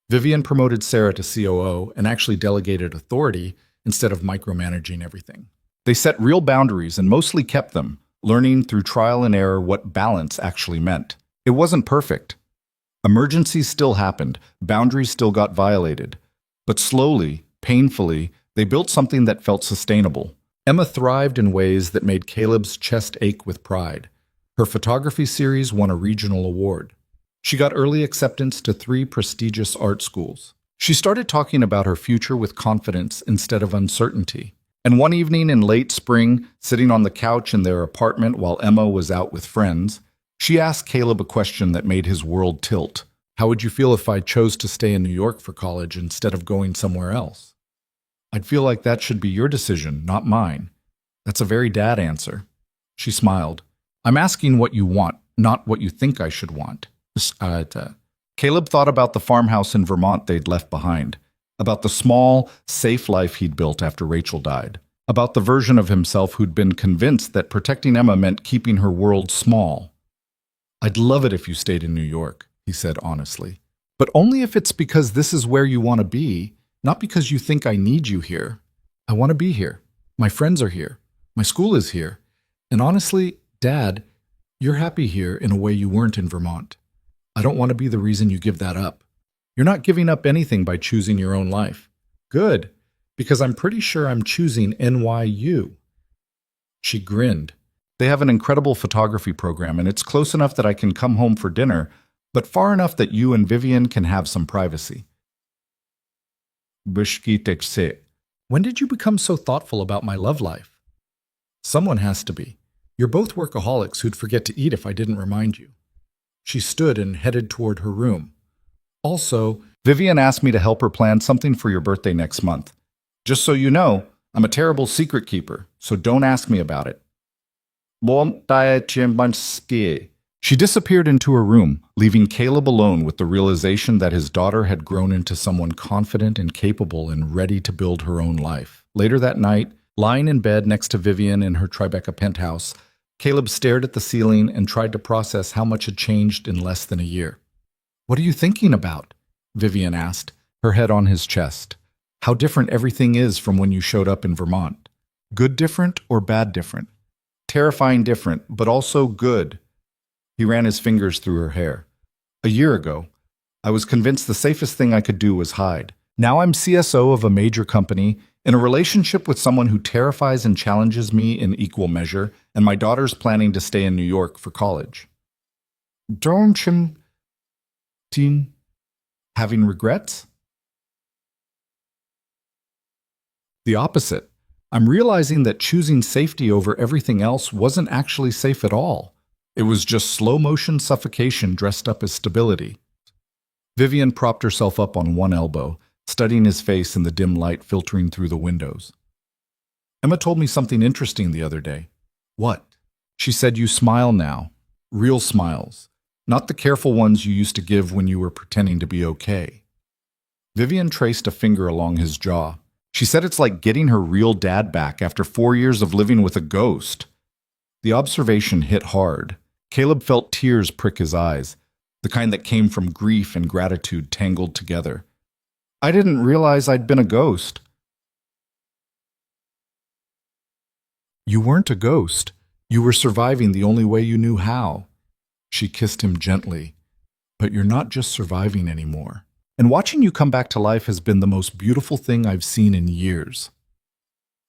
Vivian promoted Sarah to COO and actually delegated authority instead of micromanaging everything. They set real boundaries and mostly kept them, learning through trial and error what balance actually meant. It wasn't perfect. Emergencies still happened, boundaries still got violated. But slowly, painfully, they built something that felt sustainable. Emma thrived in ways that made Caleb's chest ache with pride. Her photography series won a regional award. She got early acceptance to 3 prestigious art schools. She started talking about her future with confidence instead of uncertainty. And one evening in late spring, sitting on the couch in their apartment while Emma was out with friends, she asked Caleb a question that made his world tilt. How would you feel if I chose to stay in New York for college instead of going somewhere else? I'd feel like that should be your decision, not mine. That's a very dad answer. She smiled. I'm asking what you want, not what you think I should want. Caleb thought about the farmhouse in Vermont they'd left behind, about the small, safe life he'd built after Rachel died, about the version of himself who'd been convinced that protecting Emma meant keeping her world small. I'd love it if you stayed in New York, he said honestly, but only if it's because this is where you want to be, not because you think I need you here. I want to be here. My friends are here. My school is here. And honestly, Dad, you're happy here in a way you weren't in Vermont. I don't want to be the reason you give that up. You're not giving up anything by choosing your own life. Good, because I'm pretty sure I'm choosing NYU. She grinned. They have an incredible photography program, and it's close enough that I can come home for dinner, but far enough that you and Vivian can have some privacy. When did you become so thoughtful about my love life? Someone has to be. You're both workaholics who'd forget to eat if I didn't remind you. She stood and headed toward her room. Also, Vivian asked me to help her plan something for your birthday next month. Just so you know, I'm a terrible secret keeper, so don't ask me about it. She disappeared into her room, leaving Caleb alone with the realization that his daughter had grown into someone confident and capable and ready to build her own life. Later that night, lying in bed next to Vivian in her Tribeca penthouse, Caleb stared at the ceiling and tried to process how much had changed in less than a year. What are you thinking about? Vivian asked, her head on his chest. How different everything is from when you showed up in Vermont. Good different or bad different? Terrifying different, but also good. He ran his fingers through her hair. A year ago, I was convinced the safest thing I could do was hide. Now I'm CSO of a major company, in a relationship with someone who terrifies and challenges me in equal measure, and my daughter's planning to stay in New York for college. Don't you having regrets? The opposite. I'm realizing that choosing safety over everything else wasn't actually safe at all. It was just slow-motion suffocation dressed up as stability. Vivian propped herself up on one elbow, studying his face in the dim light filtering through the windows. Emma told me something interesting the other day. What? She said you smile now. Real smiles. Not the careful ones you used to give when you were pretending to be okay. Vivian traced a finger along his jaw. She said it's like getting her real dad back after 4 years of living with a ghost. The observation hit hard. Caleb felt tears prick his eyes, the kind that came from grief and gratitude tangled together. I didn't realize I'd been a ghost. You weren't a ghost. You were surviving the only way you knew how. She kissed him gently. But you're not just surviving anymore. And watching you come back to life has been the most beautiful thing I've seen in years.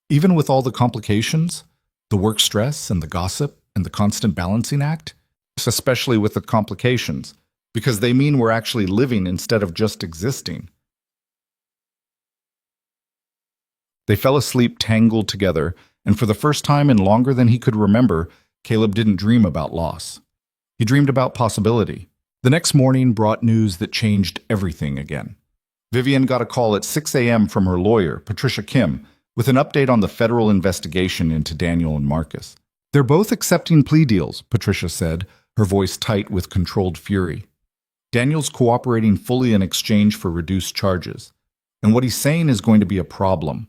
Even with all the complications, the work stress and the gossip and the constant balancing act, especially with the complications, because they mean we're actually living instead of just existing. They fell asleep tangled together, and for the first time in longer than he could remember, Caleb didn't dream about loss. He dreamed about possibility. The next morning brought news that changed everything again. Vivian got a call at 6 a.m. from her lawyer, Patricia Kim, with an update on the federal investigation into Daniel and Marcus. They're both accepting plea deals, Patricia said, her voice tight with controlled fury. Daniel's cooperating fully in exchange for reduced charges. And what he's saying is going to be a problem.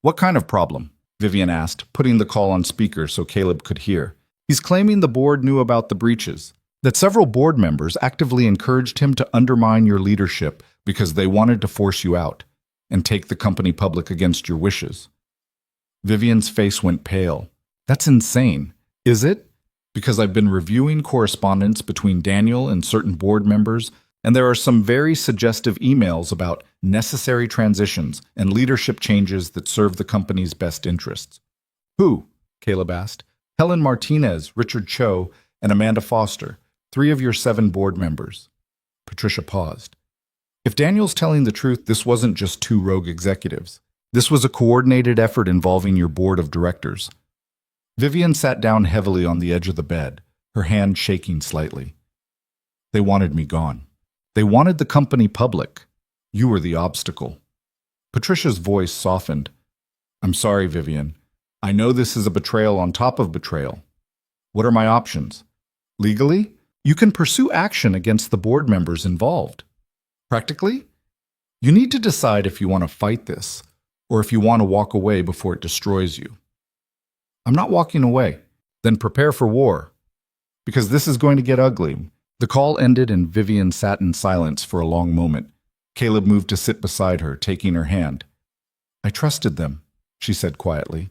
What kind of problem? Vivian asked, putting the call on speaker so Caleb could hear. He's claiming the board knew about the breaches, that several board members actively encouraged him to undermine your leadership because they wanted to force you out and take the company public against your wishes. Vivian's face went pale. That's insane. Is it? Because I've been reviewing correspondence between Daniel and certain board members, and there are some very suggestive emails about necessary transitions and leadership changes that serve the company's best interests. Who? Caleb asked. Helen Martinez, Richard Cho, and Amanda Foster, 3 of your 7 board members. Patricia paused. If Daniel's telling the truth, this wasn't just 2 rogue executives. This was a coordinated effort involving your board of directors. Vivian sat down heavily on the edge of the bed, her hand shaking slightly. They wanted me gone. They wanted the company public. You were the obstacle. Patricia's voice softened. I'm sorry, Vivian. I know this is a betrayal on top of betrayal. What are my options? Legally, you can pursue action against the board members involved. Practically, you need to decide if you want to fight this or if you want to walk away before it destroys you. I'm not walking away. Then prepare for war, because this is going to get ugly. The call ended and Vivian sat in silence for a long moment. Caleb moved to sit beside her, taking her hand. I trusted them, she said quietly.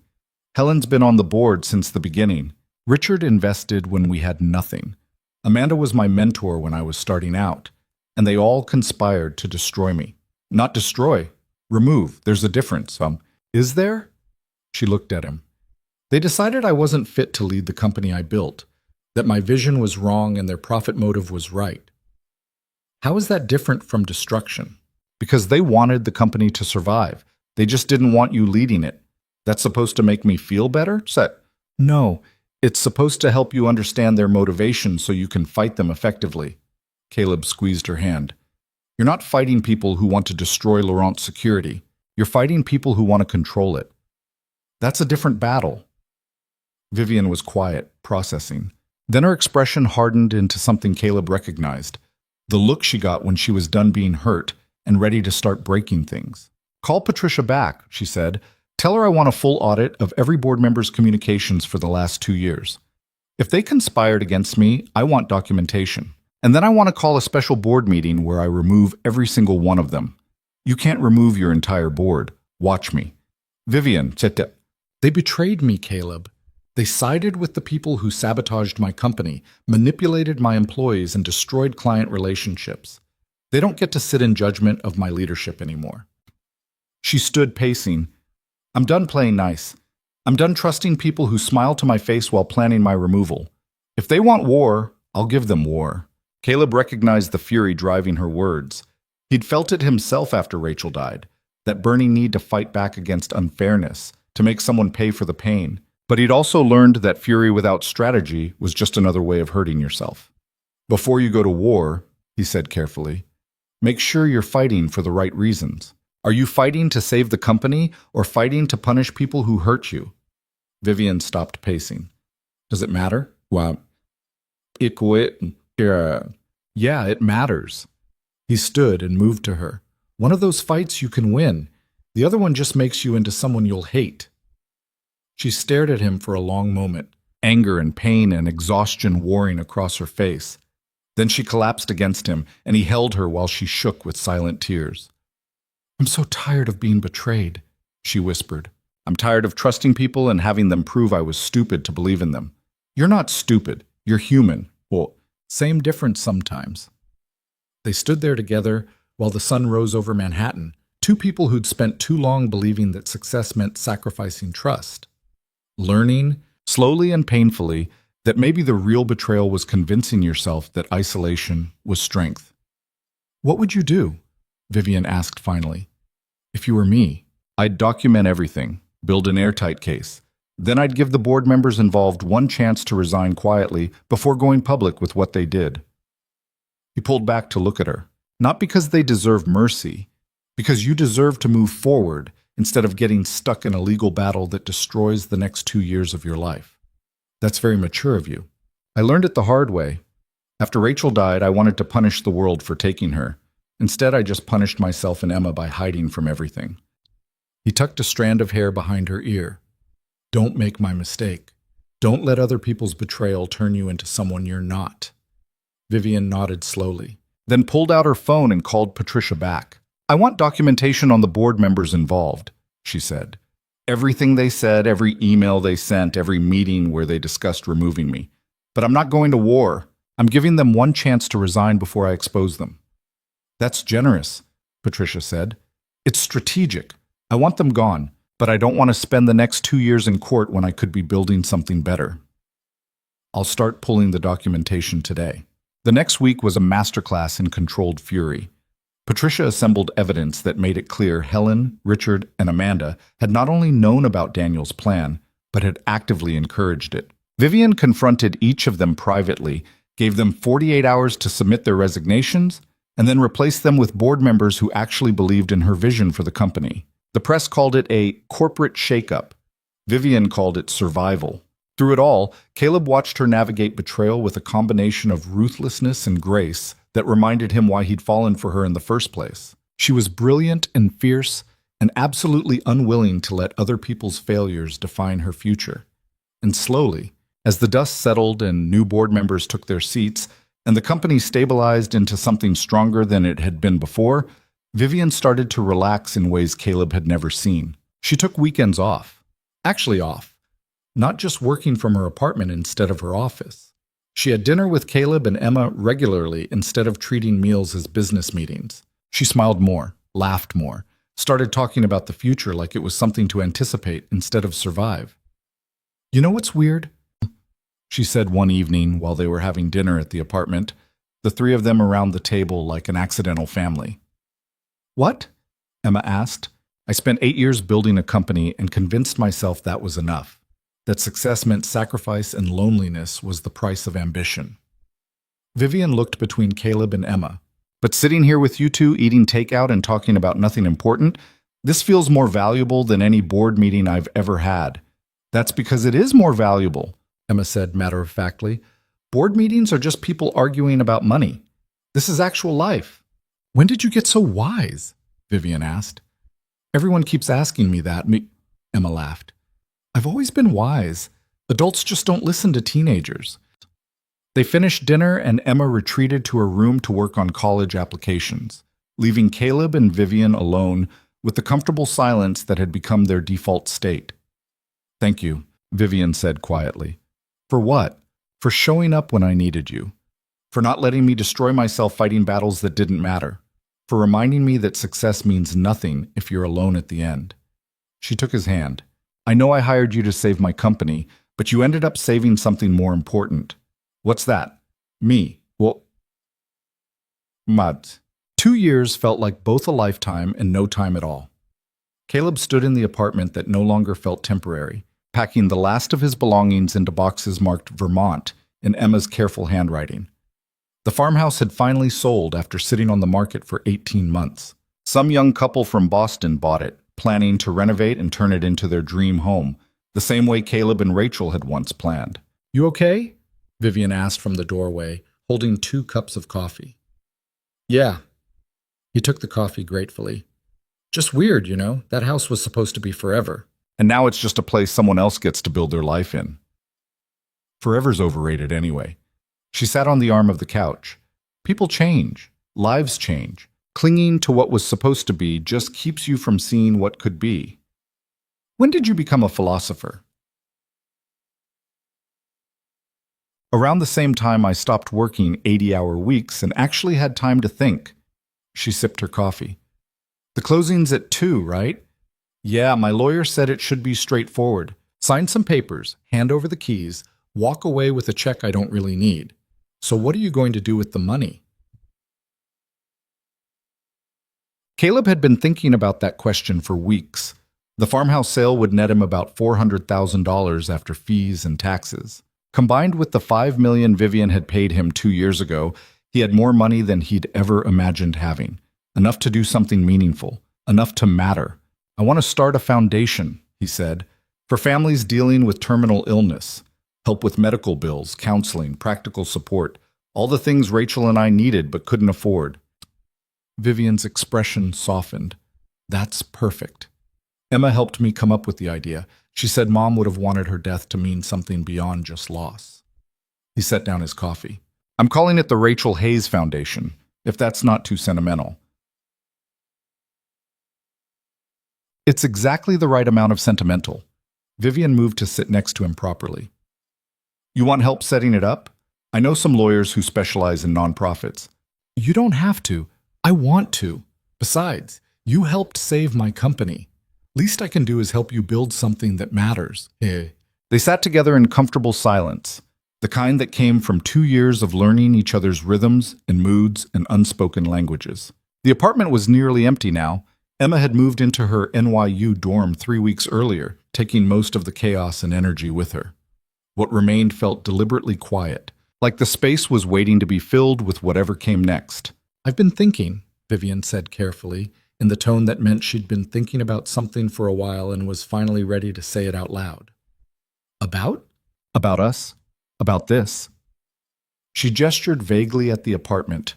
Helen's been on the board since the beginning. Richard invested when we had nothing. Amanda was my mentor when I was starting out, and they all conspired to destroy me. Not destroy, remove. There's a difference. Is there? She looked at him. They decided I wasn't fit to lead the company I built, that my vision was wrong and their profit motive was right. How is that different from destruction? Because they wanted the company to survive. They just didn't want you leading it. That's supposed to make me feel better? No, it's supposed to help you understand their motivation so you can fight them effectively. Caleb squeezed her hand. You're not fighting people who want to destroy Laurent's security. You're fighting people who want to control it. That's a different battle. Vivian was quiet, processing. Then her expression hardened into something Caleb recognized. The look she got when she was done being hurt and ready to start breaking things. Call Patricia back, she said. Tell her I want a full audit of every board member's communications for the last 2 years. If they conspired against me, I want documentation. And then I want to call a special board meeting where I remove every single one of them. You can't remove your entire board. Watch me. Vivian, they betrayed me, Caleb. They sided with the people who sabotaged my company, manipulated my employees, and destroyed client relationships. They don't get to sit in judgment of my leadership anymore. She stood pacing. I'm done playing nice. I'm done trusting people who smile to my face while planning my removal. If they want war, I'll give them war. Caleb recognized the fury driving her words. He'd felt it himself after Rachel died, that burning need to fight back against unfairness, to make someone pay for the pain. But he'd also learned that fury without strategy was just another way of hurting yourself. Before you go to war, he said carefully, make sure you're fighting for the right reasons. Are you fighting to save the company or fighting to punish people who hurt you? Vivian stopped pacing. Does it matter? Well, yeah, it matters. He stood and moved to her. One of those fights you can win. The other one just makes you into someone you'll hate. She stared at him for a long moment, anger and pain and exhaustion warring across her face. Then she collapsed against him, and he held her while she shook with silent tears. I'm so tired of being betrayed, she whispered. I'm tired of trusting people and having them prove I was stupid to believe in them. You're not stupid. You're human. Well, same difference sometimes. They stood there together while the sun rose over Manhattan, 2 people who'd spent too long believing that success meant sacrificing trust. Learning, slowly and painfully, that maybe the real betrayal was convincing yourself that isolation was strength. What would you do? Vivian asked finally. If you were me, I'd document everything, build an airtight case. Then I'd give the board members involved one chance to resign quietly before going public with what they did. He pulled back to look at her, not because they deserve mercy, because you deserve to move forward instead of getting stuck in a legal battle that destroys the next 2 years of your life. That's very mature of you. I learned it the hard way. After Rachel died, I wanted to punish the world for taking her. Instead, I just punished myself and Emma by hiding from everything. He tucked a strand of hair behind her ear. Don't make my mistake. Don't let other people's betrayal turn you into someone you're not. Vivian nodded slowly, then pulled out her phone and called Patricia back. I want documentation on the board members involved, she said. Everything they said, every email they sent, every meeting where they discussed removing me. But I'm not going to war. I'm giving them one chance to resign before I expose them. That's generous, Patricia said. It's strategic. I want them gone, but I don't want to spend the next 2 years in court when I could be building something better. I'll start pulling the documentation today. The next week was a masterclass in controlled fury. Patricia assembled evidence that made it clear Helen, Richard, and Amanda had not only known about Daniel's plan, but had actively encouraged it. Vivian confronted each of them privately, gave them 48 hours to submit their resignations, and then replaced them with board members who actually believed in her vision for the company. The press called it a corporate shakeup. Vivian called it survival. Through it all, Caleb watched her navigate betrayal with a combination of ruthlessness and grace that reminded him why he'd fallen for her in the first place. She was brilliant and fierce and absolutely unwilling to let other people's failures define her future. And slowly, as the dust settled and new board members took their seats, and the company stabilized into something stronger than it had been before, Vivian started to relax in ways Caleb had never seen. She took weekends off. Actually off. Not just working from her apartment instead of her office. She had dinner with Caleb and Emma regularly instead of treating meals as business meetings. She smiled more, laughed more, started talking about the future like it was something to anticipate instead of survive. "You know what's weird?" she said one evening while they were having dinner at the apartment, the three of them around the table like an accidental family. "What?" Emma asked. "I spent 8 years building a company and convinced myself that was enough. That success meant sacrifice and loneliness was the price of ambition." Vivian looked between Caleb and Emma. "But sitting here with you two, eating takeout and talking about nothing important, this feels more valuable than any board meeting I've ever had." "That's because it is more valuable," Emma said matter-of-factly. "Board meetings are just people arguing about money. This is actual life." "When did you get so wise?" Vivian asked. "Everyone keeps asking me that." Emma laughed. "I've always been wise. Adults just don't listen to teenagers." They finished dinner and Emma retreated to her room to work on college applications, leaving Caleb and Vivian alone with the comfortable silence that had become their default state. "Thank you," Vivian said quietly. "For what?" "For showing up when I needed you. For not letting me destroy myself fighting battles that didn't matter. For reminding me that success means nothing if you're alone at the end." She took his hand. "I know I hired you to save my company, but you ended up saving something more important." "What's that?" "Me." "Well, Mud." 2 years felt like both a lifetime and no time at all. Caleb stood in the apartment that no longer felt temporary, packing the last of his belongings into boxes marked Vermont in Emma's careful handwriting. The farmhouse had finally sold after sitting on the market for 18 months. Some young couple from Boston bought it, planning to renovate and turn it into their dream home, the same way Caleb and Rachel had once planned. "You okay?" Vivian asked from the doorway, holding 2 cups of coffee. "Yeah." He took the coffee gratefully. "Just weird, you know? That house was supposed to be forever. And now it's just a place someone else gets to build their life in." "Forever's overrated anyway." She sat on the arm of the couch. "People change. Lives change. Clinging to what was supposed to be just keeps you from seeing what could be." "When did you become a philosopher?" "Around the same time I stopped working 80-hour weeks and actually had time to think." She sipped her coffee. "The closing's at 2, right?" "Yeah, my lawyer said it should be straightforward. Sign some papers, hand over the keys, walk away with a check I don't really need. So what are you going to do with the money?" Caleb had been thinking about that question for weeks. The farmhouse sale would net him about $400,000 after fees and taxes. Combined with the $5 million Vivian had paid him 2 years ago, he had more money than he'd ever imagined having. Enough to do something meaningful. Enough to matter. "I want to start a foundation," he said, "for families dealing with terminal illness. Help with medical bills, counseling, practical support. All the things Rachel and I needed but couldn't afford." Vivian's expression softened. "That's perfect. Emma helped me come up with the idea. She said Mom would have wanted her death to mean something beyond just loss." He set down his coffee. "I'm calling it the Rachel Hayes Foundation, if that's not too sentimental." "It's exactly the right amount of sentimental." Vivian moved to sit next to him properly. "You want help setting it up? I know some lawyers who specialize in nonprofits." "You don't have to. I want to. Besides, you helped save my company. Least I can do is help you build something that matters." They sat together in comfortable silence. The kind that came from 2 years of learning each other's rhythms and moods and unspoken languages. The apartment was nearly empty now. Emma had moved into her NYU dorm 3 weeks earlier, taking most of the chaos and energy with her. What remained felt deliberately quiet, like the space was waiting to be filled with whatever came next. "I've been thinking," Vivian said carefully, in the tone that meant she'd been thinking about something for a while and was finally ready to say it out loud. "About?" "About us. About this." She gestured vaguely at the apartment,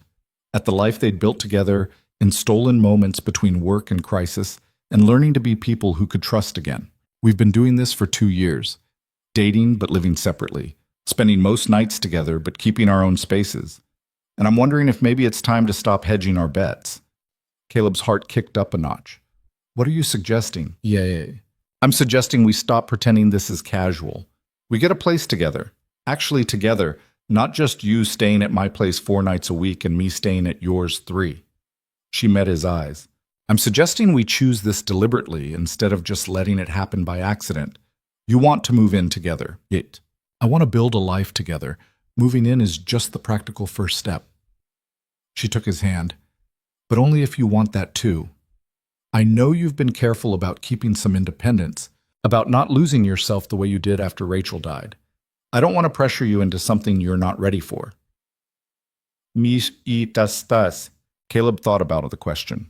at the life they'd built together in stolen moments between work and crisis, and learning to be people who could trust again. "We've been doing this for 2 years, dating but living separately, spending most nights together but keeping our own spaces. And I'm wondering if maybe it's time to stop hedging our bets." Caleb's heart kicked up a notch. "What are you suggesting?" "Yeah. I'm suggesting we stop pretending this is casual. We get a place together. Actually together, not just you staying at my place 4 nights a week and me staying at yours 3. She met his eyes. "I'm suggesting we choose this deliberately instead of just letting it happen by accident. You want to move in together. I want to build a life together. Moving in is just the practical first step." She took his hand. "But only if you want that too. I know you've been careful about keeping some independence, about not losing yourself the way you did after Rachel died. I don't want to pressure you into something you're not ready for." "Mis y tas." Caleb thought about the question.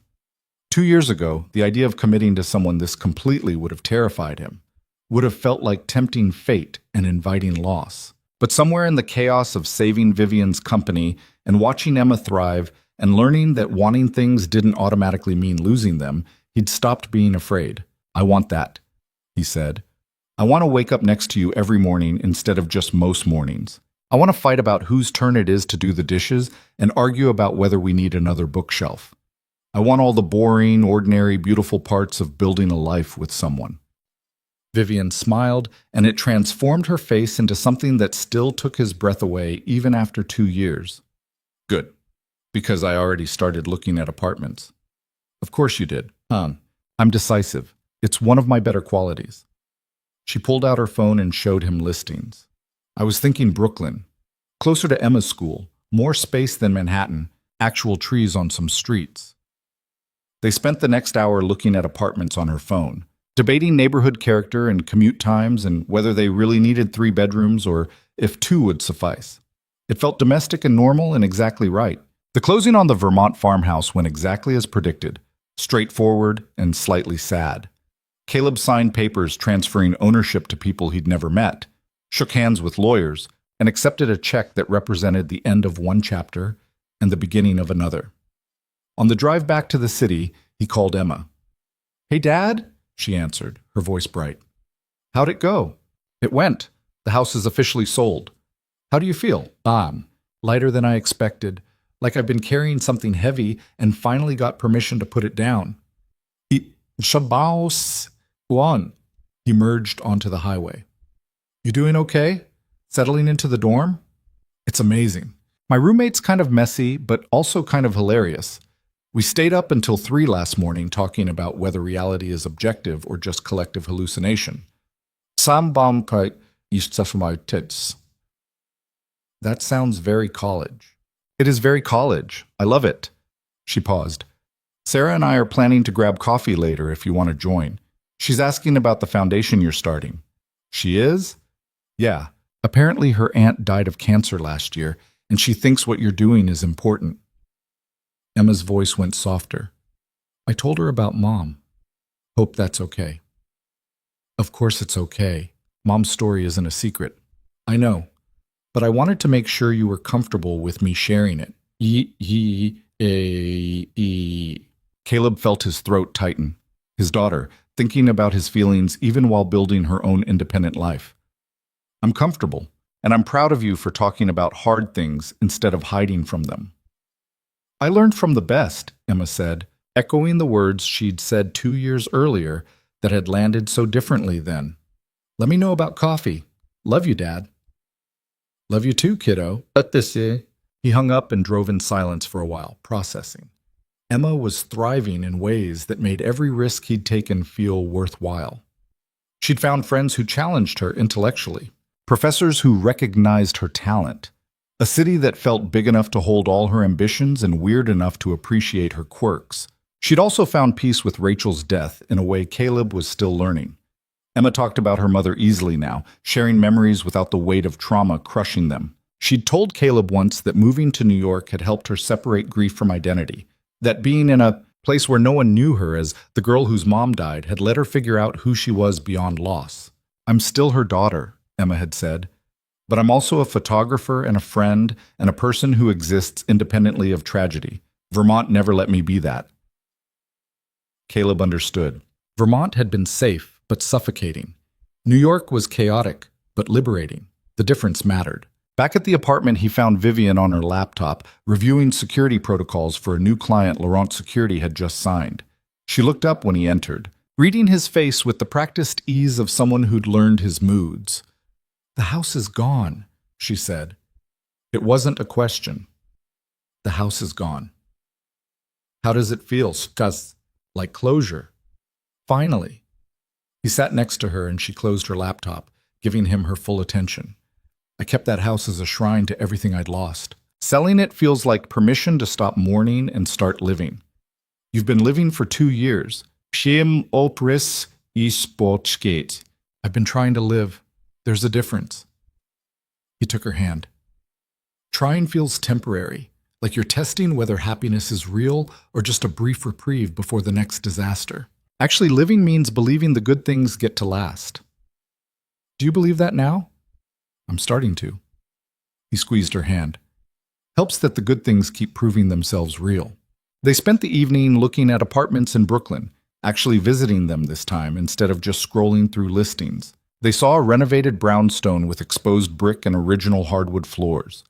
2 years ago, the idea of committing to someone this completely would have terrified him, would have felt like tempting fate and inviting loss. But somewhere in the chaos of saving Vivian's company and watching Emma thrive and learning that wanting things didn't automatically mean losing them, he'd stopped being afraid. "I want that," he said. "I want to wake up next to you every morning instead of just most mornings. I want to fight about whose turn it is to do the dishes and argue about whether we need another bookshelf. I want all the boring, ordinary, beautiful parts of building a life with someone." Vivian smiled, and it transformed her face into something that still took his breath away even after 2 years. "Good, because I already started looking at apartments." "Of course you did. I'm decisive. It's one of my better qualities." She pulled out her phone and showed him listings. "I was thinking Brooklyn. Closer to Emma's school, more space than Manhattan, actual trees on some streets." They spent the next hour looking at apartments on her phone, debating neighborhood character and commute times and whether they really needed 3 bedrooms or if 2 would suffice. It felt domestic and normal and exactly right. The closing on the Vermont farmhouse went exactly as predicted, straightforward and slightly sad. Caleb signed papers transferring ownership to people he'd never met, shook hands with lawyers, and accepted a check that represented the end of one chapter and the beginning of another. On the drive back to the city, he called Emma. "Hey, Dad," she answered, her voice bright. "How'd it go?" "It went. The house is officially sold." "How do you feel?" Lighter than I expected, like I've been carrying something heavy and finally got permission to put it down." Shabaos one. He merged onto the highway. "You doing okay? Settling into the dorm?" "It's amazing. My roommate's kind of messy, but also kind of hilarious. We stayed up until 3 last morning talking about whether reality is objective or just collective hallucination." "That sounds very college." "It is very college. I love it." She paused. "Sarah and I are planning to grab coffee later if you want to join. She's asking about the foundation you're starting." "She is?" "Yeah. Apparently her aunt died of cancer last year, and she thinks what you're doing is important." Emma's voice went softer. "I told her about Mom. Hope that's okay." "Of course it's okay. Mom's story isn't a secret." "I know. But I wanted to make sure you were comfortable with me sharing it." Caleb felt his throat tighten. His daughter, thinking about his feelings even while building her own independent life. "I'm comfortable, and I'm proud of you for talking about hard things instead of hiding from them." "I learned from the best," Emma said, echoing the words she'd said 2 years earlier that had landed so differently then. "Let me know about coffee. Love you, Dad." "Love you too, kiddo." He hung up and drove in silence for a while, processing. Emma was thriving in ways that made every risk he'd taken feel worthwhile. She'd found friends who challenged her intellectually, professors who recognized her talent, a city that felt big enough to hold all her ambitions and weird enough to appreciate her quirks. She'd also found peace with Rachel's death in a way Caleb was still learning. Emma talked about her mother easily now, sharing memories without the weight of trauma crushing them. She'd told Caleb once that moving to New York had helped her separate grief from identity, that being in a place where no one knew her as the girl whose mom died had let her figure out who she was beyond loss. "I'm still her daughter," Emma had said, "but I'm also a photographer and a friend and a person who exists independently of tragedy. Vermont never let me be that." Caleb understood. Vermont had been safe, but suffocating. New York was chaotic, but liberating. The difference mattered. Back at the apartment, he found Vivian on her laptop, reviewing security protocols for a new client Laurent Security had just signed. She looked up when he entered, reading his face with the practiced ease of someone who'd learned his moods. "The house is gone," she said. It wasn't a question. "The house is gone." "How does it feel?" "Skaz, like closure." "Finally." He sat next to her and she closed her laptop, giving him her full attention. "I kept that house as a shrine to everything I'd lost. Selling it feels like permission to stop mourning and start living. You've been living for 2 years. Shim opris ispotskate. I've been trying to live. There's a difference." He took her hand. "Trying feels temporary, like you're testing whether happiness is real or just a brief reprieve before the next disaster. Actually, living means believing the good things get to last." "Do you believe that now?" "I'm starting to." He squeezed her hand. "Helps that the good things keep proving themselves real." They spent the evening looking at apartments in Brooklyn, actually visiting them this time instead of just scrolling through listings. They saw a renovated brownstone with exposed brick and original hardwood floors,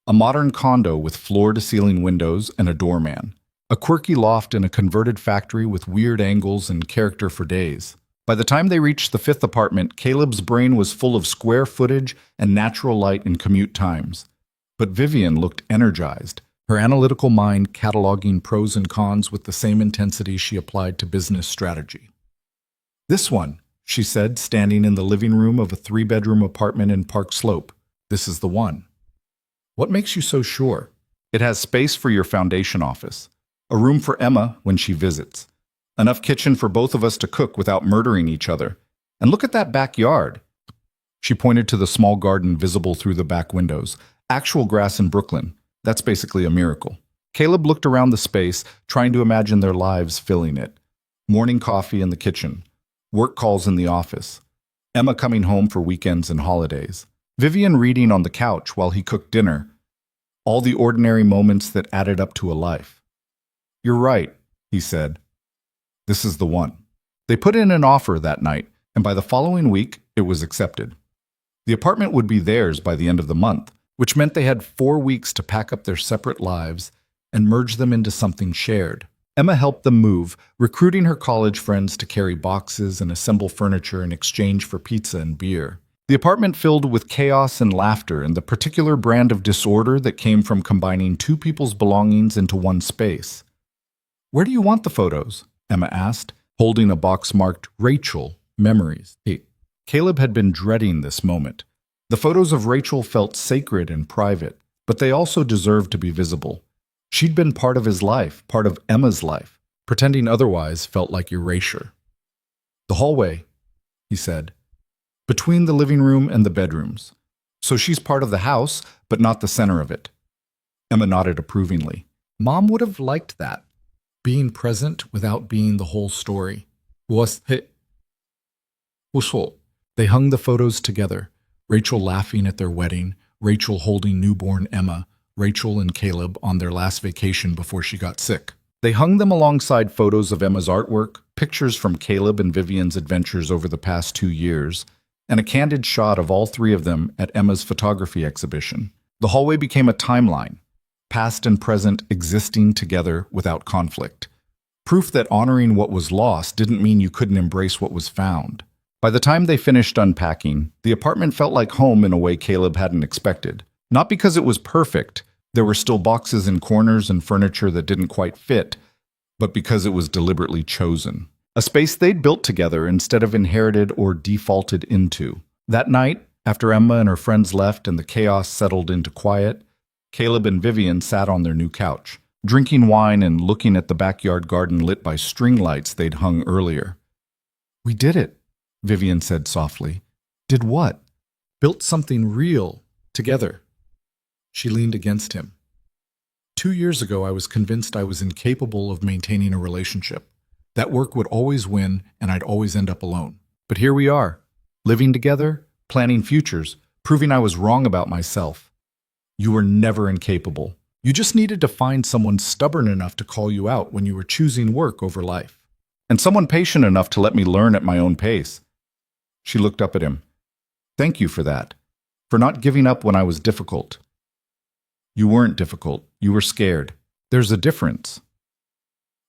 a modern condo with floor-to-ceiling windows and a doorman, a quirky loft in a converted factory with weird angles and character for days. By the time they reached the 5th apartment, Caleb's brain was full of square footage and natural light in commute times. But Vivian looked energized, her analytical mind cataloging pros and cons with the same intensity she applied to business strategy. "This one," she said, standing in the living room of a 3-bedroom apartment in Park Slope. "This is the one." "What makes you so sure?" "It has space for your foundation office, a room for Emma when she visits, enough kitchen for both of us to cook without murdering each other. And look at that backyard." She pointed to the small garden visible through the back windows. "Actual grass in Brooklyn. That's basically a miracle." Caleb looked around the space, trying to imagine their lives filling it. Morning coffee in the kitchen, work calls in the office, Emma coming home for weekends and holidays, Vivian reading on the couch while he cooked dinner. All the ordinary moments that added up to a life. "You're right," he said. "This is the one." They put in an offer that night, and by the following week, it was accepted. The apartment would be theirs by the end of the month, which meant they had 4 weeks to pack up their separate lives and merge them into something shared. Emma helped them move, recruiting her college friends to carry boxes and assemble furniture in exchange for pizza and beer. The apartment filled with chaos and laughter and the particular brand of disorder that came from combining 2 people's belongings into one space. "Where do you want the photos?" Emma asked, holding a box marked Rachel, Memories. Caleb had been dreading this moment. The photos of Rachel felt sacred and private, but they also deserved to be visible. She'd been part of his life, part of Emma's life. Pretending otherwise felt like erasure. "The hallway," he said, "between the living room and the bedrooms. So she's part of the house, but not the center of it." Emma nodded approvingly. Mom would have liked that. Being present without being the whole story. They hung the photos together, Rachel laughing at their wedding, Rachel holding newborn Emma, Rachel and Caleb on their last vacation before she got sick. They hung them alongside photos of Emma's artwork, pictures from Caleb and Vivian's adventures over the past 2 years, and a candid shot of all 3 of them at Emma's photography exhibition. The hallway became a timeline, past and present existing together without conflict. Proof that honoring what was lost didn't mean you couldn't embrace what was found. By the time they finished unpacking, the apartment felt like home in a way Caleb hadn't expected. Not because it was perfect, there were still boxes in corners and furniture that didn't quite fit, but because it was deliberately chosen. A space they'd built together instead of inherited or defaulted into. That night, After Emma and her friends left and the chaos settled into quiet, Caleb and Vivian sat on their new couch, drinking wine and looking at the backyard garden lit by string lights they'd hung earlier. "We did it," Vivian said softly. "Did what?" "Built something real, together." She leaned against him. 2 years ago, I was convinced I was incapable of maintaining a relationship. That work would always win, and I'd always end up alone. But here we are, living together, planning futures, proving I was wrong about myself. You were never incapable. You just needed to find someone stubborn enough to call you out when you were choosing work over life. And someone patient enough to let me learn at my own pace. She looked up at him. "Thank you for that. For not giving up when I was difficult." "You weren't difficult. You were scared. There's a difference."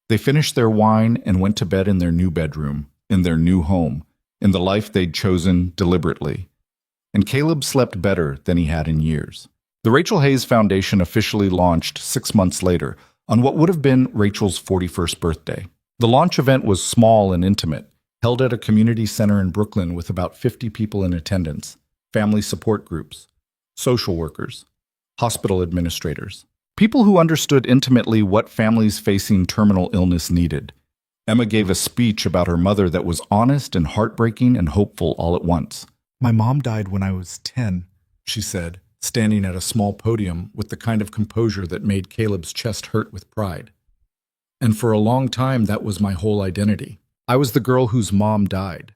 They finished their wine and went to bed in their new bedroom, in their new home, in the life they'd chosen deliberately. And Caleb slept better than he had in years. The Rachel Hayes Foundation officially launched 6 months later, on what would have been Rachel's 41st birthday. The launch event was small and intimate, held at a community center in Brooklyn with about 50 people in attendance, family support groups, social workers, hospital administrators, people who understood intimately what families facing terminal illness needed. Emma gave a speech about her mother that was honest and heartbreaking and hopeful all at once. "My mom died when I was 10, she said, standing at a small podium with the kind of composure that made Caleb's chest hurt with pride. "And for a long time, that was my whole identity. I was the girl whose mom died.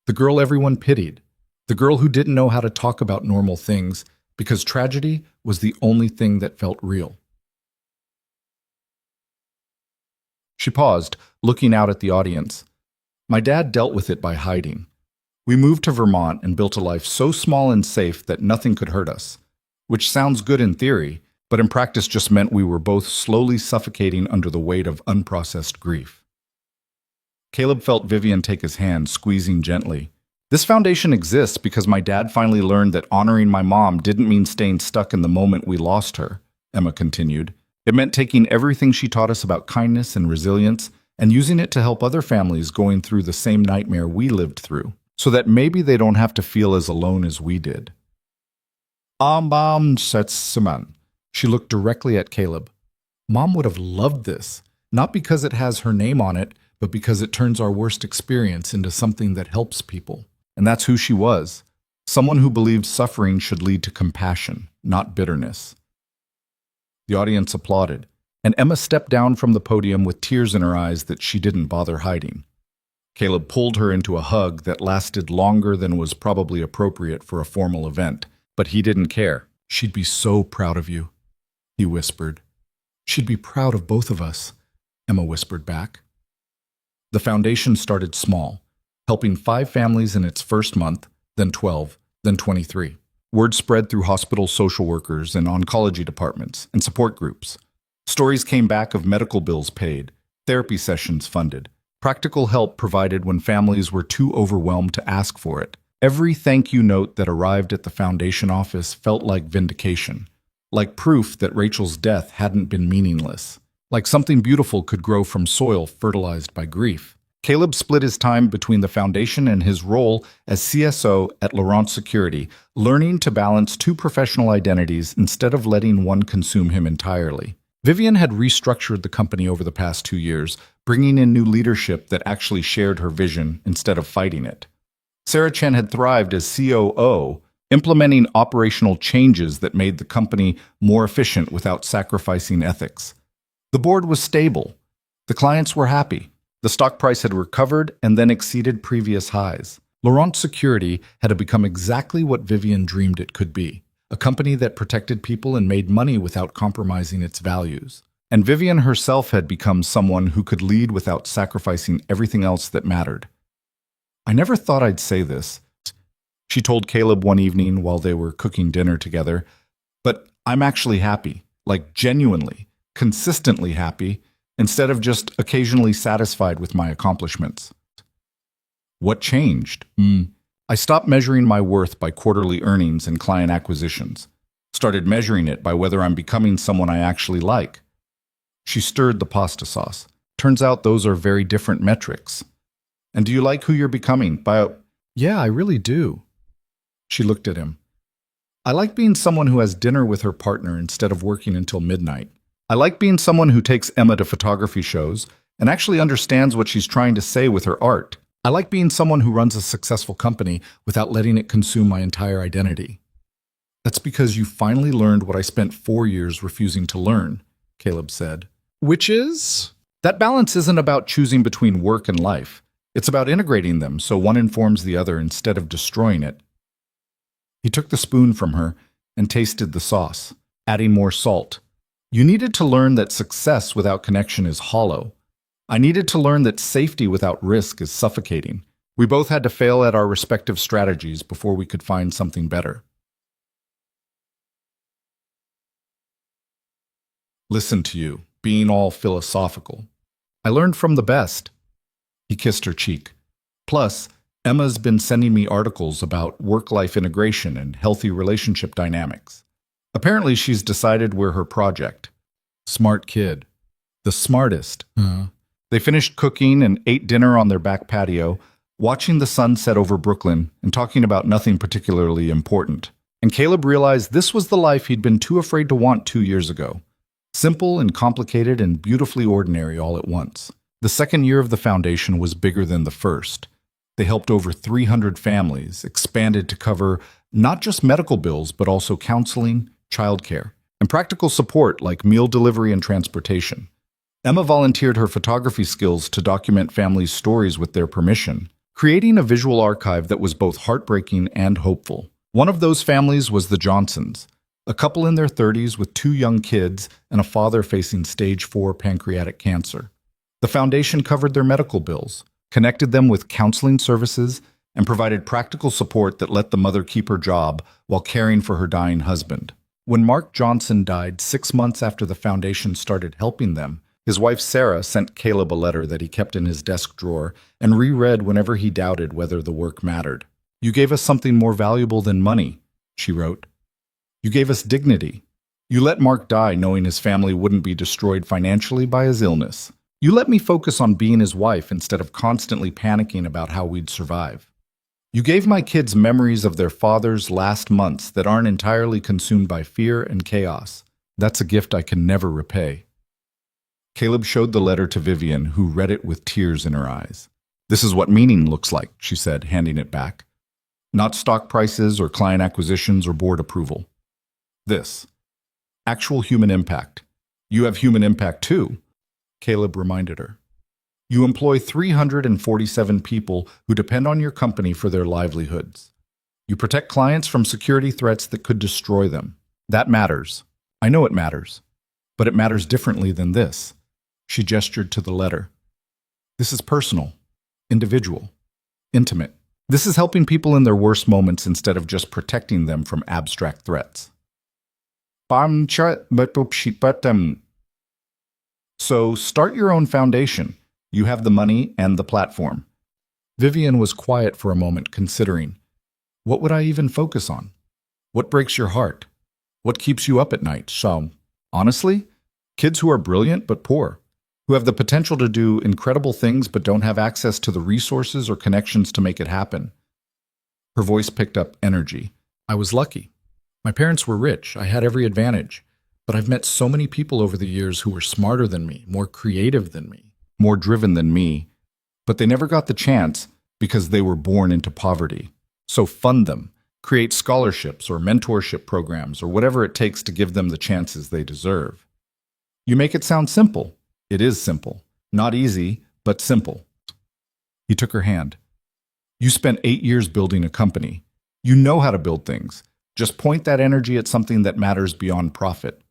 The girl everyone pitied. The girl who didn't know how to talk about normal things because tragedy was the only thing that felt real." She paused, looking out at the audience. "My dad dealt with it by hiding. We moved to Vermont and built a life so small and safe that nothing could hurt us, which sounds good in theory, but in practice just meant we were both slowly suffocating under the weight of unprocessed grief." Caleb felt Vivian take his hand, squeezing gently. "This foundation exists because my dad finally learned that honoring my mom didn't mean staying stuck in the moment we lost her," Emma continued. "It meant taking everything she taught us about kindness and resilience and using it to help other families going through the same nightmare we lived through, so that maybe they don't have to feel as alone as we did." Setseman. She looked directly at Caleb. "Mom would have loved this, not because it has her name on it, but because it turns our worst experience into something that helps people." And that's who she was, someone who believed suffering should lead to compassion, not bitterness. The audience applauded, and Emma stepped down from the podium with tears in her eyes that she didn't bother hiding. Caleb pulled her into a hug that lasted longer than was probably appropriate for a formal event, but he didn't care. "She'd be so proud of you," he whispered. "She'd be proud of both of us," Emma whispered back. The foundation started small, helping 5 families in its first month, then 12, then 23. Word spread through hospital social workers and oncology departments and support groups. Stories came back of medical bills paid, therapy sessions funded, practical help provided when families were too overwhelmed to ask for it. Every thank you note that arrived at the foundation office felt like vindication, like proof that Rachel's death hadn't been meaningless, like something beautiful could grow from soil fertilized by grief. Caleb split his time between the foundation and his role as CSO at Laurent Security, learning to balance 2 professional identities instead of letting one consume him entirely. Vivian had restructured the company over the past 2 years, bringing in new leadership that actually shared her vision instead of fighting it. Sarah Chen had thrived as COO, implementing operational changes that made the company more efficient without sacrificing ethics. The board was stable. The clients were happy. The stock price had recovered and then exceeded previous highs. Laurent Security had become exactly what Vivian dreamed it could be, a company that protected people and made money without compromising its values. And Vivian herself had become someone who could lead without sacrificing everything else that mattered. "I never thought I'd say this," she told Caleb one evening while they were cooking dinner together, "but I'm actually happy, like genuinely, consistently happy, instead of just occasionally satisfied with my accomplishments." "What changed?" "I stopped measuring my worth by quarterly earnings and client acquisitions. Started measuring it by whether I'm becoming someone I actually like." She stirred the pasta sauce. "Turns out those are very different metrics." "And do you like who you're becoming?" "Yeah, I really do." She looked at him. I like being someone who has dinner with her partner instead of working until midnight. I like being someone who takes Emma to photography shows and actually understands what she's trying to say with her art. I like being someone who runs a successful company without letting it consume my entire identity. That's because you finally learned what I spent 4 years refusing to learn, Caleb said. Which is? That balance isn't about choosing between work and life. It's about integrating them so one informs the other instead of destroying it. He took the spoon from her and tasted the sauce, adding more salt. You needed to learn that success without connection is hollow. I needed to learn that safety without risk is suffocating. We both had to fail at our respective strategies before we could find something better. Listen to you, being all philosophical. I learned from the best. He kissed her cheek. Plus, Emma's been sending me articles about work-life integration and healthy relationship dynamics. Apparently, she's decided we're her project. Smart kid. The smartest. They finished cooking and ate dinner on their back patio, watching the sun set over Brooklyn and talking about nothing particularly important. And Caleb realized this was the life he'd been too afraid to want 2 years ago. Simple and complicated and beautifully ordinary all at once. The second year of the foundation was bigger than the first. They helped over 300 families, expanded to cover not just medical bills, but also counseling, childcare, and practical support like meal delivery and transportation. Emma volunteered her photography skills to document families' stories with their permission, creating a visual archive that was both heartbreaking and hopeful. One of those families was the Johnsons, a couple in their 30s with 2 young kids and a father facing stage 4 pancreatic cancer. The foundation covered their medical bills, connected them with counseling services, and provided practical support that let the mother keep her job while caring for her dying husband. When Mark Johnson died 6 months after the foundation started helping them, his wife Sarah sent Caleb a letter that he kept in his desk drawer and reread whenever he doubted whether the work mattered. "You gave us something more valuable than money," she wrote. "You gave us dignity. You let Mark die knowing his family wouldn't be destroyed financially by his illness. You let me focus on being his wife instead of constantly panicking about how we'd survive. You gave my kids memories of their father's last months that aren't entirely consumed by fear and chaos. That's a gift I can never repay." Caleb showed the letter to Vivian, who read it with tears in her eyes. "This is what meaning looks like," she said, handing it back. "Not stock prices or client acquisitions or board approval. This. Actual human impact. You have human impact too," Caleb reminded her. "You employ 347 people who depend on your company for their livelihoods. You protect clients from security threats that could destroy them. That matters. I know it matters. But it matters differently than this." She gestured to the letter. "This is personal, individual, intimate. This is helping people in their worst moments instead of just protecting them from abstract threats." So start your own foundation. You have the money and the platform. Vivian was quiet for a moment, considering, what would I even focus on? What breaks your heart? What keeps you up at night? So, honestly, kids who are brilliant but poor, who have the potential to do incredible things but don't have access to the resources or connections to make it happen. Her voice picked up energy. "I was lucky. My parents were rich. I had every advantage. But I've met so many people over the years who were smarter than me, more creative than me, more driven than me. But they never got the chance because they were born into poverty. So fund them. Create scholarships or mentorship programs or whatever it takes to give them the chances they deserve." You make it sound simple. It is simple. Not easy, but simple. He took her hand. "You spent 8 years building a company. You know how to build things. Just point that energy at something that matters beyond profit."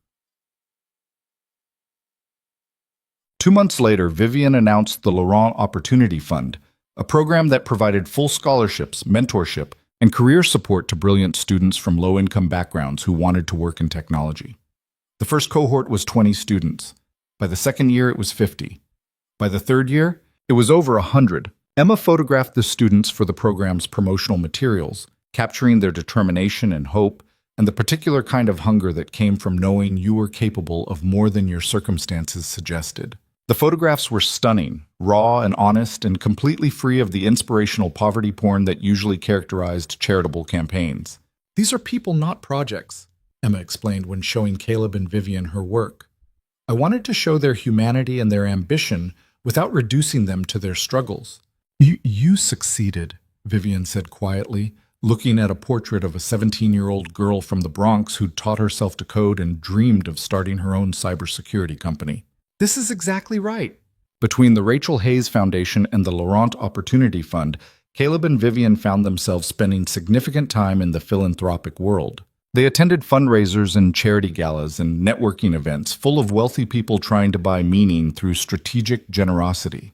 2 months later, Vivian announced the Laurent Opportunity Fund, a program that provided full scholarships, mentorship, and career support to brilliant students from low-income backgrounds who wanted to work in technology. The first cohort was 20 students. By the second year, it was 50. By the third year, it was over 100. Emma photographed the students for the program's promotional materials, capturing their determination and hope, and the particular kind of hunger that came from knowing you were capable of more than your circumstances suggested. The photographs were stunning, raw and honest, and completely free of the inspirational poverty porn that usually characterized charitable campaigns. These are people, not projects, Emma explained when showing Caleb and Vivian her work. I wanted to show their humanity and their ambition without reducing them to their struggles. You succeeded, Vivian said quietly, looking at a portrait of a 17-year-old girl from the Bronx who'd taught herself to code and dreamed of starting her own cybersecurity company. This is exactly right. Between the Rachel Hayes Foundation and the Laurent Opportunity Fund, Caleb and Vivian found themselves spending significant time in the philanthropic world. They attended fundraisers and charity galas and networking events full of wealthy people trying to buy meaning through strategic generosity.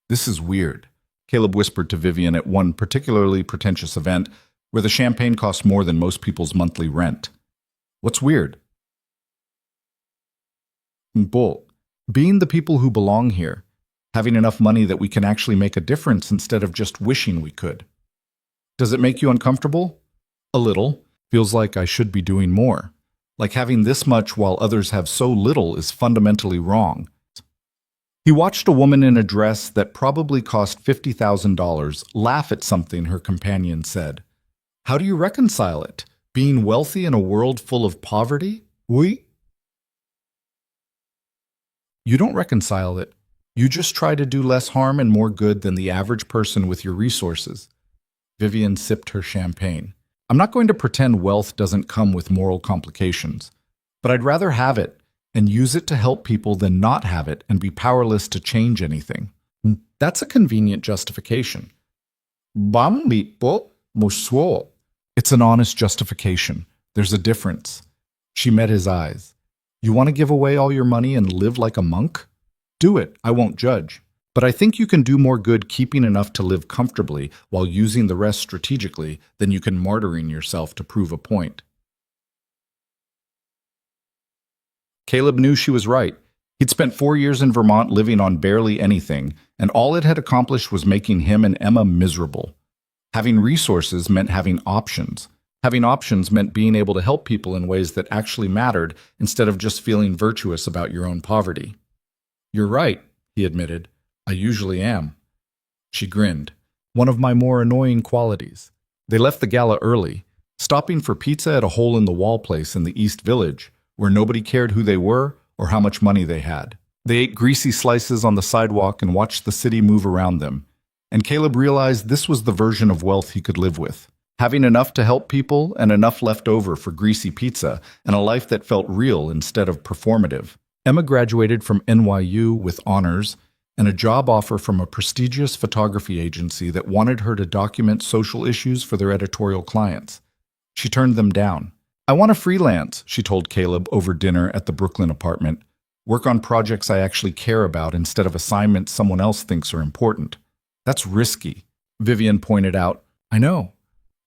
This is weird, Caleb whispered to Vivian at one particularly pretentious event where the champagne cost more than most people's monthly rent. What's weird? Bull. Being the people who belong here, having enough money that we can actually make a difference instead of just wishing we could. Does it make you uncomfortable? A little. Feels like I should be doing more. Like having this much while others have so little is fundamentally wrong. He watched a woman in a dress that probably cost $50,000 laugh at something her companion said. How do you reconcile it? Being wealthy in a world full of poverty? Oui. You don't reconcile it. You just try to do less harm and more good than the average person with your resources. Vivian sipped her champagne. I'm not going to pretend wealth doesn't come with moral complications, but I'd rather have it and use it to help people than not have it and be powerless to change anything. That's a convenient justification. It's an honest justification. There's a difference. She met his eyes. You want to give away all your money and live like a monk? Do it. I won't judge. But I think you can do more good keeping enough to live comfortably while using the rest strategically than you can martyring yourself to prove a point. Caleb knew she was right. He'd spent 4 years in Vermont living on barely anything, and all it had accomplished was making him and Emma miserable. Having resources meant having options. Having options meant being able to help people in ways that actually mattered instead of just feeling virtuous about your own poverty. You're right, he admitted. I usually am. She grinned. One of my more annoying qualities. They left the gala early, stopping for pizza at a hole-in-the-wall place in the East Village, where nobody cared who they were or how much money they had. They ate greasy slices on the sidewalk and watched the city move around them. And Caleb realized this was the version of wealth he could live with. Having enough to help people and enough left over for greasy pizza and a life that felt real instead of performative. Emma graduated from NYU with honors and a job offer from a prestigious photography agency that wanted her to document social issues for their editorial clients. She turned them down. I want to freelance, she told Caleb over dinner at the Brooklyn apartment. Work on projects I actually care about instead of assignments someone else thinks are important. That's risky, Vivian pointed out. I know,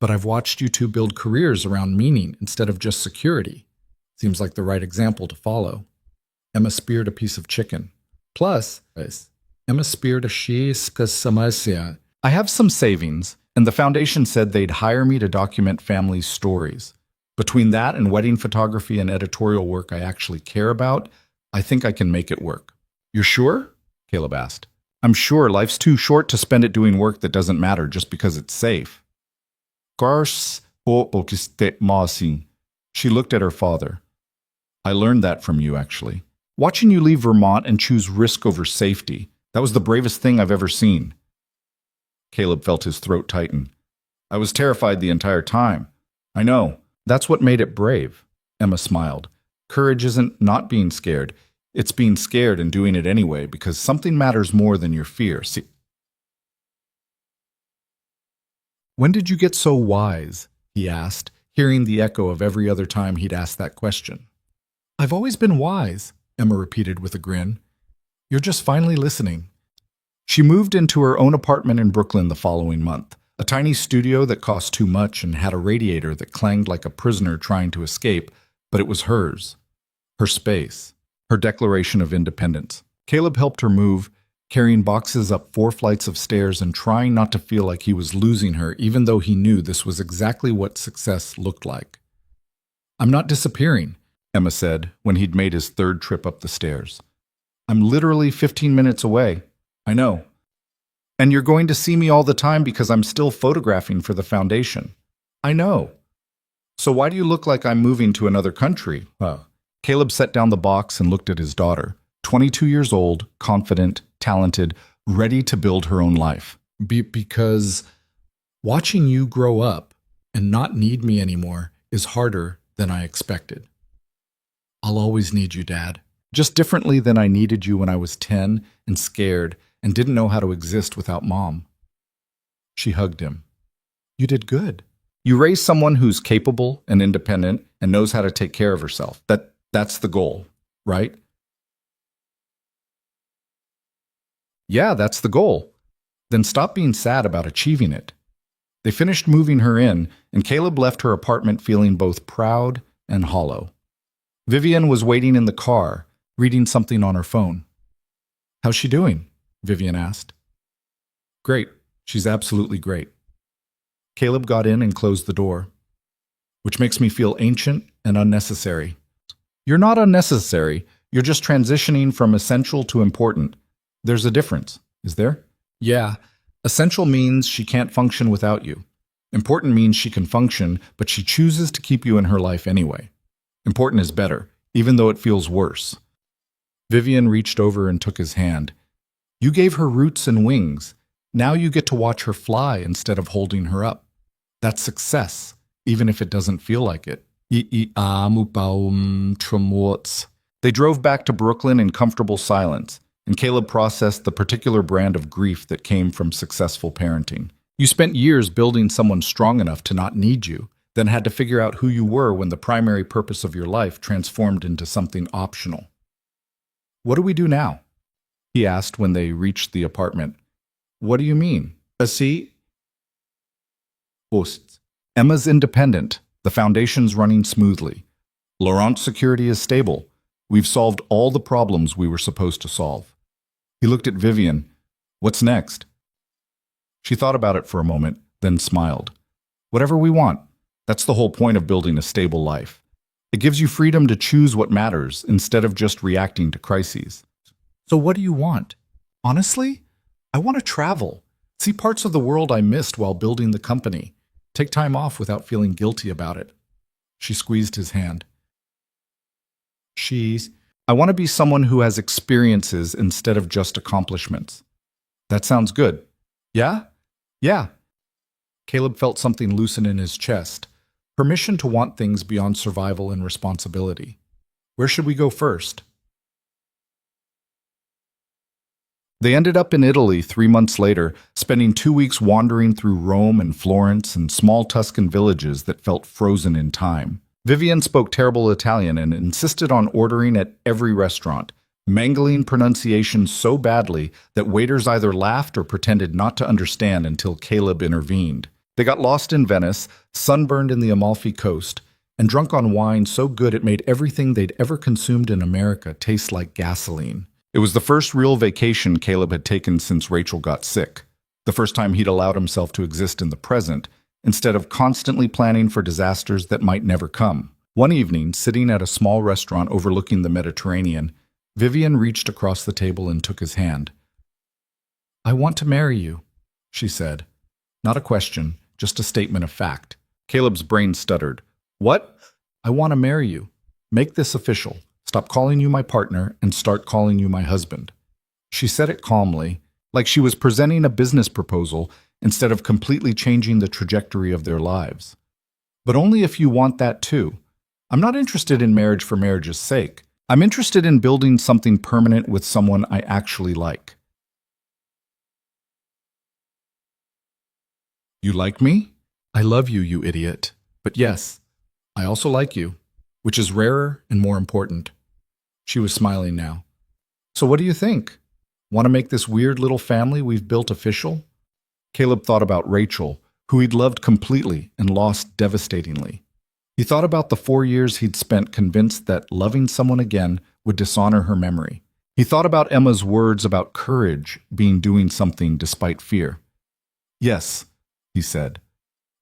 but I've watched you two build careers around meaning instead of just security. Seems like the right example to follow. Emma speared a piece of chicken. Plus, Emma speared a shiiska samasya. I have some savings, and the foundation said they'd hire me to document families' stories. Between that and wedding photography and editorial work I actually care about, I think I can make it work. You're sure? Caleb asked. I'm sure. Life's too short to spend it doing work that doesn't matter just because it's safe. She looked at her father. I learned that from you, actually. Watching you leave Vermont and choose risk over safety, that was the bravest thing I've ever seen. Caleb felt his throat tighten. I was terrified the entire time. I know. That's what made it brave. Emma smiled. Courage isn't not being scared. It's being scared and doing it anyway because something matters more than your fear. See? When did you get so wise? He asked, hearing the echo of every other time he'd asked that question. I've always been wise, Emma repeated with a grin. You're just finally listening. She moved into her own apartment in Brooklyn the following month, a tiny studio that cost too much and had a radiator that clanged like a prisoner trying to escape, but it was hers, her space, her declaration of independence. Caleb helped her move, carrying boxes up 4 flights of stairs and trying not to feel like he was losing her, even though he knew this was exactly what success looked like. I'm not disappearing, Emma said when he'd made his 3rd trip up the stairs. I'm literally 15 minutes away. I know. And you're going to see me all the time because I'm still photographing for the foundation. I know. So why do you look like I'm moving to another country? Caleb set down the box and looked at his daughter, 22 years old, confident, talented, ready to build her own life. Because watching you grow up and not need me anymore is harder than I expected. I'll always need you, Dad. Just differently than I needed you when I was 10 and scared and didn't know how to exist without Mom. She hugged him. You did good. You raise someone who's capable and independent and knows how to take care of herself. That's the goal, right? Yeah, that's the goal. Then stop being sad about achieving it. They finished moving her in, and Caleb left her apartment feeling both proud and hollow. Vivian was waiting in the car, reading something on her phone. How's she doing? Vivian asked. Great. She's absolutely great. Caleb got in and closed the door, which makes me feel ancient and unnecessary. You're not unnecessary. You're just transitioning from essential to important. There's a difference, is there? Yeah. Essential means she can't function without you. Important means she can function, but she chooses to keep you in her life anyway. Important is better, even though it feels worse. Vivian reached over and took his hand. You gave her roots and wings. Now you get to watch her fly instead of holding her up. That's success, even if it doesn't feel like it. They drove back to Brooklyn in comfortable silence, and Caleb processed the particular brand of grief that came from successful parenting. You spent years building someone strong enough to not need you, then had to figure out who you were when the primary purpose of your life transformed into something optional. What do we do now? He asked when they reached the apartment. What do you mean? See? Hosts. Emma's independent. The foundation's running smoothly. Laurent's security is stable. We've solved all the problems we were supposed to solve. He looked at Vivian. What's next? She thought about it for a moment, then smiled. Whatever we want. That's the whole point of building a stable life. It gives you freedom to choose what matters instead of just reacting to crises. So what do you want? Honestly, I want to travel. See parts of the world I missed while building the company. Take time off without feeling guilty about it. She squeezed his hand. I want to be someone who has experiences instead of just accomplishments. That sounds good. Yeah? Yeah. Caleb felt something loosen in his chest. Permission to want things beyond survival and responsibility. Where should we go first? They ended up in Italy 3 months later, spending 2 weeks wandering through Rome and Florence and small Tuscan villages that felt frozen in time. Vivian spoke terrible Italian and insisted on ordering at every restaurant, mangling pronunciation so badly that waiters either laughed or pretended not to understand until Caleb intervened. They got lost in Venice, sunburned in the Amalfi Coast, and drunk on wine so good it made everything they'd ever consumed in America taste like gasoline. It was the first real vacation Caleb had taken since Rachel got sick, the first time he'd allowed himself to exist in the present, instead of constantly planning for disasters that might never come. One evening, sitting at a small restaurant overlooking the Mediterranean, Vivian reached across the table and took his hand. I want to marry you, she said. Not a question, just a statement of fact. Caleb's brain stuttered. What? I want to marry you. Make this official. Stop calling you my partner and start calling you my husband. She said it calmly, like she was presenting a business proposal instead of completely changing the trajectory of their lives. But only if you want that too. I'm not interested in marriage for marriage's sake. I'm interested in building something permanent with someone I actually like. You like me? I love you, you idiot. But yes, I also like you, which is rarer and more important. She was smiling now. So what do you think? Want to make this weird little family we've built official? Caleb thought about Rachel, who he'd loved completely and lost devastatingly. He thought about the 4 years he'd spent convinced that loving someone again would dishonor her memory. He thought about Emma's words about courage being doing something despite fear. Yes, he said.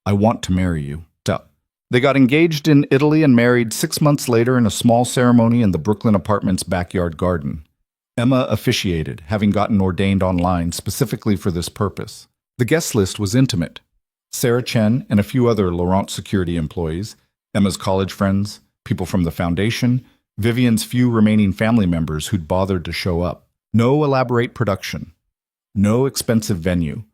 I want to marry you. They got engaged in Italy and married 6 months later in a small ceremony in the Brooklyn apartment's backyard garden. Emma officiated, having gotten ordained online specifically for this purpose. The guest list was intimate. Sarah Chen and a few other Laurent security employees, Emma's college friends, people from the foundation, Vivian's few remaining family members who'd bothered to show up. No elaborate production. No expensive venue.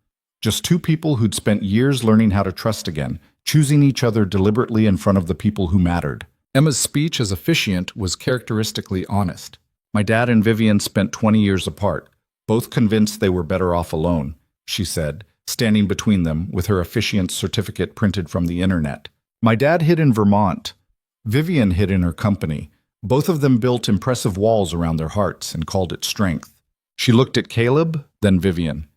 Just two people who'd spent years learning how to trust again, choosing each other deliberately in front of the people who mattered. Emma's speech as officiant was characteristically honest. My dad and Vivian spent 20 years apart, both convinced they were better off alone, she said, standing between them with her officiant's certificate printed from the internet. My dad hid in Vermont. Vivian hid in her company. Both of them built impressive walls around their hearts and called it strength. She looked at Caleb, then Vivian.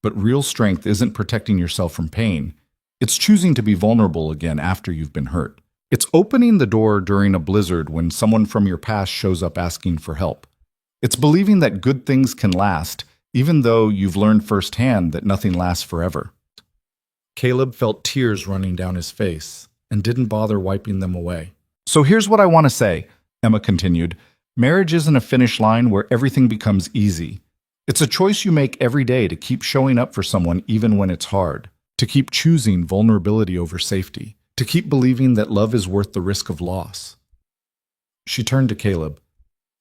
But real strength isn't protecting yourself from pain. It's choosing to be vulnerable again after you've been hurt. It's opening the door during a blizzard when someone from your past shows up asking for help. It's believing that good things can last, even though you've learned firsthand that nothing lasts forever. Caleb felt tears running down his face and didn't bother wiping them away. So here's what I want to say, Emma continued. Marriage isn't a finish line where everything becomes easy. It's a choice you make every day to keep showing up for someone even when it's hard, to keep choosing vulnerability over safety, to keep believing that love is worth the risk of loss. She turned to Caleb.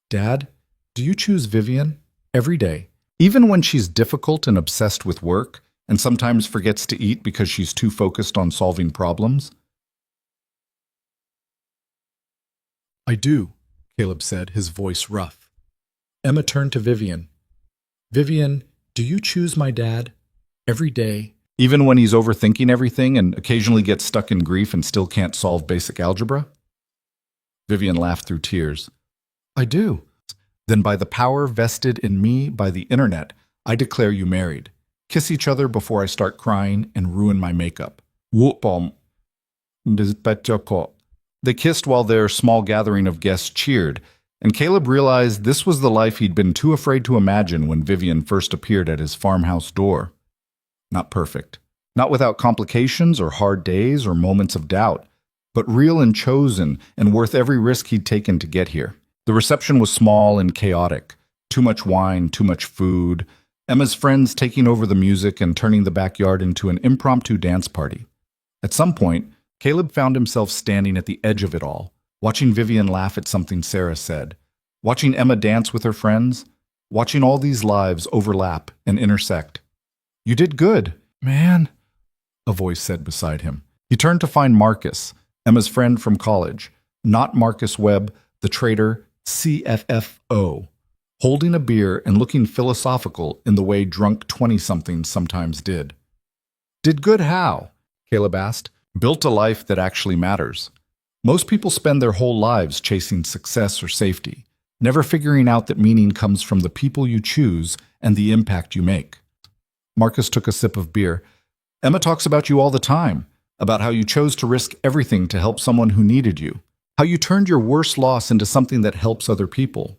Dad, do you choose Vivian? Every day. Even when she's difficult and obsessed with work, and sometimes forgets to eat because she's too focused on solving problems? I do, Caleb said, his voice rough. Emma turned to Vivian. Vivian, do you choose my dad? Every day. Even when he's overthinking everything and occasionally gets stuck in grief and still can't solve basic algebra? Vivian laughed through tears. I do. Then by the power vested in me by the internet, I declare you married. Kiss each other before I start crying and ruin my makeup. Whoopom. They kissed while their small gathering of guests cheered, and Caleb realized this was the life he'd been too afraid to imagine when Vivian first appeared at his farmhouse door. Not perfect. Not without complications or hard days or moments of doubt, but real and chosen and worth every risk he'd taken to get here. The reception was small and chaotic. Too much wine, too much food. Emma's friends taking over the music and turning the backyard into an impromptu dance party. At some point, Caleb found himself standing at the edge of it all, watching Vivian laugh at something Sarah said, watching Emma dance with her friends, watching all these lives overlap and intersect. You did good, man, a voice said beside him. He turned to find Marcus, Emma's friend from college, not Marcus Webb, the traitor CFFO, holding a beer and looking philosophical in the way drunk 20-somethings sometimes did. Did good how? Caleb asked. Built a life that actually matters. Most people spend their whole lives chasing success or safety, never figuring out that meaning comes from the people you choose and the impact you make. Marcus took a sip of beer. Emma talks about you all the time, about how you chose to risk everything to help someone who needed you, how you turned your worst loss into something that helps other people.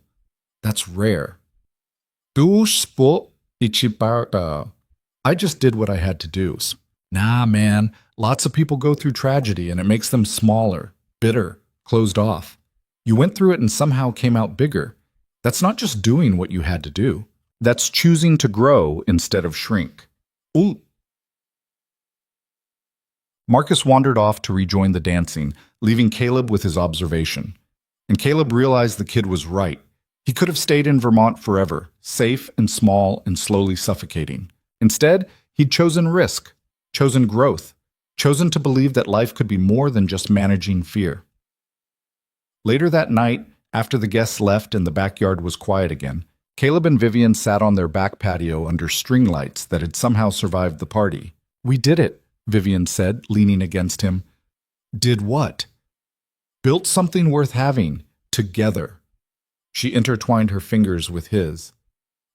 That's rare. I just did what I had to do. Nah, man, lots of people go through tragedy and it makes them smaller, bitter, closed off. You went through it and somehow came out bigger. That's not just doing what you had to do. That's choosing to grow instead of shrink. Ooh. Marcus wandered off to rejoin the dancing, leaving Caleb with his observation. And Caleb realized the kid was right. He could have stayed in Vermont forever, safe and small and slowly suffocating. Instead, he'd chosen risk, chosen growth, chosen to believe that life could be more than just managing fear. Later that night, after the guests left and the backyard was quiet again, Caleb and Vivian sat on their back patio under string lights that had somehow survived the party. We did it, Vivian said, leaning against him. Did what? Built something worth having, together. She intertwined her fingers with his.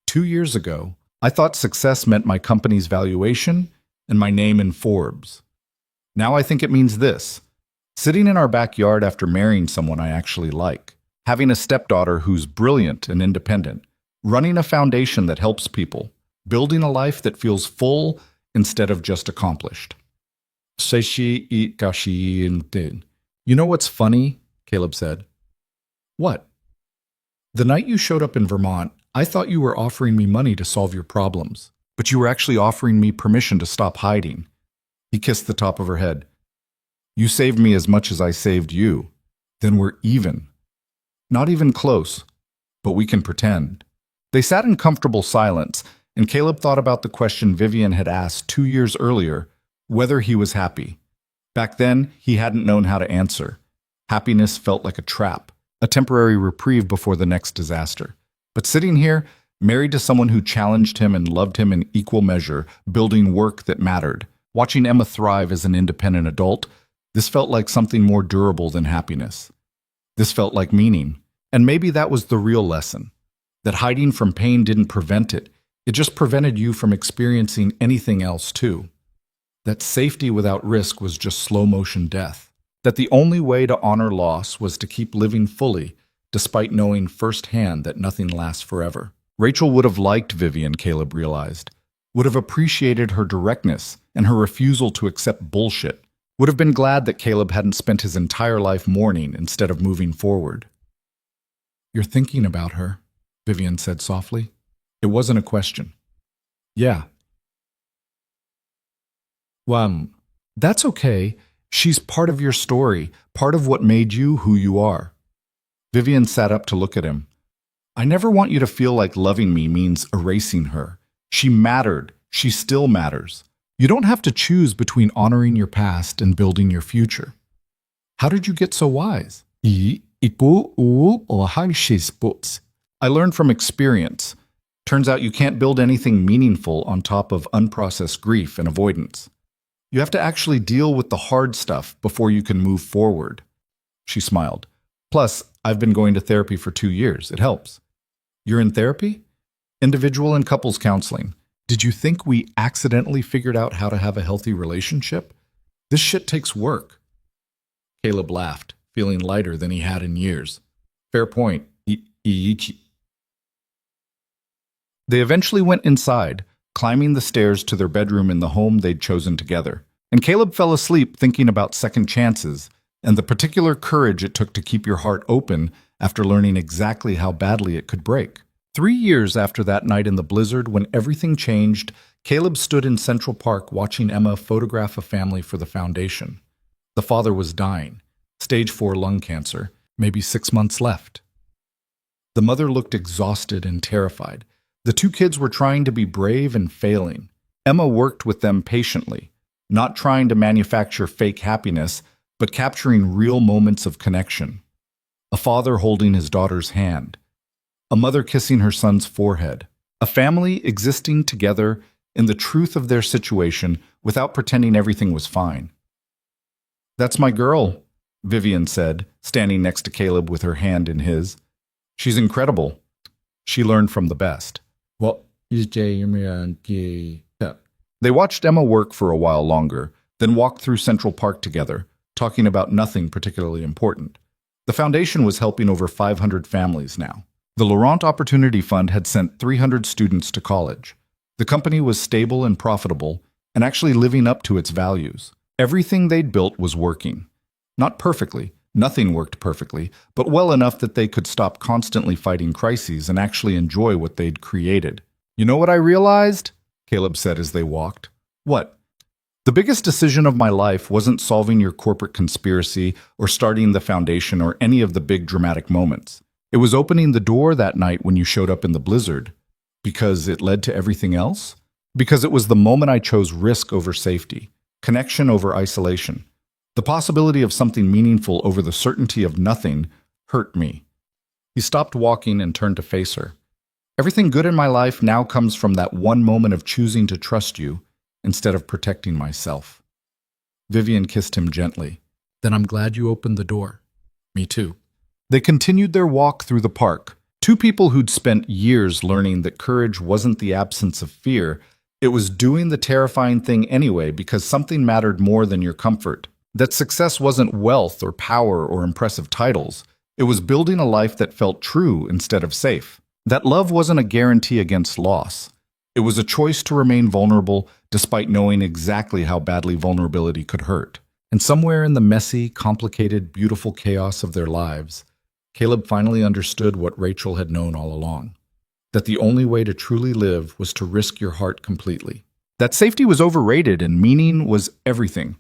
2 years ago, I thought success meant my company's valuation and my name in Forbes. Now I think it means this: sitting in our backyard after marrying someone I actually like, having a stepdaughter who's brilliant and independent, running a foundation that helps people, building a life that feels full instead of just accomplished. You know what's funny? Caleb said. What? The night you showed up in Vermont, I thought you were offering me money to solve your problems, but you were actually offering me permission to stop hiding. He kissed the top of her head. You saved me as much as I saved you. Then we're even. Not even close, but we can pretend. They sat in comfortable silence, and Caleb thought about the question Vivian had asked 2 years earlier, whether he was happy. Back then, he hadn't known how to answer. Happiness felt like a trap, a temporary reprieve before the next disaster. But sitting here, married to someone who challenged him and loved him in equal measure, building work that mattered, watching Emma thrive as an independent adult, this felt like something more durable than happiness. This felt like meaning. And maybe that was the real lesson. That hiding from pain didn't prevent it. It just prevented you from experiencing anything else too. That safety without risk was just slow-motion death. That the only way to honor loss was to keep living fully, despite knowing firsthand that nothing lasts forever. Rachel would have liked Vivian, Caleb realized. Would have appreciated her directness and her refusal to accept bullshit. Would have been glad that Caleb hadn't spent his entire life mourning instead of moving forward. You're thinking about her, Vivian said softly. It wasn't a question. Yeah. Well, that's okay. She's part of your story, part of what made you who you are. Vivian sat up to look at him. I never want you to feel like loving me means erasing her. She mattered. She still matters. You don't have to choose between honoring your past and building your future. How did you get so wise? I learned from experience. Turns out you can't build anything meaningful on top of unprocessed grief and avoidance. You have to actually deal with the hard stuff before you can move forward. She smiled. Plus, I've been going to therapy for 2 years. It helps. You're in therapy? Individual and couples counseling. Did you think we accidentally figured out how to have a healthy relationship? This shit takes work. Caleb laughed, feeling lighter than he had in years. Fair point. They eventually went inside, climbing the stairs to their bedroom in the home they'd chosen together. And Caleb fell asleep thinking about second chances and the particular courage it took to keep your heart open after learning exactly how badly it could break. 3 years after that night in the blizzard, when everything changed, Caleb stood in Central Park watching Emma photograph a family for the foundation. The father was dying, stage 4 lung cancer, maybe 6 months left. The mother looked exhausted and terrified. The 2 kids were trying to be brave and failing. Emma worked with them patiently, not trying to manufacture fake happiness, but capturing real moments of connection. A father holding his daughter's hand. A mother kissing her son's forehead. A family existing together in the truth of their situation without pretending everything was fine. That's my girl, Vivian said, standing next to Caleb with her hand in his. She's incredible. She learned from the best. They watched Emma work for a while longer, then walked through Central Park together, talking about nothing particularly important. The foundation was helping over 500 families now. The Laurent Opportunity Fund had sent 300 students to college. The company was stable and profitable, and actually living up to its values. Everything they'd built was working. Not perfectly, nothing worked perfectly, but well enough that they could stop constantly fighting crises and actually enjoy what they'd created. You know what I realized? Caleb said as they walked. What? The biggest decision of my life wasn't solving your corporate conspiracy or starting the foundation or any of the big dramatic moments. It was opening the door that night when you showed up in the blizzard. Because it led to everything else? Because it was the moment I chose risk over safety, connection over isolation. The possibility of something meaningful over the certainty of nothing hurt me. He stopped walking and turned to face her. Everything good in my life now comes from that one moment of choosing to trust you instead of protecting myself. Vivian kissed him gently. Then I'm glad you opened the door. Me too. They continued their walk through the park. 2 people who'd spent years learning that courage wasn't the absence of fear, it was doing the terrifying thing anyway because something mattered more than your comfort. That success wasn't wealth or power or impressive titles. It was building a life that felt true instead of safe. That love wasn't a guarantee against loss. It was a choice to remain vulnerable despite knowing exactly how badly vulnerability could hurt. And somewhere in the messy, complicated, beautiful chaos of their lives, Caleb finally understood what Rachel had known all along, that the only way to truly live was to risk your heart completely. That safety was overrated and meaning was everything.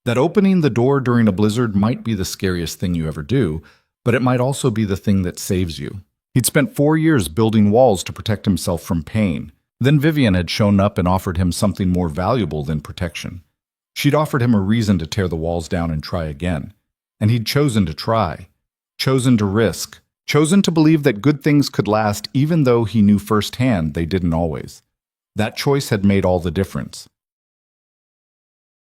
That opening the door during a blizzard might be the scariest thing you ever do, but it might also be the thing that saves you. He'd spent 4 years building walls to protect himself from pain. Then Vivian had shown up and offered him something more valuable than protection. She'd offered him a reason to tear the walls down and try again. And he'd chosen to try, chosen to risk, chosen to believe that good things could last even though he knew firsthand they didn't always. That choice had made all the difference.